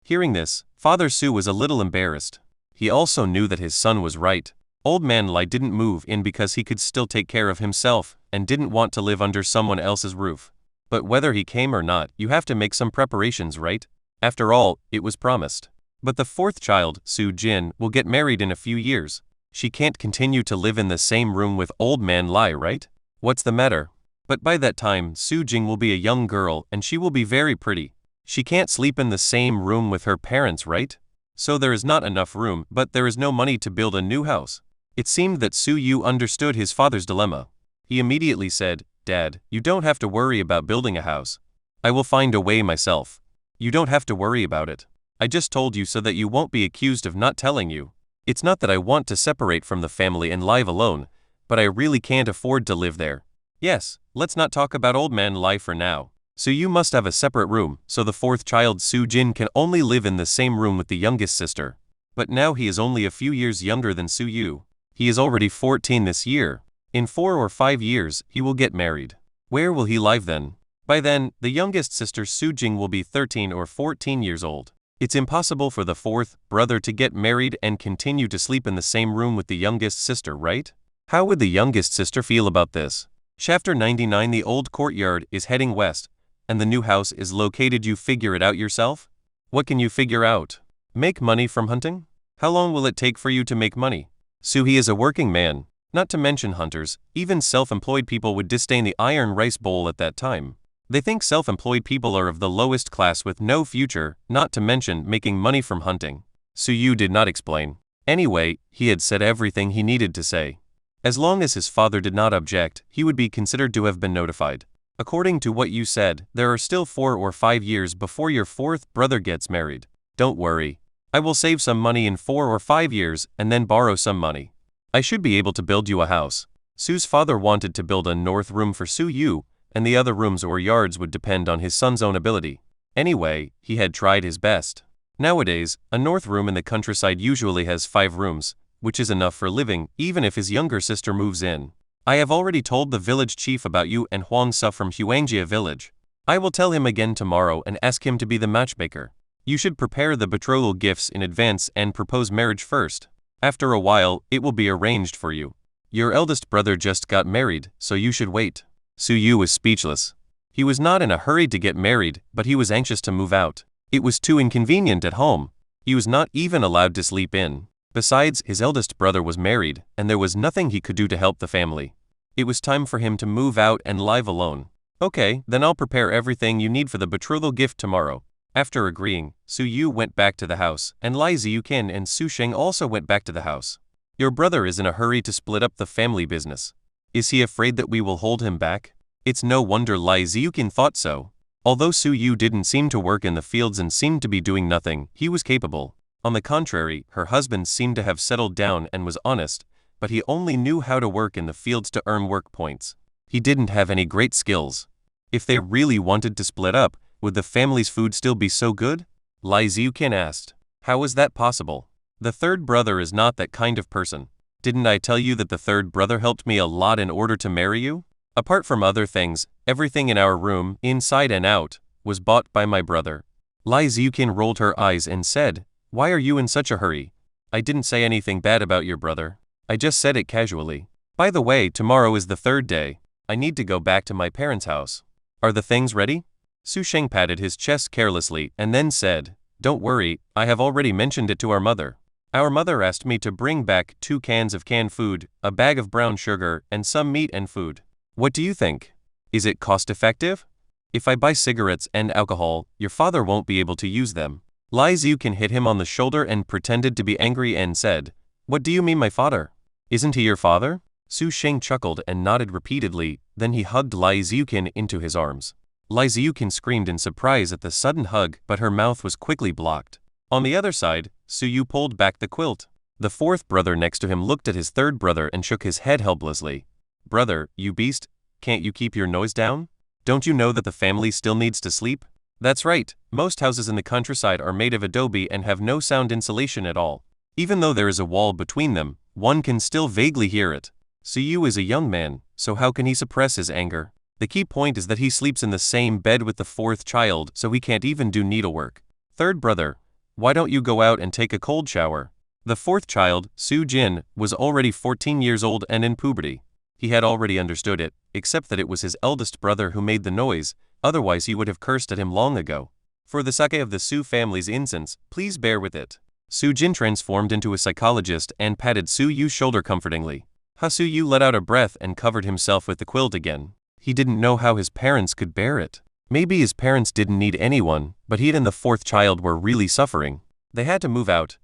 Hearing this, Father Su was a little embarrassed. He also knew that his son was right. Old man Lai didn't move in because he could still take care of himself and didn't want to live under someone else's roof. But whether he came or not, you have to make some preparations, right? After all, it was promised. But the fourth child, Su Jin, will get married in a few years. She can't continue to live in the same room with old man Lai, right? What's the matter? But by that time, Su Jing will be a young girl and she will be very pretty. She can't sleep in the same room with her parents, right? So there is not enough room, but there is no money to build a new house. It seemed that Su Yu understood his father's dilemma. He immediately said, Dad, you don't have to worry about building a house. I will find a way myself. You don't have to worry about it. I just told you so that you won't be accused of not telling you. It's not that I want to separate from the family and live alone, but I really can't afford to live there. Yes, let's not talk about old man Lai for now. So you must have a separate room, so the fourth child Su Jin can only live in the same room with the youngest sister. But now he is only a few years younger than Su Yu. He is already 14 this year. In 4 or 5 years, he will get married. Where will he live then? By then, the youngest sister Su Jing will be 13 or 14 years old. It's impossible for the fourth brother to get married and continue to sleep in the same room with the youngest sister, right? How would the youngest sister feel about this? Chapter 99. The old courtyard is heading west, and the new house is located. You figure it out yourself? What can you figure out? Make money from hunting? How long will it take for you to make money? Suhi is a working man, not to mention hunters. Even self-employed people would disdain the iron rice bowl at that time. They think self-employed people are of the lowest class with no future, not to mention making money from hunting. Su Yu did not explain. Anyway, he had said everything he needed to say. As long as his father did not object, he would be considered to have been notified. According to what you said, there are still 4 or 5 years before your fourth brother gets married. Don't worry. I will save some money in 4 or 5 years and then borrow some money. I should be able to build you a house. Su's father wanted to build a north room for Su Yu, and the other rooms or yards would depend on his son's own ability. Anyway, he had tried his best. Nowadays, a north room in the countryside usually has 5 rooms, which is enough for living, even if his younger sister moves in. I have already told the village chief about you and Huang Sa from Huangjia village. I will tell him again tomorrow and ask him to be the matchmaker. You should prepare the betrothal gifts in advance and propose marriage first. After a while, it will be arranged for you. Your eldest brother just got married, so you should wait. Su Yu was speechless. He was not in a hurry to get married, but he was anxious to move out. It was too inconvenient at home. He was not even allowed to sleep in. Besides, his eldest brother was married, and there was nothing he could do to help the family. It was time for him to move out and live alone. Okay, then I'll prepare everything you need for the betrothal gift tomorrow. After agreeing, Su Yu went back to the house, and Lai Ziyukin and Su Sheng also went back to the house. Your brother is in a hurry to split up the family business. Is he afraid that we will hold him back? It's no wonder Lai Ziukin thought so. Although Su Yu didn't seem to work in the fields and seemed to be doing nothing, he was capable. On the contrary, her husband seemed to have settled down and was honest, but he only knew how to work in the fields to earn work points. He didn't have any great skills. If they really wanted to split up, would the family's food still be so good? Lai Ziukin asked. How is that possible? The third brother is not that kind of person. Didn't I tell you that the third brother helped me a lot in order to marry you? Apart from other things, everything in our room, inside and out, was bought by my brother. Lai Ziukin rolled her eyes and said, Why are you in such a hurry? I didn't say anything bad about your brother. I just said it casually. By the way, tomorrow is the third day. I need to go back to my parents' house. Are the things ready? Su Sheng patted his chest carelessly and then said, Don't worry, I have already mentioned it to our mother. Our mother asked me to bring back 2 cans of canned food, a bag of brown sugar, and some meat and food. What do you think? Is it cost-effective? If I buy cigarettes and alcohol, your father won't be able to use them. Lai Ziukin hit him on the shoulder and pretended to be angry and said, What do you mean my father? Isn't he your father? Su Sheng chuckled and nodded repeatedly, then he hugged Lai Ziukin into his arms. Lai Ziukin screamed in surprise at the sudden hug, but her mouth was quickly blocked. On the other side, Su Yu pulled back the quilt. The fourth brother next to him looked at his third brother and shook his head helplessly. Brother, you beast, can't you keep your noise down? Don't you know that the family still needs to sleep? That's right, most houses in the countryside are made of adobe and have no sound insulation at all. Even though there is a wall between them, one can still vaguely hear it. Su Yu is a young man, so how can he suppress his anger? The key point is that he sleeps in the same bed with the fourth child, so he can't even do needlework. Third brother, why don't you go out and take a cold shower? The fourth child, Su Jin, was already 14 years old and in puberty. He had already understood it, except that it was his eldest brother who made the noise, otherwise he would have cursed at him long ago. For the sake of the Su family's innocence, please bear with it. Su Jin transformed into a psychologist and patted Su Yu's shoulder comfortingly. Su Yu let out a breath and covered himself with the quilt again. He didn't know how his parents could bear it. Maybe his parents didn't need anyone, but he and the fourth child were really suffering. They had to move out.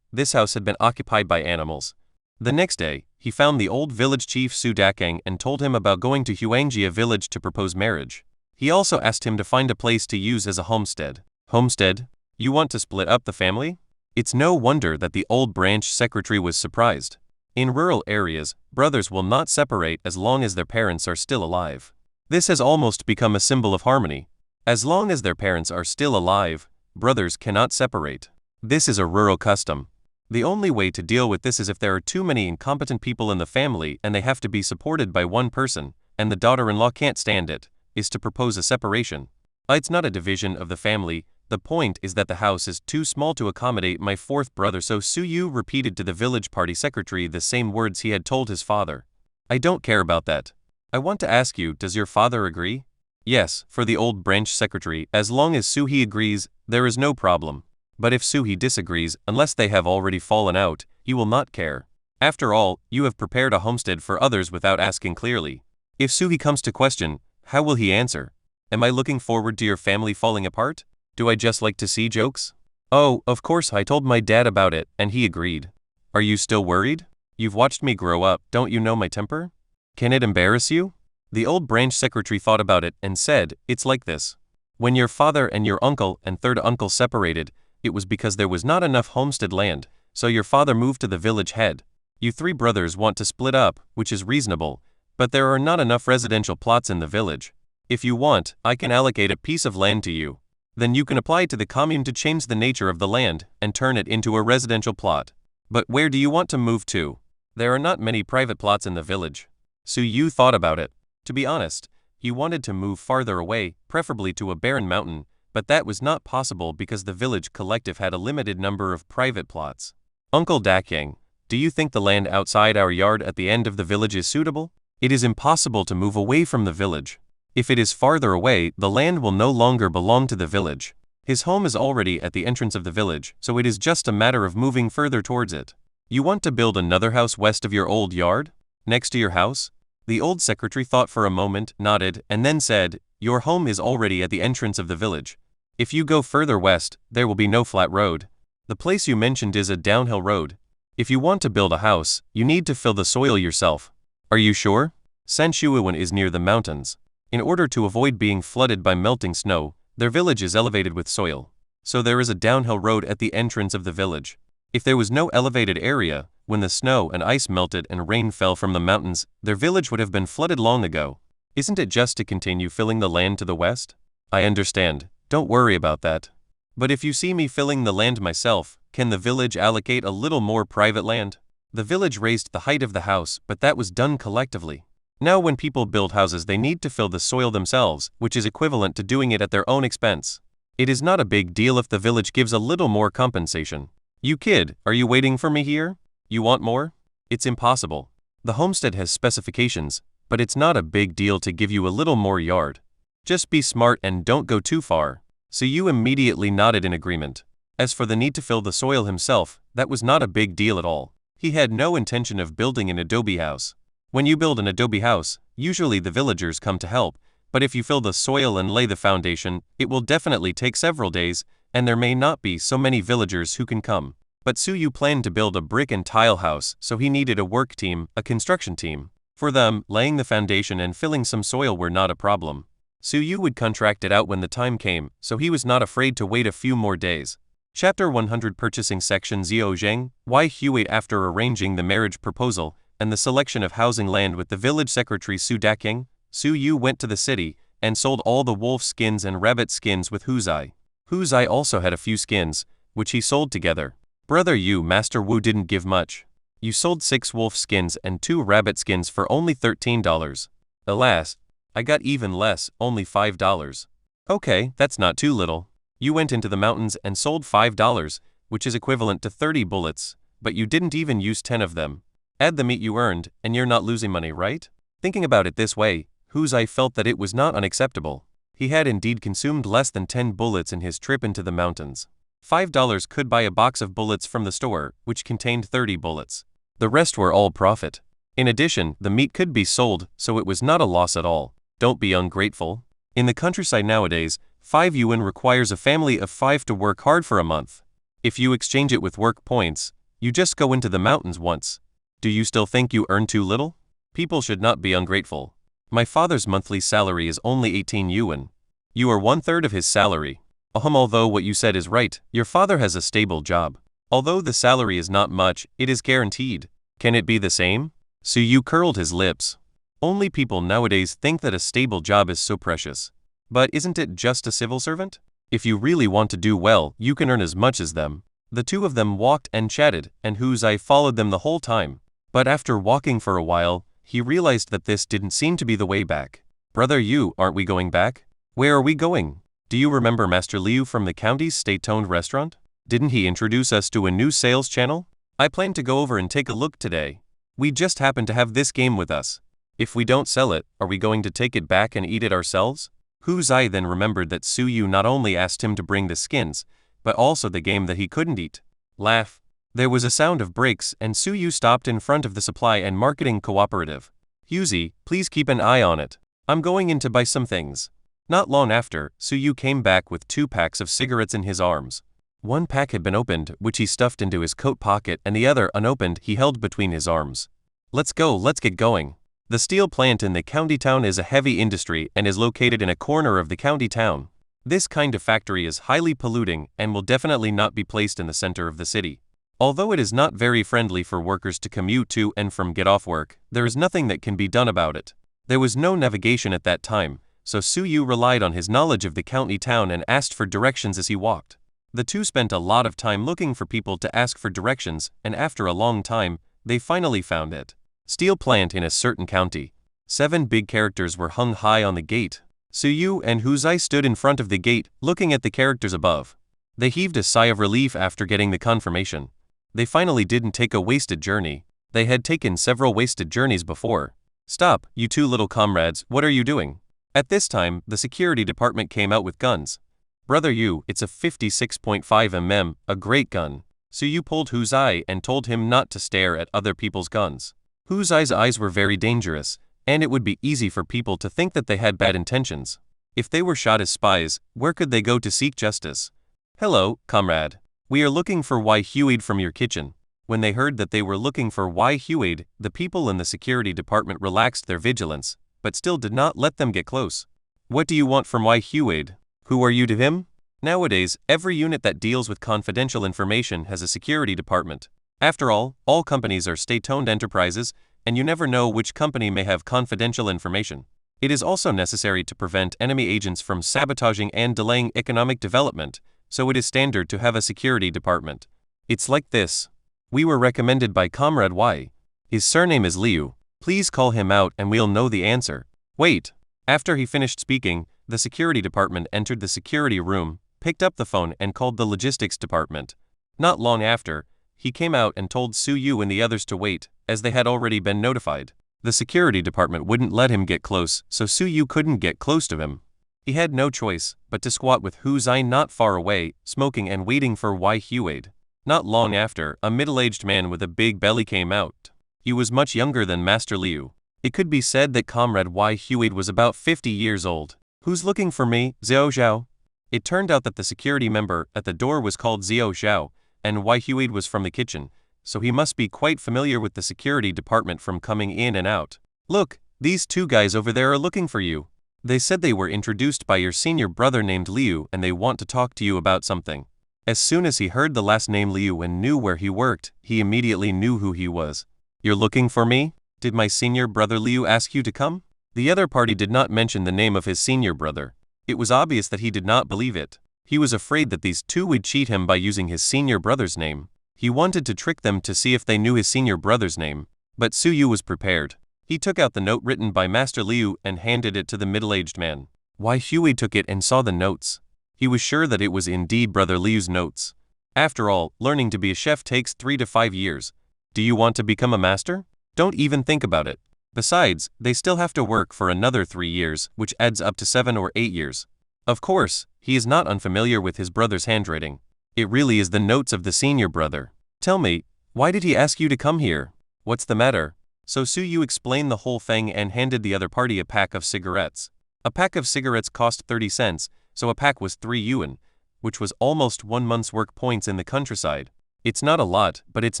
This house had been occupied by animals. The next day, he found the old village chief Su Dakang and told him about going to Huangjia village to propose marriage. He also asked him to find a place to use as a homestead. Homestead? You want to split up the family? It's no wonder that the old branch secretary was surprised. In rural areas, brothers will not separate as long as their parents are still alive. This has almost become a symbol of harmony. As long as their parents are still alive, brothers cannot separate. This is a rural custom. The only way to deal with this is if there are too many incompetent people in the family and they have to be supported by one person, and the daughter-in-law can't stand it, is to propose a separation. It's not a division of the family. The point is that the house is too small to accommodate my fourth brother, so Su Yu repeated to the village party secretary the same words he had told his father. I don't care about that. I want to ask you, does your father agree? Yes, for the old branch secretary, as long as Su He agrees, there is no problem. But if Su He disagrees, unless they have already fallen out, he will not care. After all, you have prepared a homestead for others without asking clearly. If Su He comes to question, how will he answer? Am I looking forward to your family falling apart? Do I just like to see jokes? Oh, of course I told my dad about it, and he agreed. Are you still worried? You've watched me grow up, don't you know my temper? Can it embarrass you? The old branch secretary thought about it and said, It's like this. When your father and your uncle and third uncle separated, it was because there was not enough homestead land, so your father moved to the village head. You 3 brothers want to split up, which is reasonable, but there are not enough residential plots in the village. If you want, I can allocate a piece of land to you. Then you can apply to the commune to change the nature of the land and turn it into a residential plot. But where do you want to move to? There are not many private plots in the village. Su Yu thought about it. To be honest, he wanted to move farther away, preferably to a barren mountain, but that was not possible because the village collective had a limited number of private plots. Uncle Dakyang, do you think the land outside our yard at the end of the village is suitable? It is impossible to move away from the village. If it is farther away, the land will no longer belong to the village. His home is already at the entrance of the village, so it is just a matter of moving further towards it. You want to build another house west of your old yard? Next to your house? The old secretary thought for a moment, nodded, and then said, Your home is already at the entrance of the village. If you go further west, there will be no flat road. The place you mentioned is a downhill road. If you want to build a house, you need to fill the soil yourself. Are you sure? Sanshuiwan is near the mountains. In order to avoid being flooded by melting snow, their village is elevated with soil. So there is a downhill road at the entrance of the village. If there was no elevated area, when the snow and ice melted and rain fell from the mountains, their village would have been flooded long ago. Isn't it just to continue filling the land to the west? I understand, don't worry about that. But if you see me filling the land myself, can the village allocate a little more private land? The village raised the height of the house, but that was done collectively. Now when people build houses they need to fill the soil themselves, which is equivalent to doing it at their own expense. It is not a big deal if the village gives a little more compensation. You kid, are you waiting for me here? You want more? It's impossible. The homestead has specifications, but it's not a big deal to give you a little more yard. Just be smart and don't go too far. So you immediately nodded in agreement. As for the need to fill the soil himself, that was not a big deal at all. He had no intention of building an adobe house. When you build an adobe house, usually the villagers come to help, but if you fill the soil and lay the foundation, it will definitely take several days, and there may not be so many villagers who can come. But Suyu planned to build a brick and tile house, so he needed a work team, a construction team. For them, laying the foundation and filling some soil were not a problem. Suyu would contract it out when the time came, so he was not afraid to wait a few more days. Chapter 100 Purchasing Section Xiao Zheng, Wai Hui. After arranging the marriage proposal and the selection of housing land with the village secretary Su Daking, Suyu went to the city and sold all the wolf skins and rabbit skins with Huzai. Huzai also had a few skins, which he sold together. Brother Yu, Master Wu didn't give much. You sold 6 wolf skins and 2 rabbit skins for only $13. Alas, I got even less, only $5. Okay, that's not too little. You went into the mountains and sold $5, which is equivalent to 30 bullets, but you didn't even use 10 of them. Add the meat you earned, and you're not losing money, right? Thinking about it this way, Huzai felt that it was not unacceptable. He had indeed consumed less than 10 bullets in his trip into the mountains. $5 could buy a box of bullets from the store, which contained 30 bullets. The rest were all profit. In addition, the meat could be sold, so it was not a loss at all. Don't be ungrateful. In the countryside nowadays, 5 yuan requires a family of 5 to work hard for a month. If you exchange it with work points, you just go into the mountains once. Do you still think you earn too little? People should not be ungrateful. My father's monthly salary is only 18 yuan. You are 1/3 of his salary. Although what you said is right, your father has a stable job. Although the salary is not much, it is guaranteed. Can it be the same? Suyu curled his lips. Only people nowadays think that a stable job is so precious. But isn't it just a civil servant? If you really want to do well, you can earn as much as them. The two of them walked and chatted, and Huzai followed them the whole time. But after walking for a while, he realized that this didn't seem to be the way back. Brother Yu, aren't we going back? Where are we going? Do you remember Master Liu from the county's state-owned restaurant? Didn't he introduce us to a new sales channel? I plan to go over and take a look today. We just happen to have this game with us. If we don't sell it, are we going to take it back and eat it ourselves? Huzai then remembered that Suyu not only asked him to bring the skins, but also the game that he couldn't eat. Laugh. There was a sound of brakes and Suyu stopped in front of the supply and marketing cooperative. Huzai, please keep an eye on it. I'm going in to buy some things. Not long after, Suyu came back with 2 packs of cigarettes in his arms. One pack had been opened, which he stuffed into his coat pocket, and the other, unopened, he held between his arms. Let's get going. The steel plant in the county town is a heavy industry and is located in a corner of the county town. This kind of factory is highly polluting and will definitely not be placed in the center of the city. Although it is not very friendly for workers to commute to and from get off work, there is nothing that can be done about it. There was no navigation at that time, so Suyu relied on his knowledge of the county town and asked for directions as he walked. The two spent a lot of time looking for people to ask for directions, and after a long time, they finally found it. Steel plant in a certain county. 7 big characters were hung high on the gate. Suyu and Huzai stood in front of the gate, looking at the characters above. They heaved a sigh of relief after getting the confirmation. They finally didn't take a wasted journey. They had taken several wasted journeys before. Stop, you 2 little comrades, what are you doing? At this time, the security department came out with guns. Brother Yu, it's a 56.5 mm, a great gun. Suyu pulled Huzai and told him not to stare at other people's guns. Huzai's eyes were very dangerous, and it would be easy for people to think that they had bad intentions. If they were shot as spies, where could they go to seek justice? Hello, comrade. We are looking for Wai Huid from your kitchen. When they heard that they were looking for Wei Huade, the people in the security department relaxed their vigilance, but still did not let them get close. What do you want from Wei Huade? Who are you to him? Nowadays, every unit that deals with confidential information has a security department. After all companies are state-owned enterprises, and you never know which company may have confidential information. It is also necessary to prevent enemy agents from sabotaging and delaying economic development, so it is standard to have a security department. It's like this. We were recommended by Comrade Y. His surname is Liu. Please call him out and we'll know the answer. Wait. After he finished speaking, the security department entered the security room, picked up the phone and called the logistics department. Not long after, he came out and told Su Yu and the others to wait, as they had already been notified. The security department wouldn't let him get close, so Su Yu couldn't get close to him. He had no choice but to squat with Hu Zai not far away, smoking and waiting for Wei Huade. Not long after, a middle-aged man with a big belly came out. He was much younger than Master Liu. It could be said that Comrade Wei Huade was about 50 years old. Who's looking for me, Xiao Zhao? It turned out that the security member at the door was called Xiao Zhao, and Wei Huade was from the kitchen, so he must be quite familiar with the security department from coming in and out. Look, these two guys over there are looking for you. They said they were introduced by your senior brother named Liu and they want to talk to you about something. As soon as he heard the last name Liu and knew where he worked, he immediately knew who he was. You're looking for me? Did my senior brother Liu ask you to come? The other party did not mention the name of his senior brother. It was obvious that he did not believe it. He was afraid that these two would cheat him by using his senior brother's name. He wanted to trick them to see if they knew his senior brother's name. But Su Yu was prepared. He took out the note written by Master Liu and handed it to the middle-aged man. Wei Huade took it and saw the notes. He was sure that it was indeed Brother Liu's notes. After all, learning to be a chef takes 3 to 5 years. Do you want to become a master? Don't even think about it. Besides, they still have to work for another 3 years, which adds up to 7 or 8 years. Of course, he is not unfamiliar with his brother's handwriting. It really is the notes of the senior brother. Tell me, why did he ask you to come here? What's the matter? So Su Yu explained the whole thing and handed the other party a pack of cigarettes. A pack of cigarettes cost 30 cents, so a pack was 3 yuan, which was almost 1 month's work points in the countryside. It's not a lot, but it's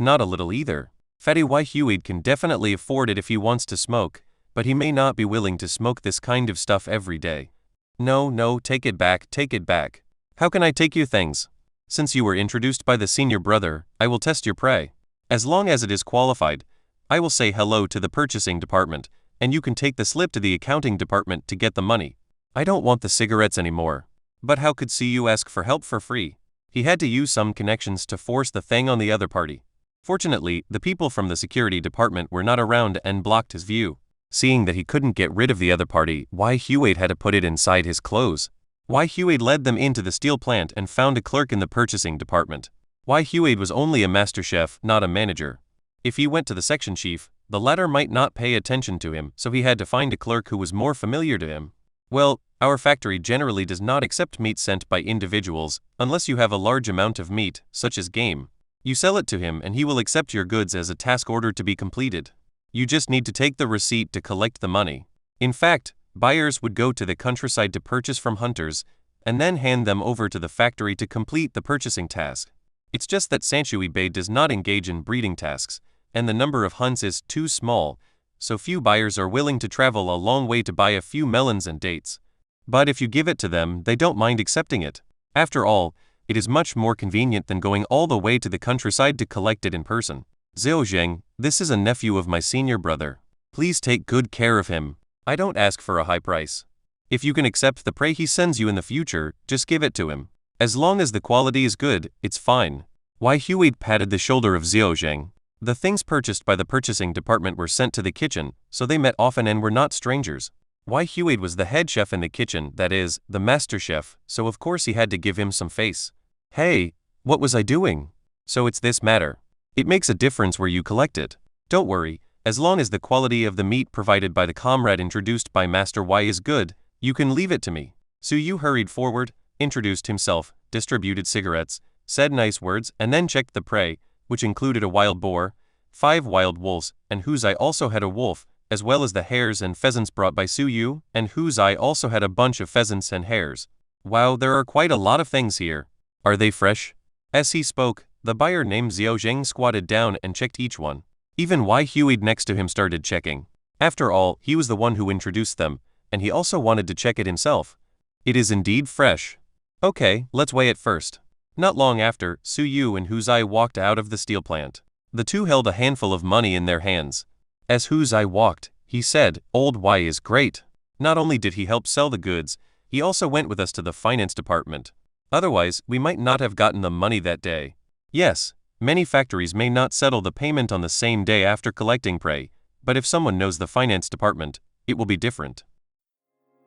not a little either. Fatty Wei Huade can definitely afford it if he wants to smoke, but he may not be willing to smoke this kind of stuff every day. No, take it back, take it back. How can I take you things? Since you were introduced by the senior brother, I will test your prey. As long as it is qualified, I will say hello to the purchasing department, and you can take the slip to the accounting department to get the money. I don't want the cigarettes anymore. But how could CU ask for help for free? He had to use some connections to force the thing on the other party. Fortunately, the people from the security department were not around and blocked his view. Seeing that he couldn't get rid of the other party, Wei Huade had to put it inside his clothes. Wei Huade led them into the steel plant and found a clerk in the purchasing department. Wei Huade was only a master chef, not a manager. If he went to the section chief, the latter might not pay attention to him, so he had to find a clerk who was more familiar to him. Well, our factory generally does not accept meat sent by individuals, unless you have a large amount of meat, such as game. You sell it to him and he will accept your goods as a task order to be completed. You just need to take the receipt to collect the money. In fact, buyers would go to the countryside to purchase from hunters, and then hand them over to the factory to complete the purchasing task. It's just that Sanshui Bay does not engage in breeding tasks, and the number of hunts is too small, so few buyers are willing to travel a long way to buy a few melons and dates. But if you give it to them, they don't mind accepting it. After all, it is much more convenient than going all the way to the countryside to collect it in person. Xiao Zheng, this is a nephew of my senior brother. Please take good care of him. I don't ask for a high price. If you can accept the prey he sends you in the future, just give it to him. As long as the quality is good, it's fine. Wei Huade patted the shoulder of Xiao Zheng. The things purchased by the purchasing department were sent to the kitchen, so they met often and were not strangers. Wei Huade was the head chef in the kitchen, that is, the master chef, so of course he had to give him some face. Hey, what was I doing? So it's this matter. It makes a difference where you collect it. Don't worry, as long as the quality of the meat provided by the comrade introduced by Master Y is good, you can leave it to me. Su Yu hurried forward, introduced himself, distributed cigarettes, said nice words, and then checked the prey, which included a wild boar, 5 wild wolves, and Huzai also had a wolf, as well as the hares and pheasants brought by Su Yu, and Huzai also had a bunch of pheasants and hares. Wow, there are quite a lot of things here. Are they fresh? As he spoke, The buyer named Xiao Zheng squatted down and checked each one. Even Wei Huied next to him started checking. After all, he was the one who introduced them, and he also wanted to check it himself. It is indeed fresh. Okay, let's weigh it first. Not long after, Su Yu and Hu Zai walked out of the steel plant. The two held a handful of money in their hands. As Hu Zai walked, he said, "Old Wei is great. Not only did he help sell the goods, he also went with us to the finance department. Otherwise, we might not have gotten the money that day." Yes, many factories may not settle the payment on the same day after collecting prey, but if someone knows the finance department, it will be different.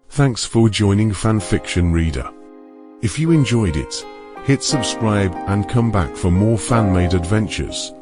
Thanks for joining Fanfiction Reader. If you enjoyed it, hit subscribe and come back for more fan-made adventures.